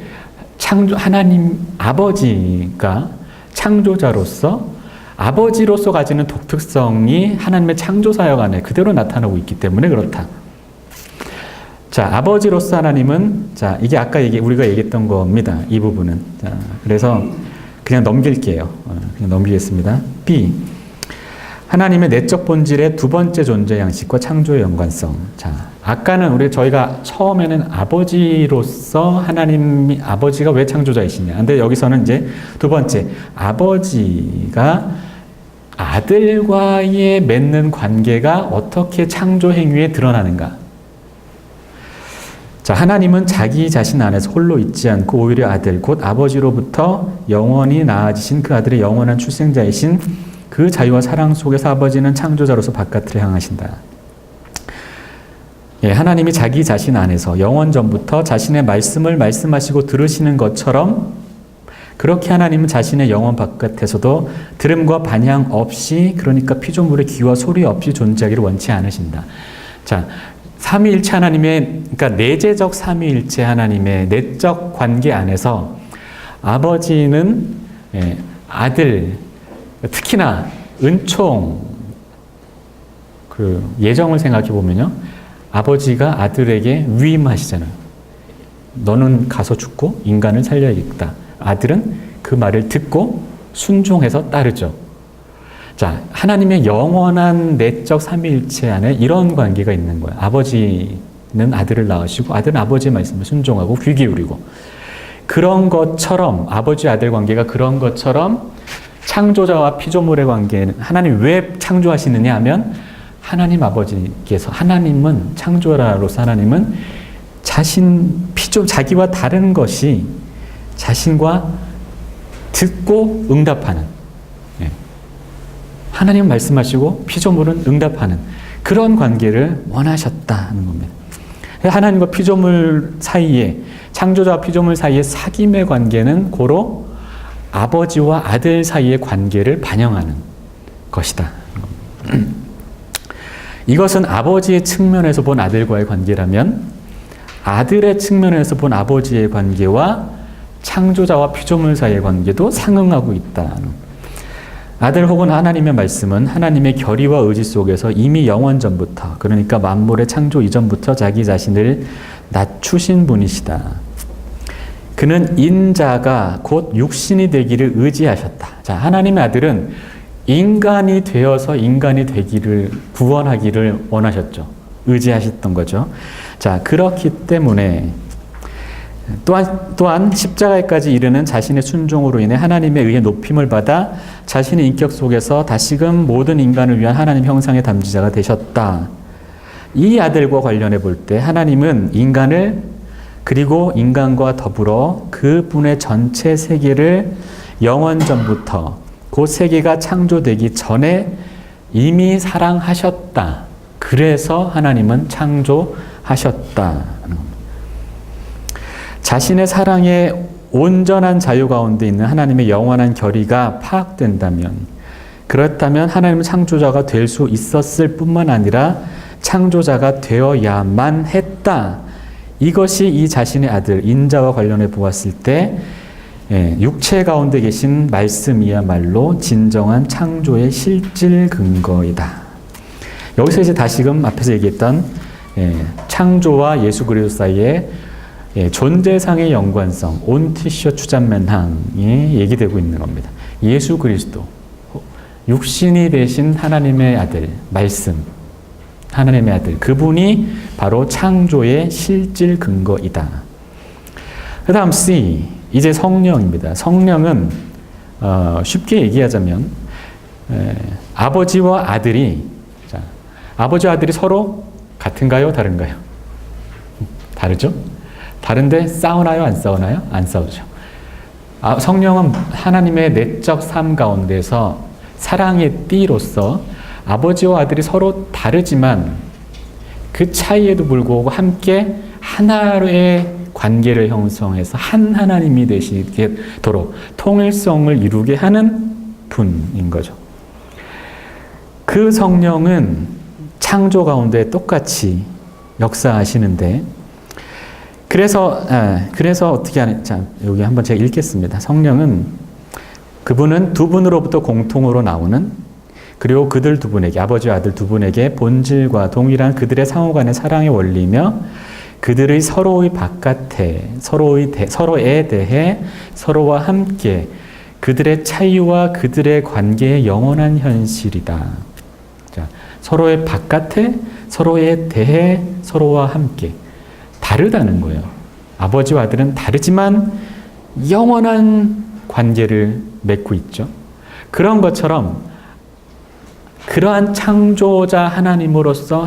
하나님 아버지가 창조자로서 아버지로서 가지는 독특성이 하나님의 창조 사역 안에 그대로 나타나고 있기 때문에 그렇다. 자, 아버지로서 하나님은, 자, 이게 아까 우리가 얘기했던 겁니다. 이 부분은. 자, 그래서 그냥 넘길게요. 그냥 넘기겠습니다. B. 하나님의 내적 본질의 두 번째 존재 양식과 창조의 연관성. 자, 아까는 저희가 처음에는 아버지로서 아버지가 왜 창조자이시냐. 근데 여기서는 이제 두 번째, 아버지가 아들과의 맺는 관계가 어떻게 창조 행위에 드러나는가. 자, 하나님은 자기 자신 안에서 홀로 있지 않고 오히려 아들, 곧 아버지로부터 영원히 나아지신 그 아들의 영원한 출생자이신 그 자유와 사랑 속에서 아버지는 창조자로서 바깥으로 향하신다. 예, 하나님이 자기 자신 안에서 영원 전부터 자신의 말씀을 말씀하시고 들으시는 것처럼 그렇게 하나님은 자신의 영원 바깥에서도 들음과 반향 없이, 그러니까 피조물의 귀와 소리 없이 존재하기를 원치 않으신다. 자, 삼위일체 하나님의, 그러니까 내재적 삼위일체 하나님의 내적 관계 안에서 아버지는 아들, 특히나 은총, 그 예정을 생각해 보면요, 아버지가 아들에게 위임하시잖아요. 너는 가서 죽고 인간을 살려야겠다. 아들은 그 말을 듣고 순종해서 따르죠. 자, 하나님의 영원한 내적 삼위일체 안에 이런 관계가 있는 거예요. 아버지는 아들을 낳으시고 아들은 아버지의 말씀을 순종하고 귀 기울이고, 그런 것처럼 아버지 아들 관계가 그런 것처럼 창조자와 피조물의 관계는 하나님 왜 창조하시느냐 하면 하나님 아버지께서, 하나님은 창조자로서 하나님은 자기와 다른 것이 자신과 듣고 응답하는, 하나님 말씀하시고 피조물은 응답하는 그런 관계를 원하셨다는 겁니다. 하나님과 피조물 사이에, 창조자와 피조물 사이의 사귐의 관계는 고로 아버지와 아들 사이의 관계를 반영하는 것이다. 이것은 아버지의 측면에서 본 아들과의 관계라면 아들의 측면에서 본 아버지의 관계와 창조자와 피조물 사이의 관계도 상응하고 있다. 아들 혹은 하나님의 말씀은 하나님의 결의와 의지 속에서 이미 영원전부터, 그러니까 만물의 창조 이전부터 자기 자신을 낮추신 분이시다. 그는 인자가 곧 육신이 되기를 의지하셨다. 자, 하나님의 아들은 인간이 되어서 인간이 되기를, 구원하기를 원하셨죠. 의지하셨던 거죠. 자, 그렇기 때문에 또한 십자가에까지 이르는 자신의 순종으로 인해 하나님에 의해 높임을 받아 자신의 인격 속에서 다시금 모든 인간을 위한 하나님 형상의 담지자가 되셨다. 이 아들과 관련해 볼 때 하나님은 인간을, 그리고 인간과 더불어 그분의 전체 세계를 영원전부터, 그 세계가 창조되기 전에 이미 사랑하셨다. 그래서 하나님은 창조하셨다. 자신의 사랑의 온전한 자유 가운데 있는 하나님의 영원한 결의가 파악된다면, 그렇다면 하나님은 창조자가 될 수 있었을 뿐만 아니라 창조자가 되어야만 했다. 이것이 이 자신의 아들 인자와 관련해 보았을 때 육체 가운데 계신 말씀이야말로 진정한 창조의 실질 근거이다. 여기서 이제 다시금 앞에서 얘기했던 창조와 예수 그리스도 사이에 존재상의 연관성, 온티셔 추잔맨항이 얘기되고 있는 겁니다. 예수 그리스도, 육신이 되신 하나님의 아들, 말씀, 하나님의 아들, 그분이 바로 창조의 실질 근거이다. 그 다음 C, 이제 성령입니다. 성령은 쉽게 얘기하자면 아버지와 아들이, 자, 아버지와 아들이 서로 같은가요? 다른가요? 다르죠? 다른데 싸우나요? 안 싸우나요? 안 싸우죠. 성령은 하나님의 내적 삶 가운데서 사랑의 띠로서 아버지와 아들이 서로 다르지만 그 차이에도 불구하고 함께 하나의 관계를 형성해서 한 하나님이 되시도록 통일성을 이루게 하는 분인 거죠. 그 성령은 창조 가운데 똑같이 역사하시는데, 그래서 어떻게 하는, 자, 여기 한번 제가 읽겠습니다. 성령은, 그분은 두 분으로부터 공통으로 나오는, 그리고 그들 두 분에게, 아버지와 아들 두 분에게 본질과 동일한 그들의 상호간의 사랑의 원리며 그들의 서로의 바깥에, 서로에 대해 서로와 함께 그들의 차이와 그들의 관계의 영원한 현실이다. 자, 서로의 바깥에, 서로에 대해 서로와 함께. 다르다는 거예요. 아버지와 아들은 다르지만 영원한 관계를 맺고 있죠. 그런 것처럼 그러한 창조자 하나님으로서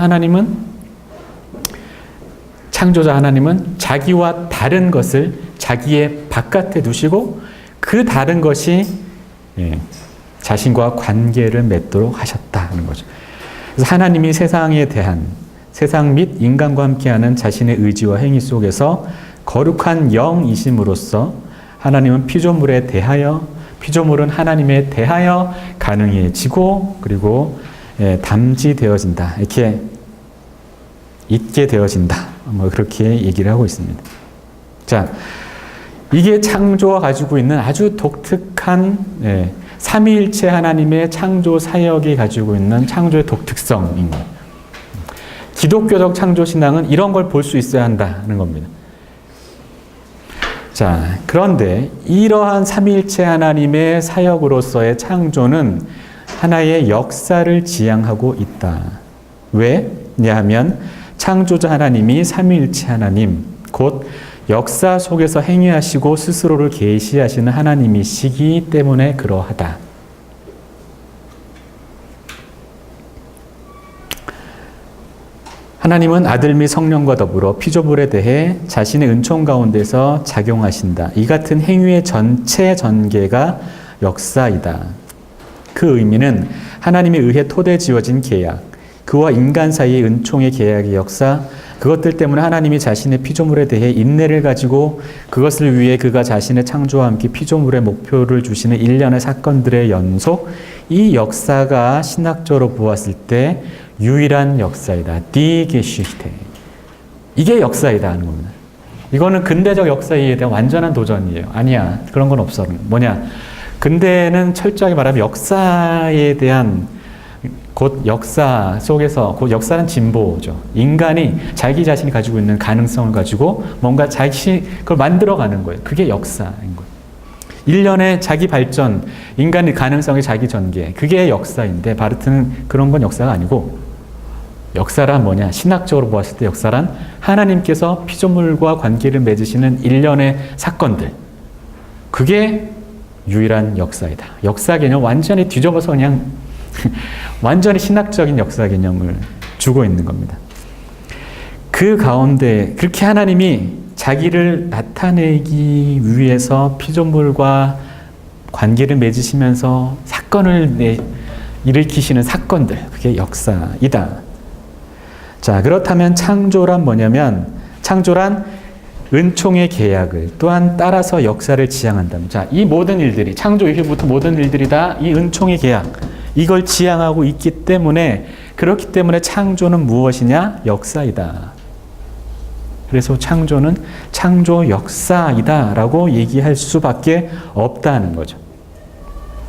창조자 하나님은 자기와 다른 것을 자기의 바깥에 두시고 그 다른 것이 자신과 관계를 맺도록 하셨다는 거죠. 그래서 하나님이 세상 및 인간과 함께하는 자신의 의지와 행위 속에서 거룩한 영이심으로써 하나님은 피조물은 하나님에 대하여 가능해지고, 그리고 담지되어진다. 이렇게 있게 되어진다. 뭐 그렇게 얘기를 하고 있습니다. 자, 이게 창조가 가지고 있는 아주 독특한 삼위일체 하나님의 창조 사역이 가지고 있는 창조의 독특성인 거예요. 기독교적 창조 신앙은 이런 걸 볼 수 있어야 한다는 겁니다. 자, 그런데 이러한 삼위일체 하나님의 사역으로서의 창조는 하나의 역사를 지향하고 있다. 왜냐하면 창조자 하나님이 삼위일체 하나님, 곧 역사 속에서 행위하시고 스스로를 계시하시는 하나님이시기 때문에 그러하다. 하나님은 아들 및 성령과 더불어 피조물에 대해 자신의 은총 가운데서 작용하신다. 이 같은 행위의 전체 전개가 역사이다. 그 의미는 하나님에 의해 토대 지어진 계약, 그와 인간 사이의 은총의 계약의 역사, 그것들 때문에 하나님이 자신의 피조물에 대해 인내를 가지고 그것을 위해 그가 자신의 창조와 함께 피조물의 목표를 주시는 일련의 사건들의 연속, 이 역사가 신학적으로 보았을 때 유일한 역사이다. Die Geschichte. 이게 역사이다 하는 겁니다. 이거는 근대적 역사에 대한 완전한 도전이에요. 아니야. 그런 건 없어. 뭐냐. 근대는 철저하게 말하면 역사에 대한 곧 역사 속에서 곧 역사는 진보죠. 인간이 자기 자신이 가지고 있는 가능성을 가지고 뭔가 그걸 만들어가는 거예요. 그게 역사인 거예요. 일련의 자기 발전, 인간의 가능성의 자기 전개, 그게 역사인데 바르트는 그런 건 역사가 아니고 역사란 뭐냐? 신학적으로 보았을 때 역사란 하나님께서 피조물과 관계를 맺으시는 일련의 사건들. 그게 유일한 역사이다. 역사 개념 완전히 뒤집어서 그냥 완전히 신학적인 역사 개념을 주고 있는 겁니다. 그 가운데 그렇게 하나님이 자기를 나타내기 위해서 피조물과 관계를 맺으시면서 사건을 일으키시는 사건들, 그게 역사이다. 자, 그렇다면 창조란 뭐냐면 창조란 은총의 계약을 또한 따라서 역사를 지향한다면, 자, 이 모든 일들이 창조 이후부터 모든 일들이 다 이 은총의 계약, 이걸 지향하고 있기 때문에, 그렇기 때문에 창조는 무엇이냐? 역사이다. 그래서 창조는 창조 역사이다 라고 얘기할 수밖에 없다는 거죠.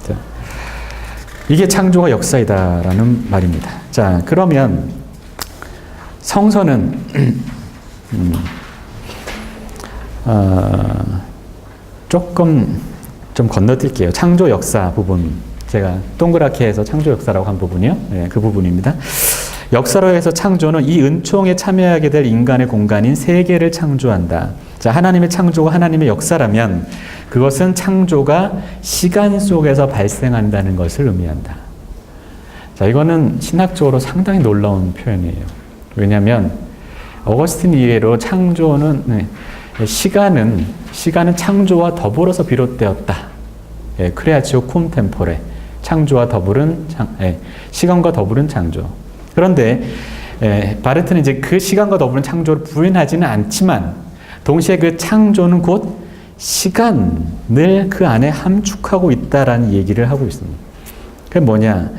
자, 이게 창조가 역사이다 라는 말입니다. 자, 그러면 성서는 조금 좀 건너뛸게요. 창조 역사 부분, 제가 동그랗게 해서 창조 역사라고 한 부분이요. 네, 그 부분입니다. 역사로 해서 창조는 이 은총에 참여하게 될 인간의 공간인 세계를 창조한다. 자, 하나님의 창조가 하나님의 역사라면 그것은 창조가 시간 속에서 발생한다는 것을 의미한다. 자, 이거는 신학적으로 상당히 놀라운 표현이에요. 왜냐하면 어거스틴 이해로 창조는 시간은 창조와 더불어서 비롯되었다. 크레아치오 쿰 템포레, 창조와 더불은 시간과 더불은 창조. 그런데 바르트는 이제 그 시간과 더불은 창조를 부인하지는 않지만 동시에 그 창조는 곧 시간을 그 안에 함축하고 있다라는 얘기를 하고 있습니다. 그게 뭐냐?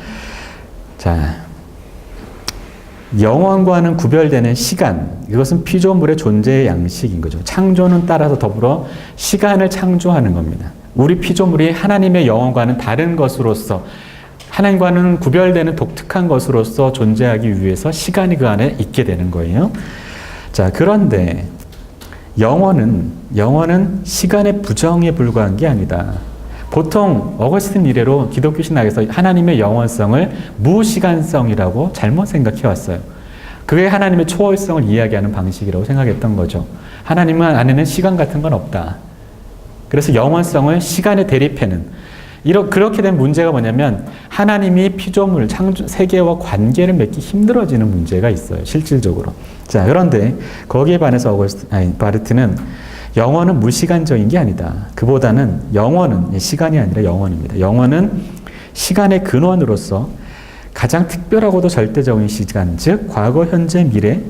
자, 영원과는 구별되는 시간, 이것은 피조물의 존재의 양식인 거죠. 창조는 따라서 더불어 시간을 창조하는 겁니다. 우리 피조물이 하나님의 영원과는 다른 것으로서, 하나님과는 구별되는 독특한 것으로서 존재하기 위해서 시간이 그 안에 있게 되는 거예요. 자, 그런데 영원은 시간의 부정에 불과한 게 아니다. 보통 어거스틴 이래로 기독교 신학에서 하나님의 영원성을 무시간성이라고 잘못 생각해 왔어요. 그게 하나님의 초월성을 이야기하는 방식이라고 생각했던 거죠. 하나님 안에는 시간 같은 건 없다. 그래서 영원성을 시간에 대립해는, 그렇게 된 문제가 뭐냐면 하나님이 피조물, 세계와 관계를 맺기 힘들어지는 문제가 있어요. 실질적으로. 자, 그런데 거기에 반해서 바르트는 영원은 무시간적인 게 아니다. 그보다는 영원은 시간이 아니라 영원입니다. 영원은 시간의 근원으로서 가장 특별하고도 절대적인 시간, 즉 과거, 현재, 미래,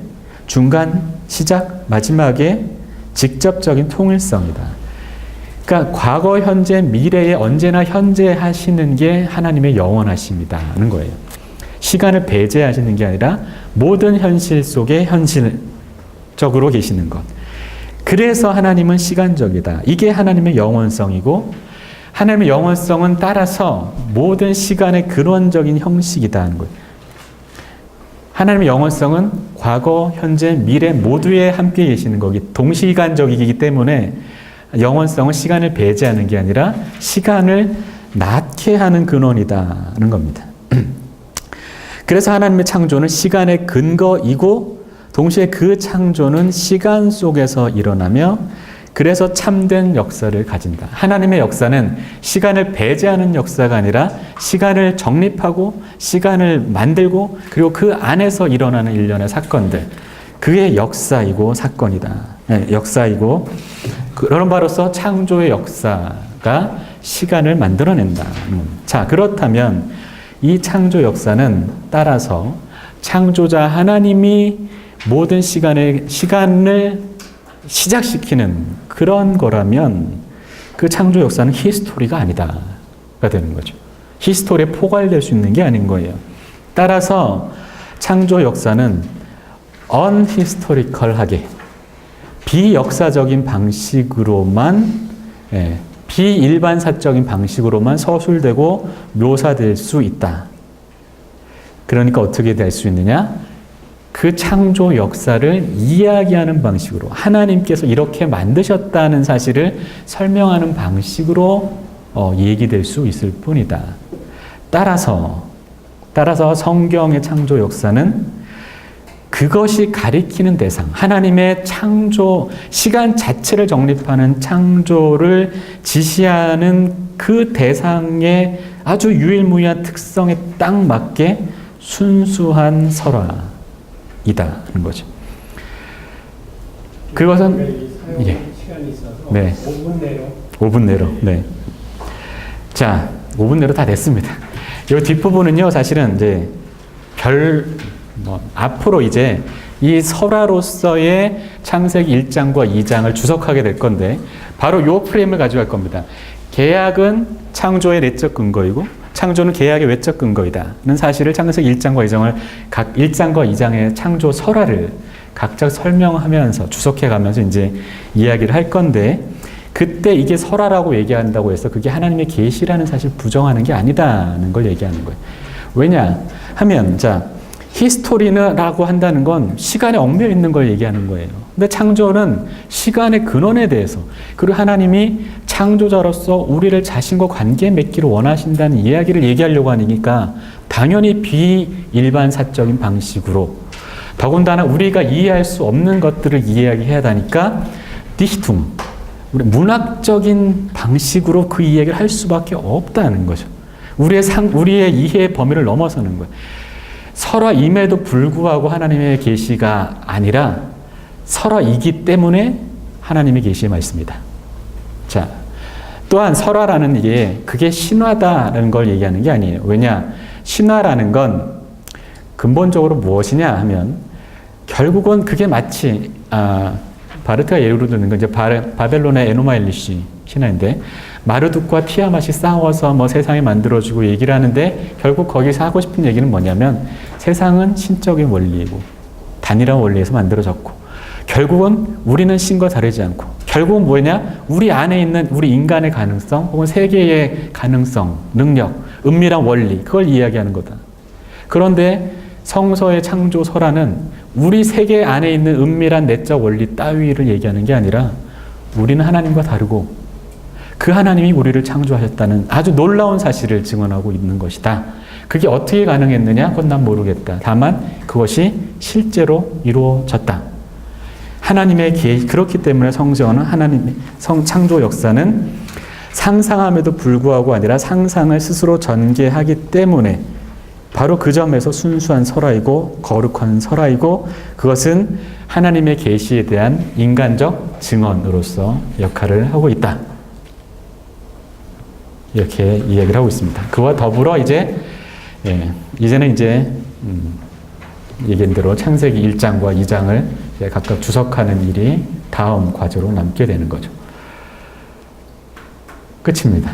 중간, 시작, 마지막의 직접적인 통일성이다. 그러니까 과거, 현재, 미래에 언제나 현재하시는 게 하나님의 영원하심이다는 거예요. 시간을 배제하시는 게 아니라 모든 현실 속에 현실적으로 계시는 것. 그래서 하나님은 시간적이다. 이게 하나님의 영원성이고, 하나님의 영원성은 따라서 모든 시간의 근원적인 형식이다 하는 거예요. 하나님의 영원성은 과거, 현재, 미래 모두에 함께 계시는 거기, 동시간적이기 때문에 영원성은 시간을 배제하는 게 아니라 시간을 낳게 하는 근원이다는 겁니다. 그래서 하나님의 창조는 시간의 근거이고 동시에 그 창조는 시간 속에서 일어나며 그래서 참된 역사를 가진다. 하나님의 역사는 시간을 배제하는 역사가 아니라 시간을 정립하고 시간을 만들고 그리고 그 안에서 일어나는 일련의 사건들, 그게 역사이고 사건이다. 역사이고 그런 바로서 창조의 역사가 시간을 만들어낸다. 자, 그렇다면 이 창조 역사는 따라서 창조자 하나님이 모든 시간을 시작시키는 그런 거라면 그 창조 역사는 히스토리가 아니다가 되는 거죠. 히스토리에 포괄될 수 있는 게 아닌 거예요. 따라서 창조 역사는 unhistorical하게 비역사적인 방식으로만 비일반사적인 방식으로만 서술되고 묘사될 수 있다. 그러니까 어떻게 될 수 있느냐? 그 창조 역사를 이야기하는 방식으로 하나님께서 이렇게 만드셨다는 사실을 설명하는 방식으로 얘기될 수 있을 뿐이다. 따라서 성경의 창조 역사는 그것이 가리키는 대상, 하나님의 창조, 시간 자체를 정립하는 창조를 지시하는 그 대상의 아주 유일무이한 특성에 딱 맞게 순수한 설화이다는 거죠. 그것은 시간이 있어서 네. 5분 내로. 네. 자, 5분 내로 다 됐습니다. 이 뒷부분은요, 사실은 이제 앞으로 이제 이 설화로서의 창세기 1장과 2장을 주석하게 될 건데, 바로 이 프레임을 가져갈 겁니다. 계약은 창조의 내적 근거이고, 창조는 계약의 외적 근거이다는 사실을 창세기 1장과 2장을 각 1장과 2장의 창조 설화를 각자 설명하면서 주석해가면서 이제 이야기를 할 건데, 그때 이게 설화라고 얘기한다고 해서 그게 하나님의 계시라는 사실 부정하는 게 아니다는 걸 얘기하는 거예요. 왜냐 하면 히스토리라고 한다는 건 시간에 얽매여 있는 걸 얘기하는 거예요. 근데 창조는 시간의 근원에 대해서, 그리고 하나님이 창조자로서 우리를 자신과 관계 맺기를 원하신다는 이야기를 얘기하려고 하니까 당연히 비일반사적인 방식으로, 더군다나 우리가 이해할 수 없는 것들을 이야기해야 하니까 디히퉁, 우리 문학적인 방식으로 그 이야기를 할 수밖에 없다는 거죠. 우리의 이해의 범위를 넘어서는 거예요. 설화임에도 불구하고 하나님의 계시가 아니라 설화이기 때문에 하나님의 계시의 말씀이다. 자, 또한 설화라는 그게 신화다라는 걸 얘기하는 게 아니에요. 왜냐? 신화라는 건 근본적으로 무엇이냐 하면 결국은 그게 마치 바르트가 예로 드는 건 이제 바벨론의 에노마 엘리시 신화인데, 마르둑과 티아맛이 싸워서 세상을 만들어주고 얘기를 하는데, 결국 거기서 하고 싶은 얘기는 뭐냐면 세상은 신적인 원리이고 단일한 원리에서 만들어졌고, 결국은 우리는 신과 다르지 않고, 결국은 뭐냐? 우리 안에 있는 우리 인간의 가능성 혹은 세계의 가능성, 능력, 은밀한 원리, 그걸 이야기하는 거다. 그런데 성서의 창조 설화는 우리 세계 안에 있는 은밀한 내적 원리 따위를 얘기하는 게 아니라 우리는 하나님과 다르고 그 하나님이 우리를 창조하셨다는 아주 놀라운 사실을 증언하고 있는 것이다. 그게 어떻게 가능했느냐? 그건 난 모르겠다. 다만 그것이 실제로 이루어졌다. 그렇기 때문에 성경은 하나님의 창조 역사는 상상함에도 불구하고 아니라 상상을 스스로 전개하기 때문에 바로 그 점에서 순수한 설화이고 거룩한 설화이고, 그것은 하나님의 계시에 대한 인간적 증언으로서 역할을 하고 있다. 이렇게 이야기를 하고 있습니다. 그와 더불어 이제는 얘기한 대로 창세기 1장과 2장을 각각 주석하는 일이 다음 과제로 남게 되는 거죠. 끝입니다.